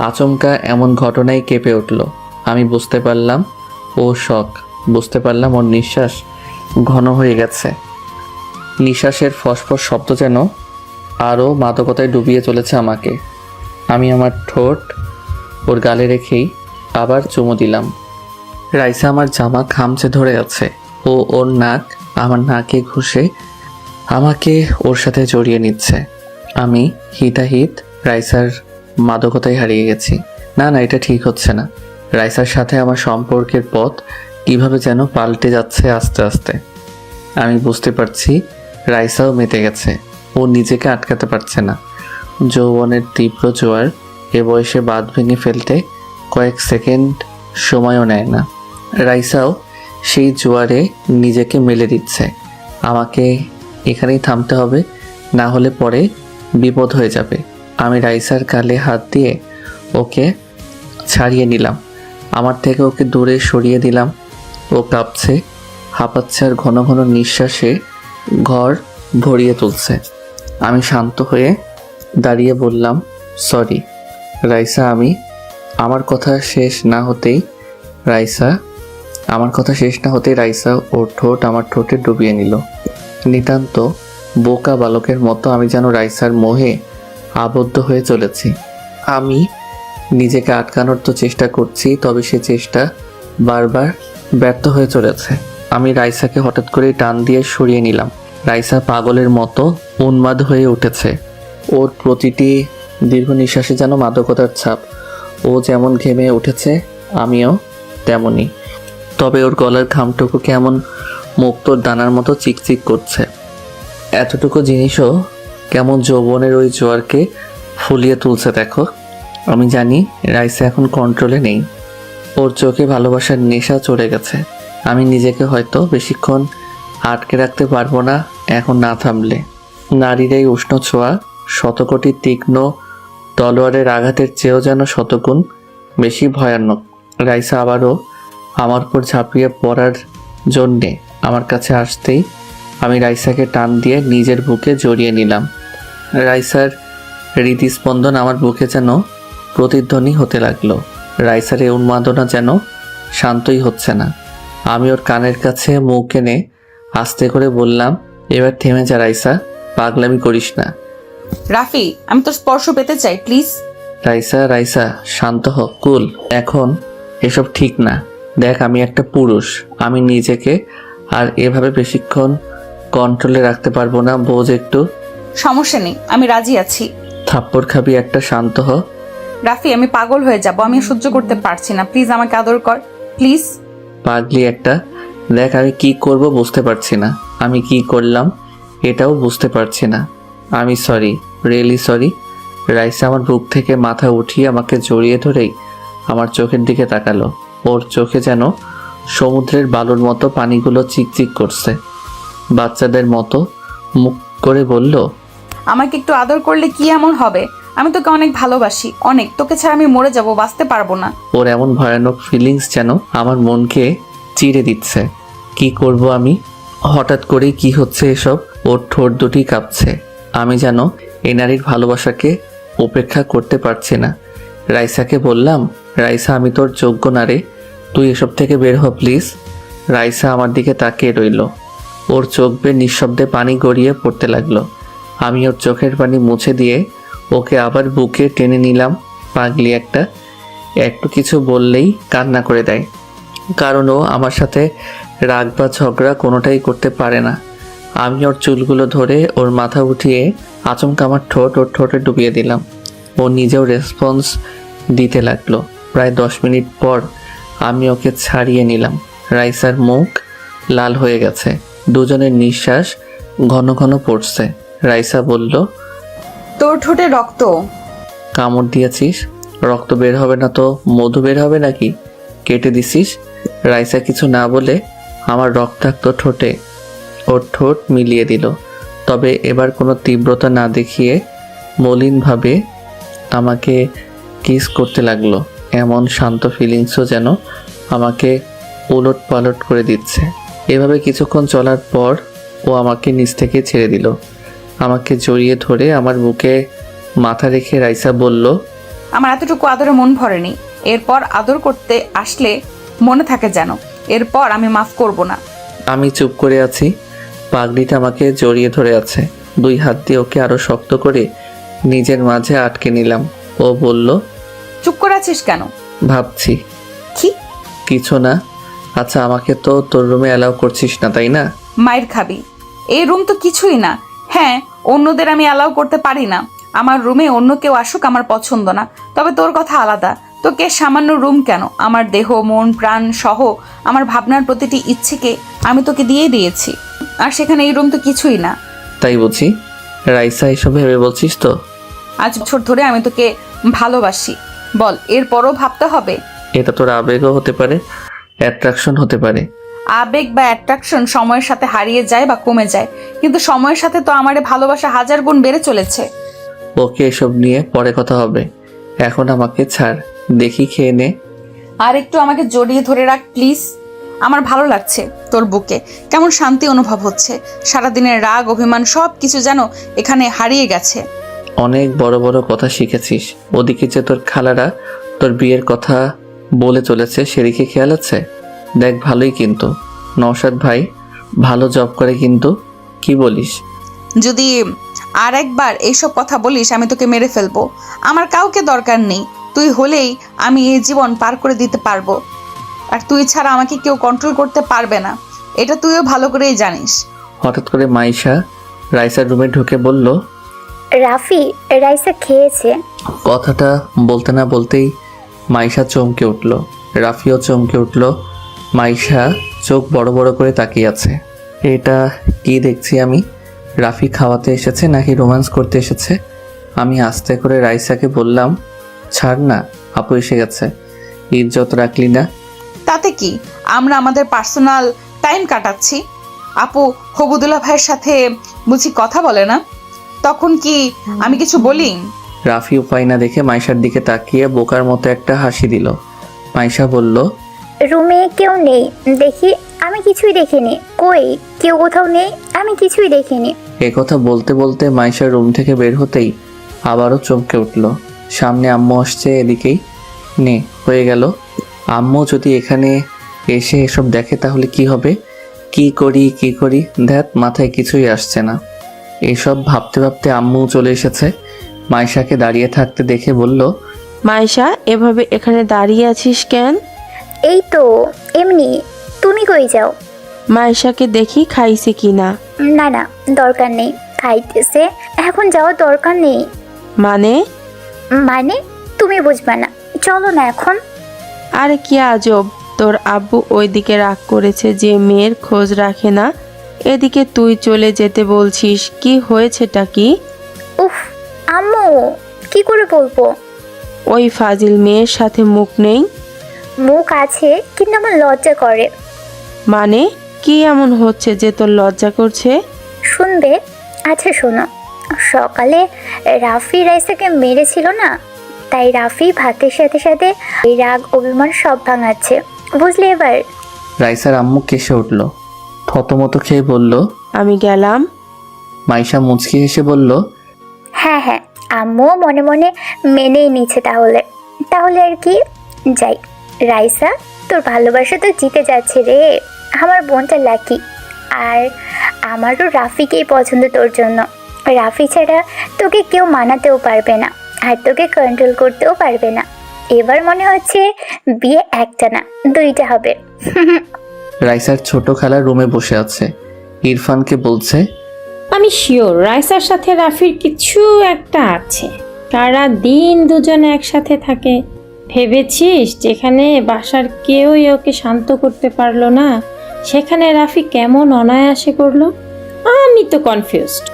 আচমকা এমন ঘটনায় কেঁপে উঠল। আমি বুঝতে পারলাম ও শখ, বুঝতে পারলাম ওর নিঃশ্বাস ঘন হয়ে গেছে। নিঃশ্বাসের ফসফস শব্দ যেন আরও মাদকতায় ডুবিয়ে চলেছে আমাকে। আমি আমার ঠোঁট ওর গালে রেখেই আবার চুমু দিলাম। রাইসা আমার জামা খামচে ধরে আছে। ও ওর নাক আমার নাকে ঘষে আমাকে ওর সাথে জড়িয়ে নিচ্ছে। আমি হিতাহিত রাইসার মাদকতায় হারিয়ে গেছি। না না, এটা ঠিক হচ্ছে না। রাইসার সাথে আমার সম্পর্কের পথ কিভাবে যেন পাল্টে যাচ্ছে আস্তে আস্তে। আমি বুঝতে পারছি রাইসাও মেতে গেছে। ও নিজেকে আটকাতে পারছে না। যৌবনের তীব্র জোয়ার এ বয়সে বাঁধ ভেঙে ফেলতে কয়েক সেকেন্ড সময়ও নেয় না। রাইসাও সেই জোয়ারে নিজেকে মেলে দিচ্ছে। আমাকে এখানেই থামতে হবে, না হলে পরে বিপদ হয়ে যাবে। আমি রাইসার গালে হাত দিয়ে ওকে ছাড়িয়ে নিলাম, আমার থেকে ওকে দূরে সরিয়ে দিলাম। ও কাঁপছে, হাঁপাচ্ছে আর ঘন ঘন নিঃশ্বাসে ঘর ভরিয়ে তুলছে। আমি শান্ত হয়ে দাঁড়িয়ে বললাম, সরি রাইসা। আমার কথা শেষ না হতেই রাইসা ওর ঠোঁট আমার ঠোঁটে ডুবিয়ে নিল। নিতান্ত বোকা বালকের মতো আমি যেন রাইসার মোহে আবদ্ধ হয়ে চলেছি। আমি নিজেকে আটকানোর তো চেষ্টা করছি, তবে সে চেষ্টা বারবার ব্যর্থ হয়ে চলেছে। আমি রাইসাকে হঠাৎ করে টান দিয়ে সরিয়ে নিলাম। রাইসা পাগলের মতো উন্মাদ হয়ে উঠেছে। ওর প্রতিটি দীর্ঘ নিঃশ্বাসে যেন মাদকতার ছাপ। ও যেমন ঘেমে উঠেছে আমিও তেমনই। তবে ওর গলার ঘামটুকু কেমন মুক্তোর দানার মতো চিকচিক করছে। এতটুকু জিনিসও কেমন যৌবনের ওই জোয়ারকে ফুলিয়ে তুলছে দেখো। আমি জানি রাইসা এখন কন্ট্রোলে নেই। ওর চোখে ভালোবাসার নেশা চড়ে গেছে। আমি নিজেকে হয়তো বেশিক্ষণ আটকে রাখতে পারবো না এখন না থামলে। নারীর এই উষ্ণ ছোঁয়া শতকোটি তীক্ষ্ণ তলোয়ারের আঘাতের চেয়েও যেন শতগুণ বেশি ভয়ানক। রাইসা আবারও আমার উপর ঝাঁপিয়ে পড়ার জন্যে আমার কাছে আসতেই আমি রাইসাকে টান দিয়ে নিজের বুকে জড়িয়ে নিলাম। রাইসার হৃদস্পন্দন আমার বুকে যেন প্রতিধ্বনি হতে লাগলো। রাইসার এই উন্মাদনা যেন শান্তই হচ্ছে না। আমি ওর কানের কাছে মুখ এনে আস্তে করে বললাম, এবার থেমে যা রাইসা, পাগলামি করিস না। রাফি, আমি তোর স্পর্শ পেতে চাই প্লিজ। রাইসা শান্ত হ, কুল। এখন এসব ঠিক না। দেখ আমি একটা পুরুষ, আমি নিজেকে আর এভাবে বেশিক্ষণ কন্ট্রোলে রাখতে পারবো না, বোঝ একটু। সমস্যা নেই, আমি রাজি আছি। থাপ্পড় খাবি একটা, শান্ত হ। রাফি, আমি পাগল হয়ে যাব, আমি সহ্য করতে পারছি না, প্লিজ আমাকে আদর কর প্লিজ। পাগলি একটা। দেখ আমি কি করব বুঝতে পারছি না, আমি কি করলাম এটাও বুঝতে পারছি না। আমি সরি, রিয়েলি সরি। রাইসা আমার বুক থেকে মাথা উঠিয়ে আমাকে জড়িয়ে ধরেই আমার চোখের দিকে তাকালো। ওর চোখে যেন সমুদ্রের বালুর মতো পানিগুলো চিকচিক করছে। বাচ্চাদের মতো মুখ করে বলল, আমাকে একটু আদর করলে কি এমন হবে? আমি তোকে অনেক ভালোবাসি, অনেক। তোকে ছাড়া আমি মরে যাব, বাঁচতে পারবো না। ওর এমন ভয়ানক ফিলিংস যেন আমার মনকে চিড়ে দিচ্ছে। কি করব আমি? হঠাৎ করেই কি হচ্ছে এসব? ওর ঠোঁট দুটি কাঁপছে। আমি যেন এই নারীর ভালোবাসাকে উপেক্ষা করতে পারছি না। রাইসাকে বললাম, রাইসা আমি তোর যোগ্য না রে, তুই এসব থেকে বের হ প্লিজ। রাইসা আমার দিকে তাকিয়ে রইল। ওর চোখ বেয়ে নিঃশব্দে পানি গড়িয়ে পড়তে লাগলো। আমি ওর চোখের পানি মুছে দিয়ে ওকে আবার বুকে টেনে নিলাম। পাগলি একটা, একটু কিছু বললেই কান্না করে দেয়, কারণ ও আমার সাথে রাগ বা ঝগড়া কোনোটাই করতে পারে না। আমি ওর চুলগুলো ধরে ওর মাথা উঠিয়ে আচমকা আমার ঠোঁট ওর ঠোঁটে ডুবিয়ে দিলাম। ও নিজেও রেসপন্স দিতে লাগলো। প্রায় 10 মিনিট পর আমি ওকে ছাড়িয়ে নিলাম। রাইসার মুখ লাল হয়ে গেছে, দুজনের নিঃশ্বাস ঘন ঘন পড়ছে। রাইসা বলল, তোর ঠোঁটে রক্ত। কামড় দিয়েছিস, রক্ত বের হবে না তো মধু বের হবে নাকি? কেটে দিছিস। রাইসা কিছু না বলে আমার রক্তাক্ত ঠোঁটে ওর ঠোঁট মিলিয়ে দিল, তবে এবার কোনো তীব্রতা না দেখিয়ে মলিনভাবে আমাকে কিস করতে লাগলো। এমন শান্ত ফিলিংসও যেন আমাকে উলট পালট করে দিচ্ছে। এভাবে কিছুক্ষণ চলার পর ও আমাকে নিচ থেকে ছেড়ে দিল। আমাকে জড়িয়ে ধরে আমার বুকে মাথা রেখে রাইসা বলল, আমার এতটুকু আদরে মন ভরেনি, এরপর আদর করতে আসলে মনে থাকে যেন, এরপর আমি মাফ করব না। আমি চুপ করে আছি। পাগড়িটা আমাকে জড়িয়ে ধরে আছে। 2 হাত দিয়ে ওকে আরো শক্ত করে নিজের মাঝে আটকে নিলাম। ও বলল, চুপ করে আছিস কেন? ভাবছি। কি? কিছু না। আচ্ছা, আমাকে তো তোর রুমে অ্যালাউ করছিস না তাই না? মায়ের খাবি। এই রুম তো কিছুই না। হ্যাঁ, অন্যদের আমি অ্যালাউ করতে পারি না। আমার রুমে অন্য কেউ আসুক আমার পছন্দ না, তবে তোর কথা আলাদা। তোকে সামান্য রুম কেন, আমার দেহ মন প্রাণ সহ আমার ভাবনার প্রতিটি ইচ্ছেকে আমি তোকে দিয়েছি, আর সেখানে এই রুম তো কিছুই না। তাই বুঝি? রাইসা এসব ভেবে বলছিস তো? আজ বছর ধরে আমি তোকে ভালোবাসি, বল এরপরও ভাবতে হবে? এটা তোর আবেগও হতে পারে, অ্যাট্রাকশন হতে পারে। আবেগ বা অ্যাট্রাকশন সময়ের সাথে হারিয়ে যায় বা কমে যায়, কিন্তু সময়ের সাথে তো আমারে ভালোবাসা 1000 গুণ বেড়ে চলেছে। ওকে, এসব নিয়ে পরে কথা হবে, এখন আমাকে ছাড়, দেখি খেয়ে নে। আর একটু আমাকে জড়িয়ে ধরে রাখ প্লিজ। আমার ভালো লাগছে তোর বুকে, কেমন শান্তি অনুভব হচ্ছে। সারাদিনের রাগ অভিমান সব কিছু যেন এখানে হারিয়ে গেছে। অনেক বড় বড় কথা শিখেছিস। ওদিকে যে তোর খালারা তোর বিয়ের কথা বলে চলেছে, সেদিকে খেয়াল আছে? দেখ, ভালোই কিন্তু নওশাদ ভাই ভালো জব করে কিন্তু। কি বলিস? যদি আর একবার এইসব কথা বলিস আমি তোকে মেরে ফেলবো। আমার কাউকে দরকার নেই, তুই হলেই আমি এই জীবন পার করে দিতে পারবো। আর তুই ছাড়া আমাকে কেউ কন্ট্রোল করতে পারবে না, এটা তুইও ভালো করেই জানিস। হঠাৎ করে মাইশা রাইসার রুমে ঢুকে বলল, রাফি, রাইসা খেয়েছে। কথাটা বলতে না বলতেই মাইশা চমকে উঠল, রাফিও চমকে উঠল। মাইশা চোখ বড় বড় করে তাকিয়ে আছে। এটা কি দেখছি আমি? রাফি খাওয়াতে এসেছে নাকি রোম্যান্স করতে এসেছে? আমি আস্তে করে রাইসাকে বললাম, ছাড় না, আপু এসে গেছে, ইজ্জত রাখলি না। তাতে কি, আমরা আমাদের পার্সোনাল টাইম কাটাচ্ছি। আপু হবুদুল্লাহ ভাইয়ের সাথে বুঝি কথা বলে না, তখন কি আমি কিছু বলি? রাফি উপায় না দেখে মাইশার দিকে তাকিয়ে বোকার মতো একটা হাসি দিল। মাইশা বলল, রুমে কেউ নেই দেখি, আমি কিছুই দেখিনি। কই, কেউ কোথাও নেই, আমি কিছুই দেখিনি। একথা বলতে বলতে মাইশার রুম থেকে বের হতেই আবারও চমকে উঠল। সামনে আম্মু আসছে, এদিকেই নে হয়ে গেল। আম্মু যদি এখানে এসে এসব দেখে তাহলে কি হবে? কি করি ধ্যাত, মাথায় কিছুই আসছে না। এসব ভাবতে ভাবতে আম্মু চলে এসেছে। মাইশাকে দাঁড়িয়ে থাকতে দেখে বলল, মাইশা, এভাবে এখানে দাঁড়িয়ে আছিস কেন? এই তো এমনি, তুমি কই যাও? মাইশাকে দেখি খাইছে কিনা। না না, দরকার নেই, খাইতেছে, এখন যাওয়ার দরকার নেই। মানে? মানে তুমি বুঝবা না, চলো না এখন। আরে কি আজব, তোর আব্বু ওইদিকে রাগ করেছে যে মেয়ের খোঁজ রাখে না, এদিকে তুই চলে যেতে বলছিস, কি হয়েছেটা কি? উফ আম্মু, কি করে বলবো? ওই ফাজিল মেয়ের সাথে মুখ নেই? মুখ আছে, কিন্তু আমার লজ্জা করে। মানে কি এমন হচ্ছে যে তোর লজ্জা করছে? শুনবে? আচ্ছা শোনো, সকালে রাফি রাইসাকে মেরেছিল না, তাই রাফি ভাতের সাথে সাথে এই রাগ অভিমান সব ভাঙাচ্ছে, বুঝলি এবার? রাইসার আম্মু কেসে উঠল, থতমত খেয়ে বলল, আমি গেলাম। মাইশা মুচকি হেসে বলল, হ্যাঁ হ্যাঁ, আম্মুও মনে মনে মেনেই নিচ্ছে তাহলে। তাহলে আর কি, যাই। রাইসা, তোর ভালোবাসা তো জিতে যাচ্ছে রে, আমার বোনটা লাকি। আর আমারও রাফিকেই পছন্দ তোর জন্য। রাফি ছাড়া তোকে কেউ মানাতেও পারবে না, আর তোকে কন্ট্রোল করতেও পারবে না। এবার মনে হচ্ছে বিয়ে একটা না, দুইটা হবে। রাইসার ছোট খালা রুমে বসে আছে, ইরফানকে বলছে, আমি শিওর রাইসার সাথে রাফির কিছু একটা আছে। সারা দিন দুজনে একসাথে থাকে। ভেবেছিস যেখানে বাসার কেউই ওকে শান্ত করতে পারলো না, সেখানে রাফি কেমন অনায়াসে করলো? আমি তো কনফিউজড।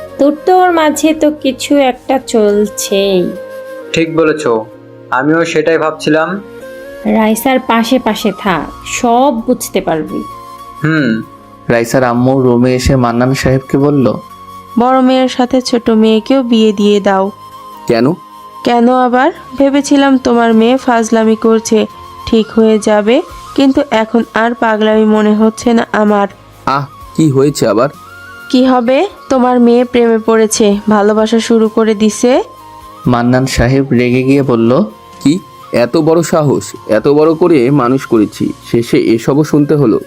তোর মাঝে তো কিছু একটা চলছেই। ঠিক বলেছো, আমিও সেটাই ভাবছিলাম। রাইসার পাশে পাশে থাক, সব বুঝতে পারবি। রাইসার আম্মু রুমে এসে মান্নান সাহেবকে বলল, বড় মেয়ের সাথে ছোট মেয়েকেও বিয়ে দিয়ে দাও। কেন? কেন আবার? ভেবেছিলাম তোমার মেয়ে ফাজলামি করছে, ঠিক হয়ে যাবে, কিন্তু এখন আর পাগলামি মনে হচ্ছে না আমার। কি হয়েছে আবার? কি হবে? তোমার মেয়ে প্রেমে পড়েছে, ভালোবাসা শুরু করে দিছে। মান্নান সাহেব রেগে গিয়ে বলল, কি এত বড় সাহস? এত বড় করে মানুষ করেছি, শেষে এসবও শুনতে হলো?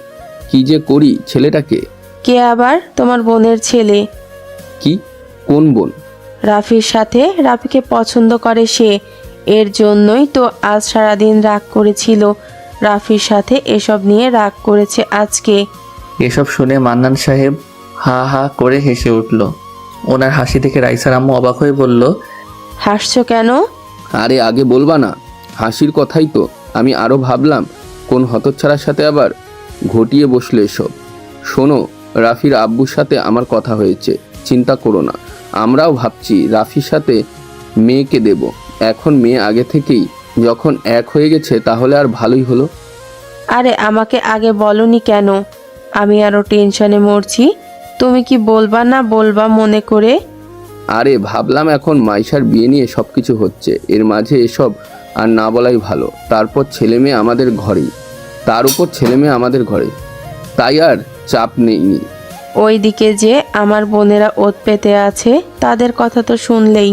কি যে করি ছেলেটাকে। কে আবার? তোমার বোনের ছেলে। কি? কোন বোন? রাফির সাথে। রাফিকে পছন্দ করে সে, এর জন্যই তো আজ সারাদিন রাগ করেছিল। রাফির সাথে এসব নিয়ে রাগ করেছে আজকে। এসব শুনে মান্নান সাহেব হা হা করে হেসে উঠল। ওনার হাসি দেখে রাইসার আম্মু অবাক হয়ে বলল, হাসছো কেন? আরে আগে বলবা না, হাসির কথাই তো। আমি আরো ভাবলাম কোন হতচ্ছাড়ার সাথে আবার ঘটিয়ে বসলে এসব। শোনো, রাফির আব্বুর সাথে আমার কথা হয়েছে, চিন্তা করো না। আমরাও ভাবছি রাফির সাথে মেয়েকে দেব। এখন মেয়ে আগে থেকেই যখন এক হয়ে গেছে, তাহলে আর ভালোই হলো। আরে আমাকে আগে বলনি কেন? আমি আরো টেনশনে মরছি। তুমি কি বলবা না বলবা মনে করে? আরে ভাবলাম এখন মাইশার বিয়ে নিয়ে সব কিছু হচ্ছে, এর মাঝে এসব আর না বলাই ভালো। তারপর ছেলে মেয়ে আমাদের ঘরেই, তার উপর ছেলে মেয়ে আমাদের ঘরে, তাই আর চাপ নেইনি। ওইদিকে যে আমার বোনেরা ওত পেতে আছে, তাদের কথা তো শুনলেই।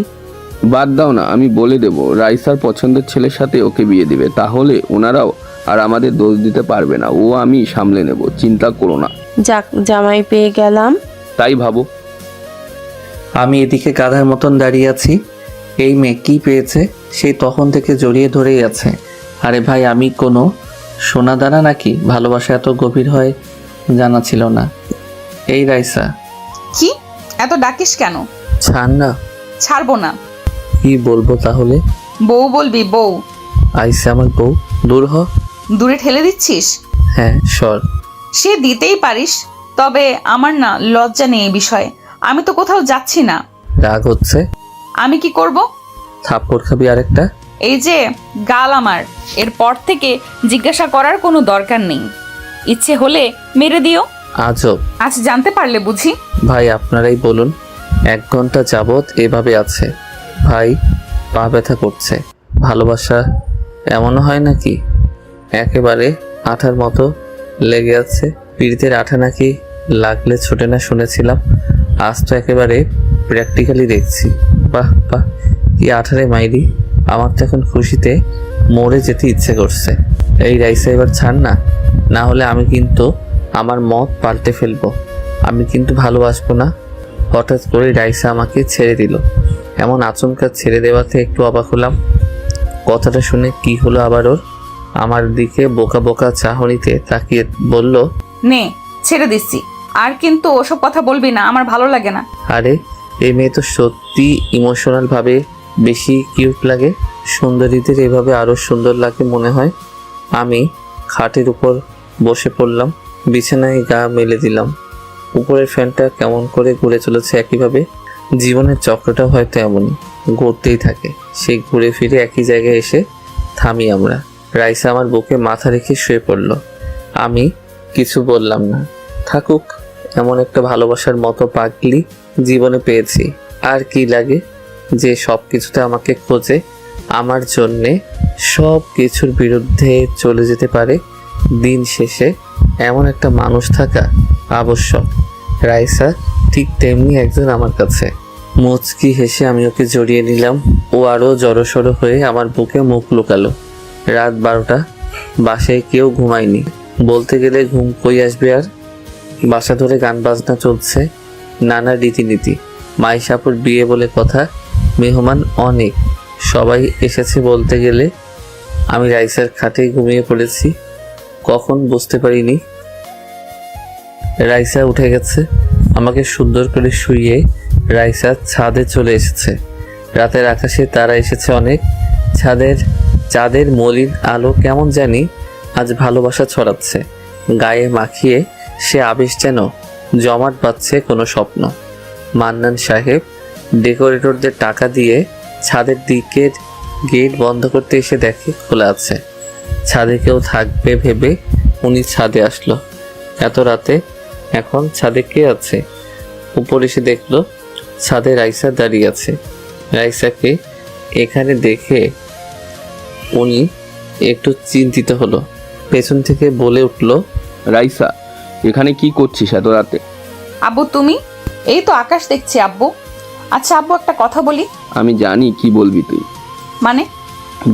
বাদ দাও না, আমি বলে দেব রাইসার পছন্দের ছেলের সাথে ওকে বিয়ে দিবে, তাহলে ওনারাও আর আমাদের দোষ দিতে পারবে না। ও আমি সামলে নেব, চিন্তা করো না। যাক, জামাই পেয়ে গেলাম। তাই ভাবো। আমি এদিকে গাধার মতন দাঁড়িয়ে আছি। এই মেয়ে কি পেয়েছে, সেই তখন থেকে জড়িয়ে ধরেই আছে। আরে ভাই, আমি কোনো সোনাদানা নাকি? ভালোবাসা এত গভীর হয় জানা ছিল না। এই রাইসা। কি এত ডাকিস কেন? ছাড় না। ছাড়বো না। কি বলবো তাহলে? বউ বলবি, বউ। আইসা আমার বউ, দূর হ। দূরে ঠেলে দিচ্ছিস? হ্যাঁ, সর। সে দিতেই পারিস, তবে আমার না লজ্জা নেই এই বিষয়ে। আমি তো কোথাও যাচ্ছি না। রাগ হচ্ছে? আমি কি করব? থাপ্পড় খাবি আরেকটা? এই যে গাল আমার, এরপর থেকে জিজ্ঞাসা করার কোনো দরকার নেই। ইচ্ছে হলে মেরে দিও। আজব। আজ জানতে পারলে বুঝি? ভাই আপনারাই বলুন। 1 ঘন্টা যাবৎ এভাবে আছে ভাই, পা ব্যথা করছে। ভালোবাসা এমনও হয় নাকি? একেবারে আঠার মতো লেগে আছে। পিড়িতের আঠা নাকি লাগলে ছোটে না শুনেছিলাম, আজ তো একেবারে প্র্যাকটিক্যালি দেখছি। বাহ বাহ, কি আঠারে মাইরি। আমার তো এখন খুশিতে মরে যেতে ইচ্ছে করছে। এই রাইসা এবার ছাড় না, না হলে আমি কিন্তু আমার মত পাল্টে ফেলবো। আমি কিন্তু ভালোবাসবো না। হঠাৎ করে রাইসা আমাকে ছেড়ে দিল। এমন আচমকা ছেড়ে দেওয়াতে একটু অবাক হলাম। কথাটা শুনে কি হলো আবার ওর? আমার দিকে বোকা বোকা চাহনিতে তাকিয়ে বলল, নে ছেড়ে দিচ্ছি, আর কিন্তু ওসব কথা বলবি না, আমার ভালো লাগে না। আরে এই মেয়ে তো সত্যি ইমোশনাল ভাবে বেশি কিউট লাগে। সুন্দরীদের এভাবে আরো সুন্দর লাগে মনে হয়। আমি খাটের উপর বসে পড়লাম, বিছানায় গা মেলে দিলাম। উপরের ফ্যানটা কেমন করে ঘুরে চলেছে একইভাবে। জীবনের চক্রটা হয়তো এমনই ঘুরতেই থাকে। সেই ঘুরে ফিরে একই জায়গায় এসে থামি আমরা। রাইসা আমার বুকে মাথা রেখে শুয়ে পড়ল। আমি কিছু বললাম না। থাকুক, এমন একটা ভালোবাসার মতো পাগলি জীবনে পেয়েছি। আর কি লাগে যে সব কিছুতে আমাকে খোঁজে, আমার জন্যে সব কিছুর বিরুদ্ধে চলে যেতে পারে। দিন শেষে এমন একটা মানুষ থাকা আবশ্যক। রাইসা ঠিক তেমনি একজন আমার কাছে। মুচকি হেসে আমি ওকে জড়িয়ে নিলাম। ও আরও জড়সড় হয়ে আমার বুকে মুখ লুকালো। রাত 12টা, বাসায় কেউ ঘুমায়নি। বলতে গেলে ঘুম কই আসবে আর। বাসা ধরে গান বাজনা চলছে, নানা রীতিনীতি। মাইশাপুর বিয়ে বলে কথা, মেহমান অনেক, সবাই এসেছে। বলতে গেলে আমি রাইসার খাটে ঘুমিয়ে পড়েছি, কখন বুঝতে পারিনি। রাইসা উঠে গেছে, আমাকে সুন্দর করে শুইয়ে রাইসা ছাদে চলে এসেছে। রাতের আকাশে তারা এসেছে অনেক, চাঁদের মলিন আলো কেমন জানি আজ ভালোবাসা ছড়াচ্ছে। গায়ে মাখিয়ে সে আবেশ যেন জমাট বাঁধছে কোনো স্বপ্ন। মান্নান সাহেব ডেকোরেটরদের টাকা দিয়ে ছাদের দিকের গেট বন্ধ করতে এসে দেখে খোলা আছে। ছাদে কেউ থাকবে ভেবে উনি ছাদে আসলো। এত রাতে এখন ছাদে কে আছে? উপর এসে দেখলো ছাদে রাইসা দাঁড়িয়ে আছে। রাইসাকে এখানে দেখে উনি একটু চিন্তিত হলো। পেছন থেকে বলে উঠলো, রাইসা, এখানে কি করছিস এত রাতে? আব্বু তুমি? এই তো আকাশ দেখছি আব্বু। আচ্ছা আব্বু, একটা কথা বলি। আমি জানি কি বলবি তুই, মানে?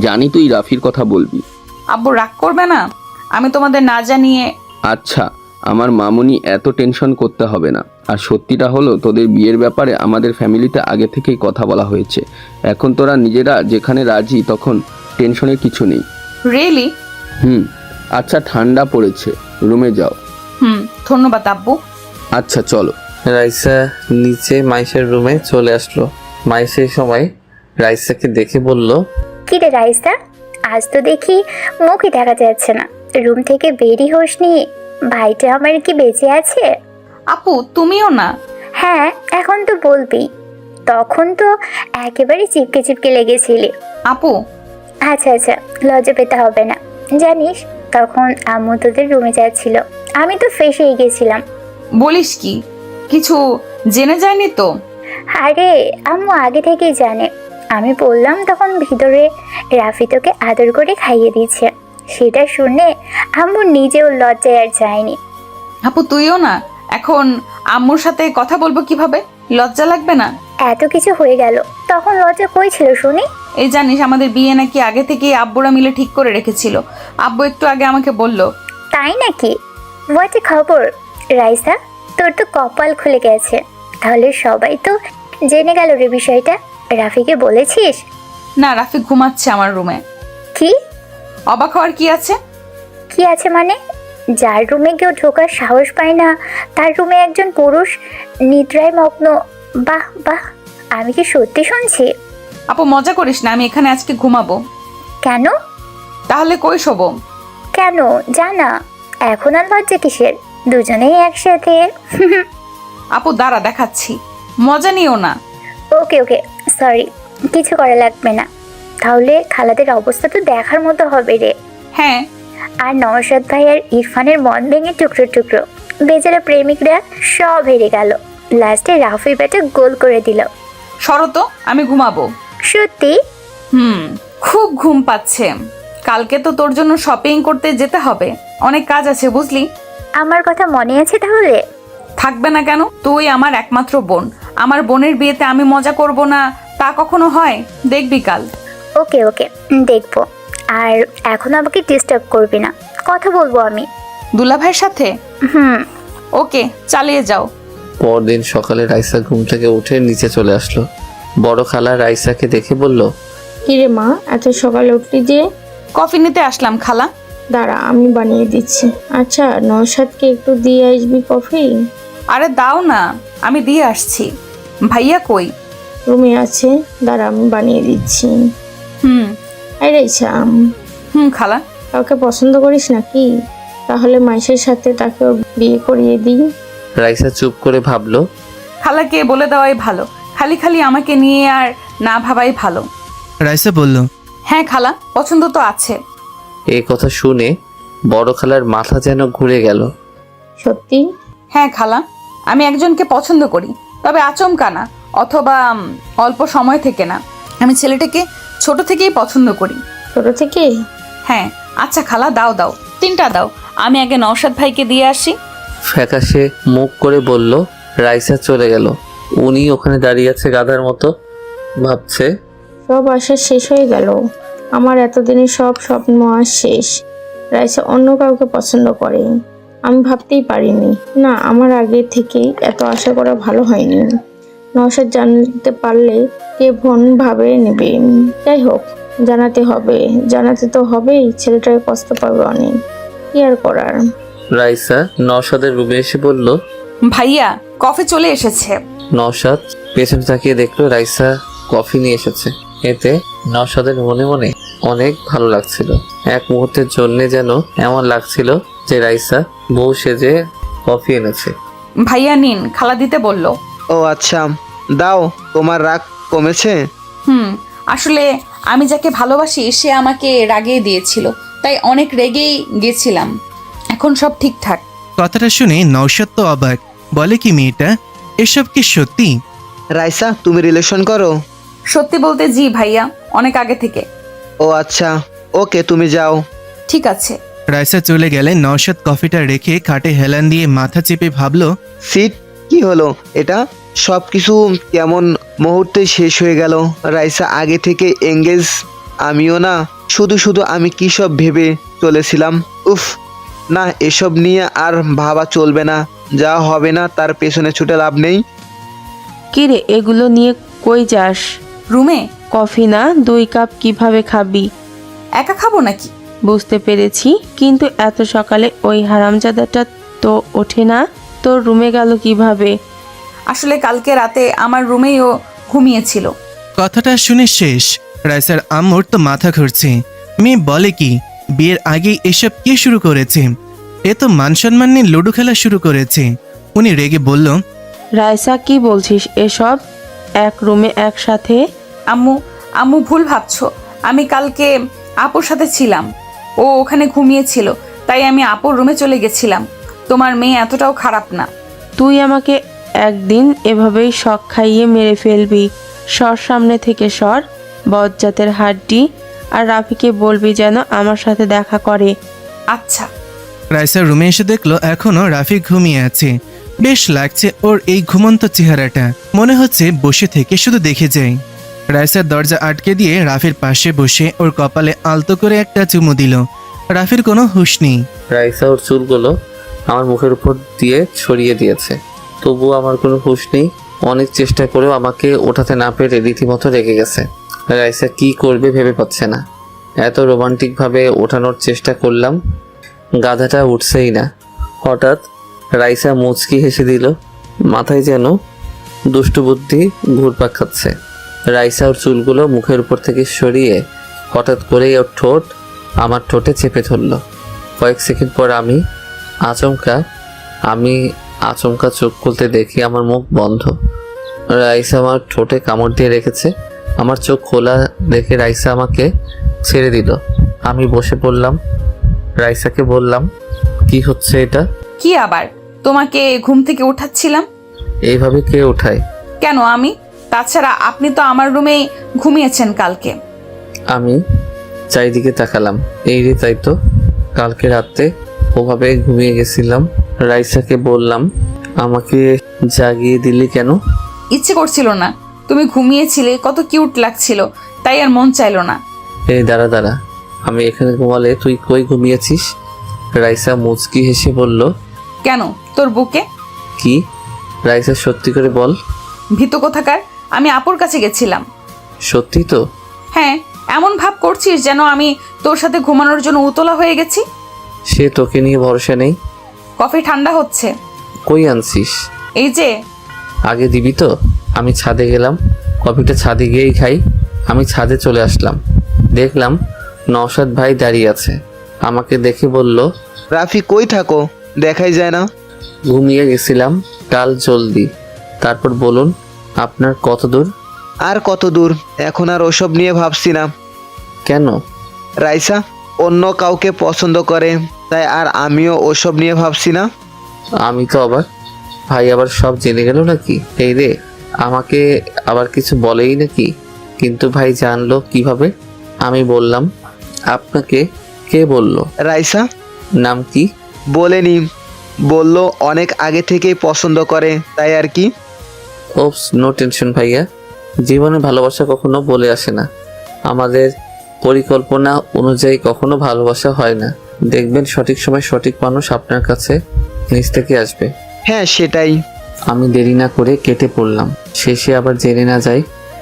জানি তুই রাফির কথা বলবি। আব্বু রাগ করবে না? আমি তোমাদের না জানিয়ে। আচ্ছা, আমার মামুনি এত টেনশন করতে হবে না। আর সত্যিটা হলো, তোদের বিয়ের ব্যাপারে আমাদের ফ্যামিলিতে আগে থেকেই কথা বলা হয়েছে। এখন তোরা নিজেরা যেখানে রাজি, তখন টেনশনের কিছু নেই। রিয়েলি? আচ্ছা, ঠান্ডা পড়েছে, রুমে যাও। ধন্যবাদ আব্বু। আচ্ছা চলো। রাইসা নিচে মাইশার রুমে চলে আসলো। মাইশা এই সময় রাইসাকে দেখে বলল, কি রে রাইসা, আজ তো দেখি মুখই দেখা যাচ্ছে না, রুম থেকে বেরি হোসনি। ভাইটা আমার কি বেঁচে আছে? আপু তুমিও না? হ্যাঁ, এখন তো বলবি, তখন তো একেবারে চিপকে চিপকে লেগেছিলি। আপু আচ্ছা আচ্ছা, লজ্জা পেতে হবে না। জানিস, তখন আম্মু তোদের রুমে যাচ্ছিল, আমি তো ফেসেই গেছিলাম। বলিস কি? কিছু জেনে যায়নি তো? আরে আম্মু আগে থেকেই জানে। আমি বললাম তখন ভিতরে রাফি তোকে আদর করে খাইয়ে দিচ্ছে। সেটা শুনে আম্মু নিজেও লজ্জায় আর যায়নি। আপু তুইও না? এখন আম্মুর সাথে কথা বলবো কিভাবে? লজ্জা লাগবে না? এত কিছু হয়ে গেল, তখন লজ্জা কই ছিল শুনি? এই জানিস, আমাদের বিয়ে নাকি আগে থেকে আব্বুরা মিলে ঠিক করে রেখেছিল। আব্বু একটু আগে আমাকে বলল। তাই নাকি? হোয়াট এ খবর রাইসা, তোর তো কপাল খুলে গেছে। তাহলে সবাই তো জেনে গেল রে বিষয়টা। রাফিকে বলেছিস? না, রাফি ঘুমাচ্ছে আমার রুমে। কি? অবাক হওয়ার কি আছে? কি আছে মানে? যার রুমে কেউ ঢোকার সাহস পায় না, তার রুমে একজন পুরুষ নিদ্রায় মগ্ন। বাহ বাহ, আমি কি সত্যি শুনছি? আপু মজা করিস না, আমি এখানে আজকে ঘুমাবো। কেন? তাহলে কই শোবো? কেন জানা, এখন আর লজ্জা কিসের, দুজনেই একসাথে। আপু দাঁড়া, দেখাচ্ছি, মজা নিও না। ওকে ওকে, সরি, কিছু করা লাগবে না। তাহলে খালাদের অবস্থা তো দেখার মতো হবে রে। হ্যাঁ। আর নওশাদ ভাই আর ইরফানের মন ভেঙে টুকরো টুকরো। বেচারা প্রেমিকরা সব হেরে গেল, লাস্টে রাফি ব্যাটা গোল করে দিল। সরো তো, আমি ঘুমাবো। সত্যি? খুব ঘুম পাচ্ছে। কালকে তো তোর জন্য শপিং করতে যেতে হবে, অনেক কাজ আছে বুঝলি। আমার কথা মনে আছে তাহলে? থাকবে না কেন? তুই আমার একমাত্র বোন, আমার বোনের বিয়েতে আমি মজা করব না তা কখনো হয়? দেখবি কাল। ওকে ওকে, দেখবো। আর এখন আমাকে ডিস্টার্ব করবি না, কথা বলবো আমি দুলাভাইয়ের সাথে। ওকে, চালিয়ে যাও। পরদিন সকালে রাইসা ঘুম থেকে উঠে নিচে চলে আসলো। বড় খালা রাইসাকে দেখে বলল, কিরে মা, এত সকালে উঠলি যে? কফি নিতে আসলাম খালা। দাঁড়া, আমি বানিয়ে দিচ্ছি। আচ্ছা, নওশাদকে একটু দিয়ে আসবি কফি। আরে দাও না, আমি দিয়ে আসছি। ভাইয়া কই? রুমে আছে, দাঁড়া আমি বানিয়ে দিচ্ছি। আরে শ্যাম। খালা। কাউকে পছন্দ করিস নাকি? তাহলে মাইশের সাথে তাকে বিয়ে করিয়ে দিই। রাইসা চুপ করে ভাবলো। খালাকে বলে দেওয়াই ভালো, খালি খালি আমাকে নিয়ে আর না ভাবাই ভালো। রাইসা বলল, হ্যাঁ খালা, পছন্দ তো আছে। এই কথা শুনে বড় খালার মাথা যেন ঘুরে গেল। সত্যি? হ্যাঁ খালা, আমি একজনকে পছন্দ করি, তবে আচমকা না, অথবা অল্প সময় থেকে না। আমি ছেলেটাকে ছোট থেকেই পছন্দ করি। ছোট থেকে? হ্যাঁ। আচ্ছা খালা, দাও দাও, 3টা দাও, আমি আগে নওশাদ ভাইকে দিয়ে আসি। ফ্যাকাশে মুখ করে বলল। রাইসা চলে গেল। উনি ওখানে দাঁড়িয়ে আছে গাধার মতো, ভাবছে সব আশা শেষ হয়ে গেল। আমার এতদিনের সব স্বপ্ন আজ শেষ। রাইসা অন্য কাউকে পছন্দ করে, আমি ভাবতেই পারিনি। না, আমার আগে থেকেই এত আশা করা ভালো হয়নি। নওশাদ জানতে পারলে কে ভাবে নেবে। যাই হোক, জানাতে তো হবেই। ছেলেটাকে কষ্ট পাবে অনেক, কি আর করার। রাইসা নওশাদের রুমে এসে বলল, ভাইয়া কফি চলে এসেছে। নওশাদ পেছনে তাকিয়ে দেখলো রাইসা কফি নিয়ে এসেছে। এতে নওশাদের মনে মনে অনেক ভালো লাগছিল। এক মুহূর্তের জন্য যেন এমন লাগছিল যে রাইসা বউ সেজে কফি এনেছে। ভাইয়া নিন, খালা দিতে বলল। ও আচ্ছা, দাও। তোমার রাগ কমেছে? আসলে আমি যাকে ভালোবাসি সে আমাকে রাগিয়ে দিয়েছিল, তাই অনেক রেগেই গেছিলাম। এখন সব ঠিকঠাক। কথাটা শুনে নওশাদ তো অবাক, বলে কি মেয়েটা, এসব কি সত্যি? রাইসা, তুমি রিলেশন করো? সত্যি বলতে জি ভাইয়া, অনেক আগে থেকে। ও আচ্ছা, ওকে, তুমি যাও। ঠিক আছে। রাইসা চলে গেলে নওশাদ কফিটা রেখে খাটে হেলান দিয়ে মাথা চেপে ভাবলো, সিট, কি হলো এটা? সব কিছু কেমন মুহূর্তে শেষ হয়ে গেল। রাইসা আগে থেকে এঙ্গেজ, আমিও না। শুধু আমি কি সব ভেবে চলেছিলাম। উফ, না, এসব নিয়ে আর ভাবা চলবে না। যা হবে না তার পেছনে ছুটে লাভ নেই। কিরে, এগুলো নিয়ে কই যাস? রুমে। কফি না, 2 কাপ কিভাবে খাবি? একা খাবো নাকি? বুঝতে পেরেছি, কিন্তু এত সকালে ওই হারামজাদাটা তো ওঠে না। তোর রুমে গেল কিভাবে? আসলে কালকে রাতে আমার রুমেই ও ঘুমিয়েছিল। কথাটা শুনে শেষ। রাইসার আম্মুর তো মাথা ঘুরছে। মেয়ে বলে কি, বিয়ের আগেই এসব কে শুরু করেছে? এ তো মান সম্মান নিয়ে লুডো খেলা শুরু করেছে। উনি রেগে বলল, রাইসা, কি বলছিস এসব? এক রুমে একসাথে? আম্মু ভুল ভাবছো। আমি কালকে আপুর সাথে ছিলাম, ও ওখানে ঘুমিয়েছিল, তাই আমি আপুর রুমে চলে গেছিলাম। তোমার মেয়ে এতটাও খারাপ না। তুই আমাকে একদিন এভাবেই শখ খাইয়ে মেরে ফেলবি। সর সামনে থেকে সর, বজ্জাতের হাড্ডি। আর রাফিকে বলবি যেন আমার সাথে দেখা করে। আচ্ছা। রাইসার রুমে এসে দেখলো এখনো রাফি ঘুমিয়ে আছে। বেশ লাগছে ওর এই ঘুমন্ত চেহারাটা। মনে হচ্ছে বসে থেকে শুধু দেখে যায়। রাইসার দরজা আটকে দিয়ে রাফির পাশে বসে ওর কপালে আলতো করে একটা চুমু দিল। রাফির কোনো হুঁশ নেই। রাইসা ওর চুলগুলো আমার মুখের উপর দিয়ে ছড়িয়ে দিয়েছে, তবুও আমার কোনো হুঁশ নেই। অনেক চেষ্টা করেও আমাকে ওঠাতে না পেরে রীতিমতো রেগে গেছে। রাইসা কি করবে ভেবে পাচ্ছে না। এত রোমান্টিকভাবে ওঠানোর চেষ্টা করলাম, গাধাটা উঠছেই না। হঠাৎ রাইসা মুচকি হেসে দিল, মাথায় যেন দুষ্টু বুদ্ধি ঘুরপাক খাচ্ছে। রাইসা ওর চুলগুলো মুখের উপর থেকে সরিয়ে হঠাৎ করেই ওর ঠোঁট আমার ঠোঁটে চেপে ধরল। কয়েক সেকেন্ড পর আমি আচমকা চোখ খুলতে দেখি আমার মুখ বন্ধ। রাইসা আমার ঠোঁটে কামড় দিয়ে রেখেছে। আমার চোখ খোলা দেখে রাইসা আমাকে ছেড়ে দিল। আমি বসে পড়লাম। রাইসাকে বললাম, কি হচ্ছে এটা? কি আবার? তোমাকে ঘুম থেকে উঠাচ্ছিলাম। এইভাবে কে ওঠায়? কেন আমি? তাছাড়া আপনি তো আমার রুমেই ঘুমিয়েছেন কালকে। আমি চারিদিকে তাকালাম। এই রে, তাই তো, কালকে রাতে ওভাবে ঘুমিয়ে গেছিলাম। রাইসাকে বললাম, আমাকে জাগিয়ে দিলি কেন? ইচ্ছে করছিল না, তুমি ঘুমিয়েছিলে, কত কিউট লাগছিল, তাই আর মন চাইলো না। এই দাঁড়া, আমি এখানে ঘুমালে তুই কই ঘুমিয়েছিস? রাইসা মুচকি হেসে বলল, কেন, তোর বুকে। কি? রাইসা, সত্যি করে বল। ভীতু কোথাকার, আমি আপুর কাছে গেছিলাম। সত্যি তো? হ্যাঁ, এমন ভাব করছিস যেন আমি তোর সাথে ঘুমানোর জন্য উতলা হয়ে গেছি। সে তোকে নিয়ে ভরসা নেই। কফি ঠান্ডা হচ্ছে। কই আনছিস? এই যে। আগে দিবি তো? আমি ছাদে গেলাম, কফিটা ছাদে গিয়েই খাই। আমি ছাদে চলে আসলাম, দেখলাম নওশাদ ভাই দাঁড়িয়ে আছে। আমাকে দেখে বলল, রাফি, কই থাকো? দেখাই যায় না। ঘুমিয়ে গেছিলাম, কাল জলদি। তারপর বলুন, আপনার কত দূর? আর কত দূর? এখন আর ওসব নিয়ে ভাবছি না। কেন? রাইসা অন্য কাউকে পছন্দ করে, তাই আর আমিও ওসব নিয়ে ভাবছি না। আমি তো আবার, ভাই আবার সব জেনে গেল নাকি? এই রে, আমাকে আবার কিছু বলেই নাকি? কিন্তু ভাই জানলো কিভাবে? আমি বললাম, আপনাকে কে বলল? রাইসা। নাম কি? বলেনি, বলল অনেক আগে থেকেই পছন্দ করে, তাই আর কি। ওপস, নো টেনশন ভাইয়া। জীবনে ভালোবাসা কখনো বলে আসে না। আমাদের পরিকল্পনা অনুযায়ী কখনো ভালোবাসা হয় না। দেখবেন সঠিক সময় সঠিক মানুষ আপনার কাছে নিজ থেকে আসবে। হ্যাঁ সেটাই। আমি দেরি না করে কেটে পড়লাম, শেষে আবার জেনে না যাই,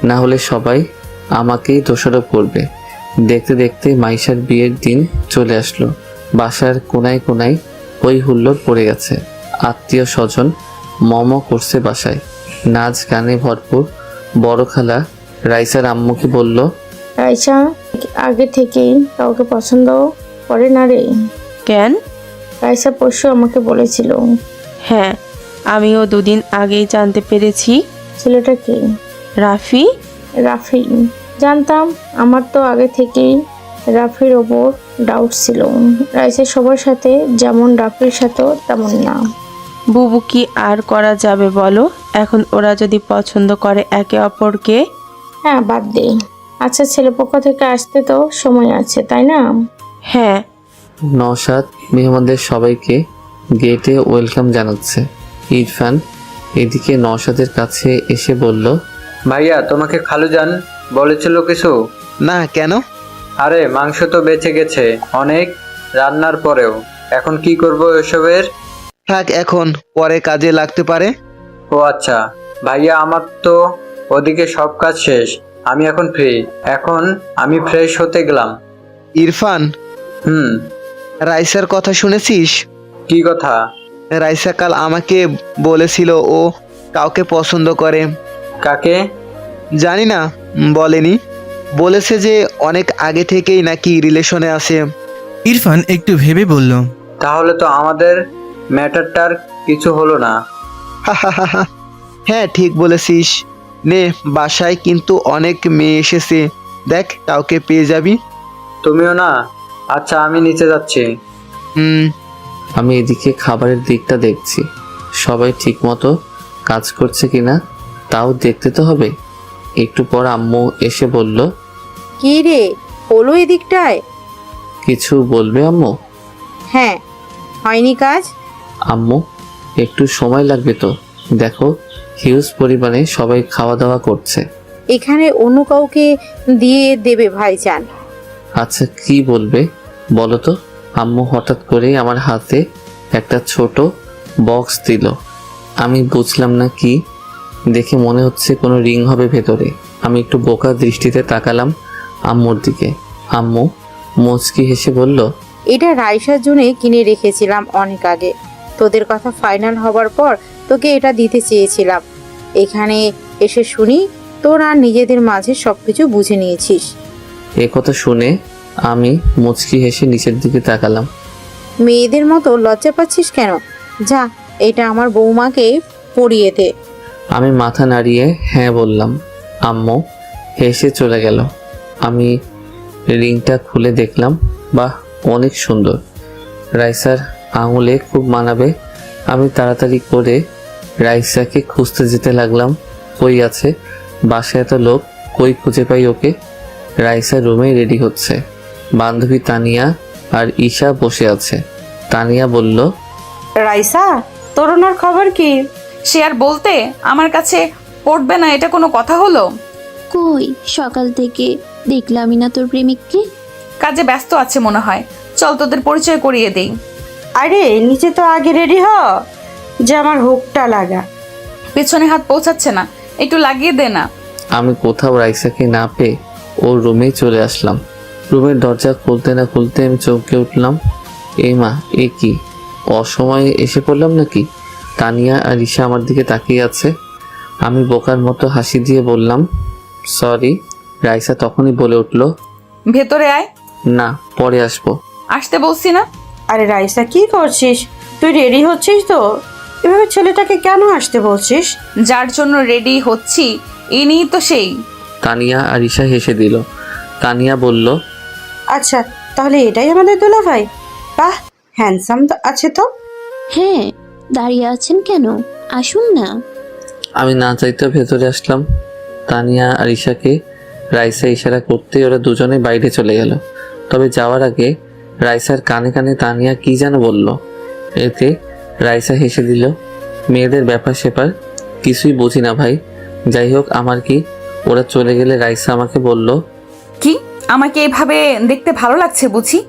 না হলে সবাই আমাকেই দোষারোপ করবে। দেখতে দেখতে মাইশার বিয়ের দিন চলে আসলো। বাসার কোনায় কোনায় হই হুল্লোড় পড়ে গেছে। আত্মীয় স্বজন মম করছে বাসায়, নাচ গানে ভরপুর। বড় খালা রাইসার আম্মুকে বলল, রাইসা আগে থেকেই কাউকে পছন্দ করে না রে। কেন? রাইসা পরশু আমাকে বলেছিল। হ্যাঁ, আমিও দুদিন আগেই জানতে পেরেছি। ছেলেটা কে? রাফি। রাফি? জানতাম। আমার তো আগে থেকেই রাফির ওপর ডাউট ছিল। রাইসা সবার সাথে যেমন রাফির সাথেও তেমন না। বুবু কি আর করা যাবে বলো? এখন ওরা যদি পছন্দ করে একে অপরকে। হ্যাঁ বাদ দে। আচ্ছা ছেলেপক্ষ থেকে আসতে তো সময় আছে তাই না? হ্যাঁ। নওশাদ মেহমানদের সবাইকে গেটে ওয়েলকাম জানাচ্ছে। ইরফান এদিকে নওশাদের কাছে এসে বলল, ভাইয়া তোমাকে খালুজান বলেছিল কিছু? না, কেন? আরে মাংস তো বেঁচে গেছে অনেক রান্নার পরেও, এখন কি করব এসবের? থাক, এখন পরে কাজে লাগতে পারে। ও আচ্ছা ভাইয়া, আমার তো ওদিকে সব কাজ শেষ, আমি এখন ফ্রি। এখন আমি ফ্রেশ হতে গেলাম। ইরফান, হুম। রাইসার কথা শুনেছিস? কি কথা? রাইসা কাল আমাকে বলেছিল ও কাউকে পছন্দ করে। কাকে? জানি না, বলেনি। বলেছে যে অনেক আগে থেকেই নাকি রিলেশনে আছে। ইরফান একটু ভেবে বলল, তাহলে তো আমাদের ম্যাটারটার কিছু হলো না। হ্যাঁ ঠিক বলেছিস। নে, বাসায় কিন্তু অনেক মেয়ে এসেছে, দেখ কাউকে পেয়ে যাবি। তুমিও না? আচ্ছা আমি নিচে যাচ্ছি। আমি এদিকে খাবারের দিকটা দেখছি, সবাই ঠিকমতো কাজ করছে কিনা তাও দেখতে তো হবে। একটু পর আম্মু এসে বলল, কি রে হলো এদিকটায়? কিছু বলবে আম্মু? হ্যাঁ, হয়নি কাজ? আম্মু একটু সময় লাগবে তো, দেখো হিউজ পরিমাণে সবাই খাওয়া দাওয়া করছে। এখানে অন্য কাউকে দিয়ে দেবে ভাইজান। আচ্ছা কি বলবে বলো তো? আম্মু হঠাৎ করে আমার হাতে একটা ছোট বক্স দিল। আমি বুঝলাম না কি, দেখে মনে হচ্ছে কোনো রিং হবে ভেতরে। আমি একটু বোকা দৃষ্টিতে তাকালাম আম্মুর দিকে। আম্মু মুচকি হেসে বলল, এটা রাইসার জন্য কিনে রেখেছিলাম অনেক আগে। তোদের কথা ফাইনাল হবার পর তোকে এটা দিতে চেয়েছিলাম। এখানে এসে শুনি তোরা নিজেদের মাঝে সবকিছু বুঝে নিয়েছিস। এ কথা শুনে আমি মুচকি হেসে নিচের দিকে তাকালাম। মেয়েদের মতো লজ্জা পাচ্ছিস কেন? যা, এটা আমার বৌমাকে পরিয়ে দে। আমি মাথা নাড়িয়ে হ্যাঁ বললাম। আম্মু হেসে চলে গেল। আমি রিংটা খুলে দেখলাম, বাহ অনেক সুন্দর, রাইসার আঙুলে খুব মানাবে। আমি তাড়াতাড়ি করে রাইসাকে খুঁজতে যেতে লাগলাম। কই আছে? বাসায় এত লোক, কই খুঁজে পাই ওকে? রাইসা রুমে রেডি হচ্ছে। বান্ধবী তানিয়া আর ঈশা বসে আছে। তানিয়া বলল, রাইসা, তরুণার খবর কি? সে আর বলতে আমার কাছে পড়বে না, এটা কোনো কথা হলো? কই সকাল থেকে দেখলামই না তোর প্রেমিককে। কাজে ব্যস্ত আছে মনে হয়, চল তোদের পরিচয় করিয়ে দেই। আরে নিচে তো আগে রেডি হ, যে আমার হুকটা লাগা। পেছনে হাত পৌঁছাচ্ছে না, একটু লাগিয়ে দে না। আমি কোথাও রাইসাকে না পেয়ে ওর রুমেই চলে আসলাম। রুমের দরজা খুলতে না খুলতে আমি চমকে উঠলাম। এই মা, এ কি অসময়ে এসে পড়লাম নাকি? তানিয়া আর ঈশা আমার দিকে তাকিয়ে আছে। আমি বোকার মতো হাসি দিয়ে বললাম, সরি। রাইসা তখনই বলে উঠল, ভেতরে আয়। না, পরে আসবো। আসতে বলছি না? আরে রাইসা, কি করছিস তুই? রেডি হচ্ছিস তো? এভাবে ছেলেটাকে কেন আসতে বলছিস? যার জন্য রেডি হচ্ছি ইনি তো সেই। তানিয়া আর ঈশা হেসে দিল। তানিয়া বলল, আচ্ছা তাহলে এটাই আমাদের দুলাভাই? বাহ, হ্যান্ডসাম তো আছে তো। হ্যাঁ, দাঁড়িয়ে আছেন কেন? আসুন না। আমি না চাইতে ভেতরে আসলাম। তানিয়া আর ঈশাকে রাইসা ইশারা করতেই ওরা দুজনে বাইরে চলে গেল। তবে যাওয়ার আগে রাইসার কানে কানে তানিয়া কি যেন বলল। এতে রাইসা হেসে দিল। মেয়েদের ব্যাপার স্যাপার কিছুই বুঝি না ভাই। যাই হোক, আমার কি। ওরা চলে গেলে রাইসা আমাকে বলল, কি আমাকে এভাবে দেখতে ভালো লাগছে বুঝি?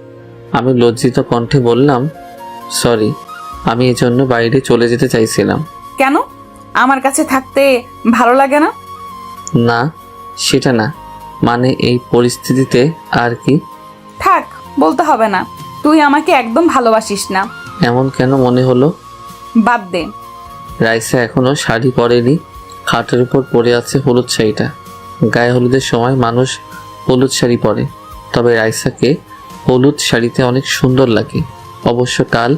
আমি লজ্জিত কণ্ঠে বললাম, সরি, আমি এজন্য বাইরে চলে যেতে চাইছিলাম। কেন? আমার কাছে থাকতে ভালো লাগে না? না, সেটা না, মানে এই পরিস্থিতিতে আর কি। থাক, বলতে হবে না। তুই আমাকে একদম ভালোবাসিস না। এমন কেন মনে হলো? বাদ দে। রাইসা এখনো শাড়ি পরেনি, খাটের উপর পরে আছে হলুদ শাড়িটা। গায়ে হলুদের সময় মানুষ হলুদ শাড়ি পরে, তবে রাইসাকে হলুদ শাড়িতে অনেক সুন্দর লাগে। অবশ্য কাল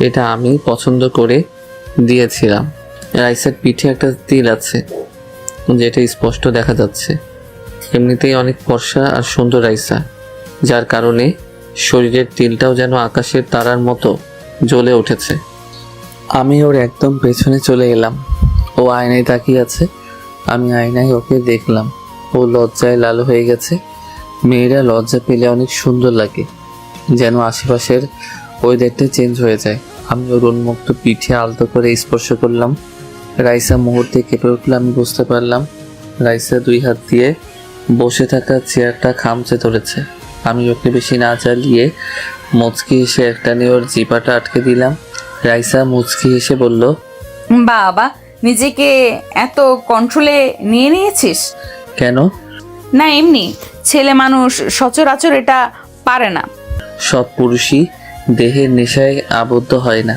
এটা আমি পছন্দ করে দিয়েছিলাম। রাইসার পিঠে একটা তিল আছে, যেটা স্পষ্ট দেখা যাচ্ছে। এমনিতেই অনেক ফর্সা আর সুন্দর রাইসা, যার কারণে শরীরের তিলটাও যেন আকাশের তারার মতো জ্বলে উঠেছে। আমি ওর একদম পেছনে চলে এলাম। ও আয়নায় তাকিয়ে আছে, আমি আয়নায় ওকে দেখলাম। ও লজ্জায় লাল হয়ে গেছে। মেয়েরা লজ্জা পেলে অনেক সুন্দর লাগে, যেন আশেপাশের ওয়েদারটা চেঞ্জ হয়ে যায়। আমি ওর উন্মুক্ত পিঠে আলতো করে স্পর্শ করলাম। রাইসা মুহূর্তে কেঁপে উঠল। আমি বুঝতে পারলাম রাইসা 2 হাত দিয়ে বসে থাকা চেয়ারটা খামচে ধরেছে। আমি ওকে বেশি না চালিয়ে মুচকি হেসে একটা নিয়ে ওর জিপাটা আটকে দিলাম। রাইসা মুচকি হেসে বলল, বাবা, নিজেকে এত কন্ট্রোলে নিয়ে নিয়েছিস? কেন? না, এমনি। ছেলে মানুষ সচরাচর এটা পারে না। সব পুরুষই দেহের নেশায় আবদ্ধ হয় না,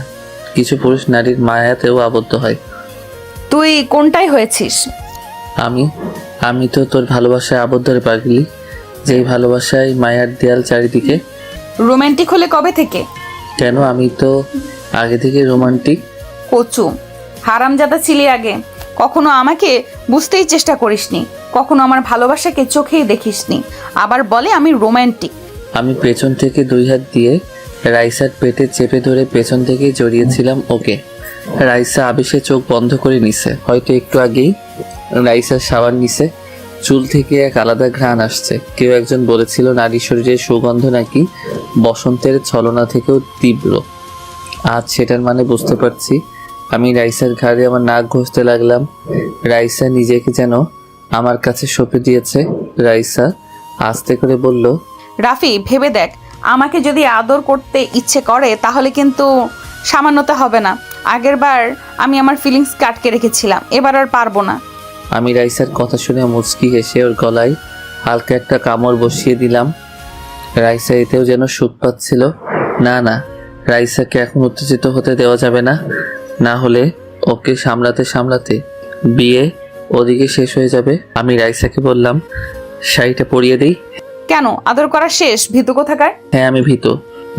কিছু পুরুষ নারীর মায়াতেও আবদ্ধ হয়। তুই কোনটাই হয়েছিস? আমি তো তোর ভালোবাসায় আবদ্ধ রে পাগলি, যেই ভালোবাসায় মায়ার দেয়াল চারিদিকে। রোমান্টিক হলে কবে থেকে? কেন, আমি তো আগে থেকে রোমান্টিক। কচু হারামজাদা ছিলি আগে। কখনো আমাকে বুঝতেই চেষ্টা করিসনি, কখনো আমার ভালোবাসাকে চোখেই দেখিসনি, আবার বলে আমি রোমান্টিক। আমি পেছন থেকে 2 হাত দিয়ে রাইসার পেটে চেপে ধরে পেছন থেকে জড়িয়েছিলাম ওকে। রাইসা আবেশে চোখ বন্ধ করে নিছে। হয়তো একটু আগেই রাইসার শাওয়ার নিছে, চুল থেকে এক আলাদা ঘ্রাণ আসছে। কেউ একজন বলেছিল নারী শরীরের সুগন্ধ নাকি বসন্তের ছলনা থেকেও তীব্র। আজ সেটার মানে বুঝতে পারছি। আমি রাইসার ঘাড়ে আমার নাক ঘষতে লাগলাম। রাইসা নিজেকে যেন আমার কাছে সঁপে দিয়েছে। রাইসা আস্তে করে বলল, রাফি, ভেবে দেখ, আমাকে যদি আদর করতে ইচ্ছে করে তাহলে কিন্তু সামান্যতা হবে না। আগের বার আমি আমার ফিলিংস আটকে রেখেছিলাম, এবার আর পারবো না। আমি রাইসার কথা শুনে মুচকি হেসে ওর গলায় হালকা একটা কামড় বসিয়ে দিলাম। রাইসা এতেও যেন সুখ পাচ্ছিল। না না, রাইসাকে এখন উত্তেজিত হতে দেওয়া যাবে না, না হলে ওকে সামলাতে সামলাতে বিয়ে ওদিকে শেষ হয়ে যাবে। আমি রাইসাকে বললাম, শাড়িটা পরিয়ে দিই। কেন? আদর করা শেষ, ভীতু কোথাকার? হ্যাঁ, আমি ভীত।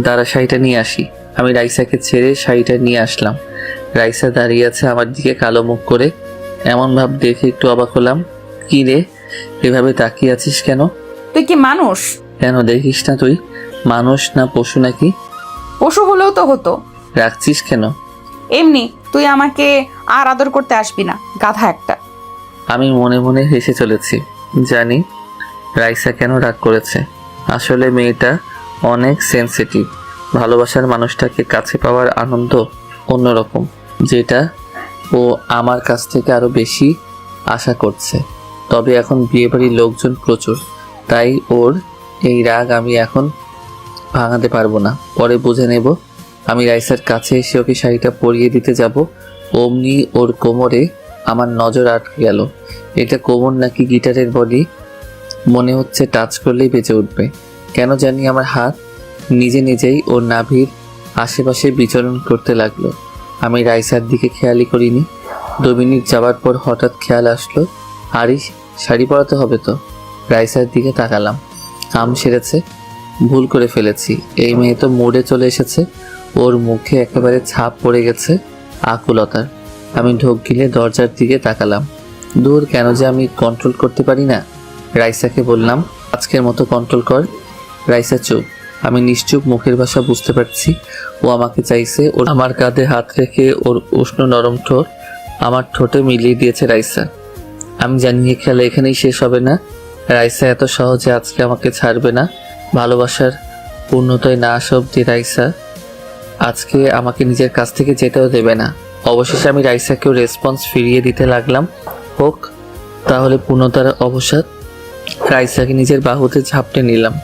দাঁড়া, শাড়িটা নিয়ে আসি। আমি রাইসাকে ছেড়ে শাড়িটা নিয়ে আসলাম। রাইসা দাঁড়িয়ে আছে আমার দিকে কালো মুখ করে। এমন ভাব দেখে একটু অবাক হলাম। কি রে, এভাবে তাকিয়ে আছিস কেন? তুই কি মানুষ? কেন, দেখিস না তুই মানুষ না পশু নাকি? পশু হলেও তো হতো। রাখছিস কেন? এমনি। তুই আমাকে আর আদর করতে আসবি না, গাধা একটা। আমি মনে মনে হেসে চলেছি। জানি রাইসা কেন রাগ করেছে। আসলে মেয়েটা অনেক সেনসিটিভ। ভালোবাসার মানুষটাকে কাছে পাওয়ার আনন্দ অন্যরকম, যেটা ও আমার কাছ থেকে আরো বেশি আশা করছে। তবে এখন বিয়েবাড়ির লোকজন প্রচুর, তাই ওর এই রাগ আমি এখন ভাঙাতে পারবো না, পরে বুঝে নেব। আমি রাইসার কাছে এসে ওকে শাড়িটা পরিয়ে দিতে যাব, অমনি ওর কোমরে আমার নজর আটকে গেল। এটা কোমর নাকি গিটারের বডি, মনে হচ্ছে টাচ করলেই বেঁচে উঠবে। কেন জানি আমার হাত নিজে নিজেই ওর নাভির আশেপাশে বিচরণ করতে লাগলো। আমি রাইসার দিকে খেয়ালই করিনি। 2 মিনিট যাওয়ার পর হঠাৎ খেয়াল আসলো, আরে শাড়ি পরাতে হবে তো। রাইসার দিকে তাকালাম, কাম সেরেছে, ভুল করে ফেলেছি। এই মেয়ে তো মুডে চলে এসেছে। ওর মুখে একেবারে ছাপ পড়ে গেছে আকুলতার। আমি ঢোক গিলে দরজার দিকে তাকালাম। দূর, কেন যে আমি কন্ট্রোল করতে পারি না। রাইসাকে বললাম, আজকের মতো কন্ট্রোল কর। রাইসা চুপ। আমি নিশ্চুপ, মুখের ভাষা বুঝতে পারছি ও আমাকে চাইছে। ওর আমার কাঁধে হাত রেখে ওর উষ্ণ নরম ঠোঁট আমার ঠোঁটে মিলিয়ে দিয়েছে রাইসা। আমি জানি এই খেলা এখানেই শেষ হবে না। রাইসা এত সহজে আজকে আমাকে ছাড়বে না। ভালোবাসার পূর্ণতায় না আসা অব্দি রাইসা আজকে আমাকে নিজের কাছ থেকে যেতেও দেবে না। অবশেষে আমি রাইসাকেও রেসপন্স ফিরিয়ে দিতে লাগলাম। হোক তাহলে পূর্ণতার অবসাদ। রাইসাকে নিজের বাহুতে ঝাপটে নিলাম।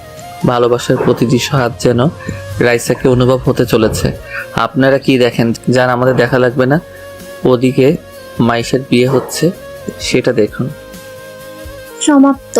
ভালোবাসার প্রতিটি হাত যেন রাইসাকে অনুভব হতে চলেছে। আপনারা কি দেখেন? যান, আমাদের দেখা লাগবে না। ওদিকে মাইশার বিয়ে হচ্ছে, সেটা দেখুন। সমাপ্ত।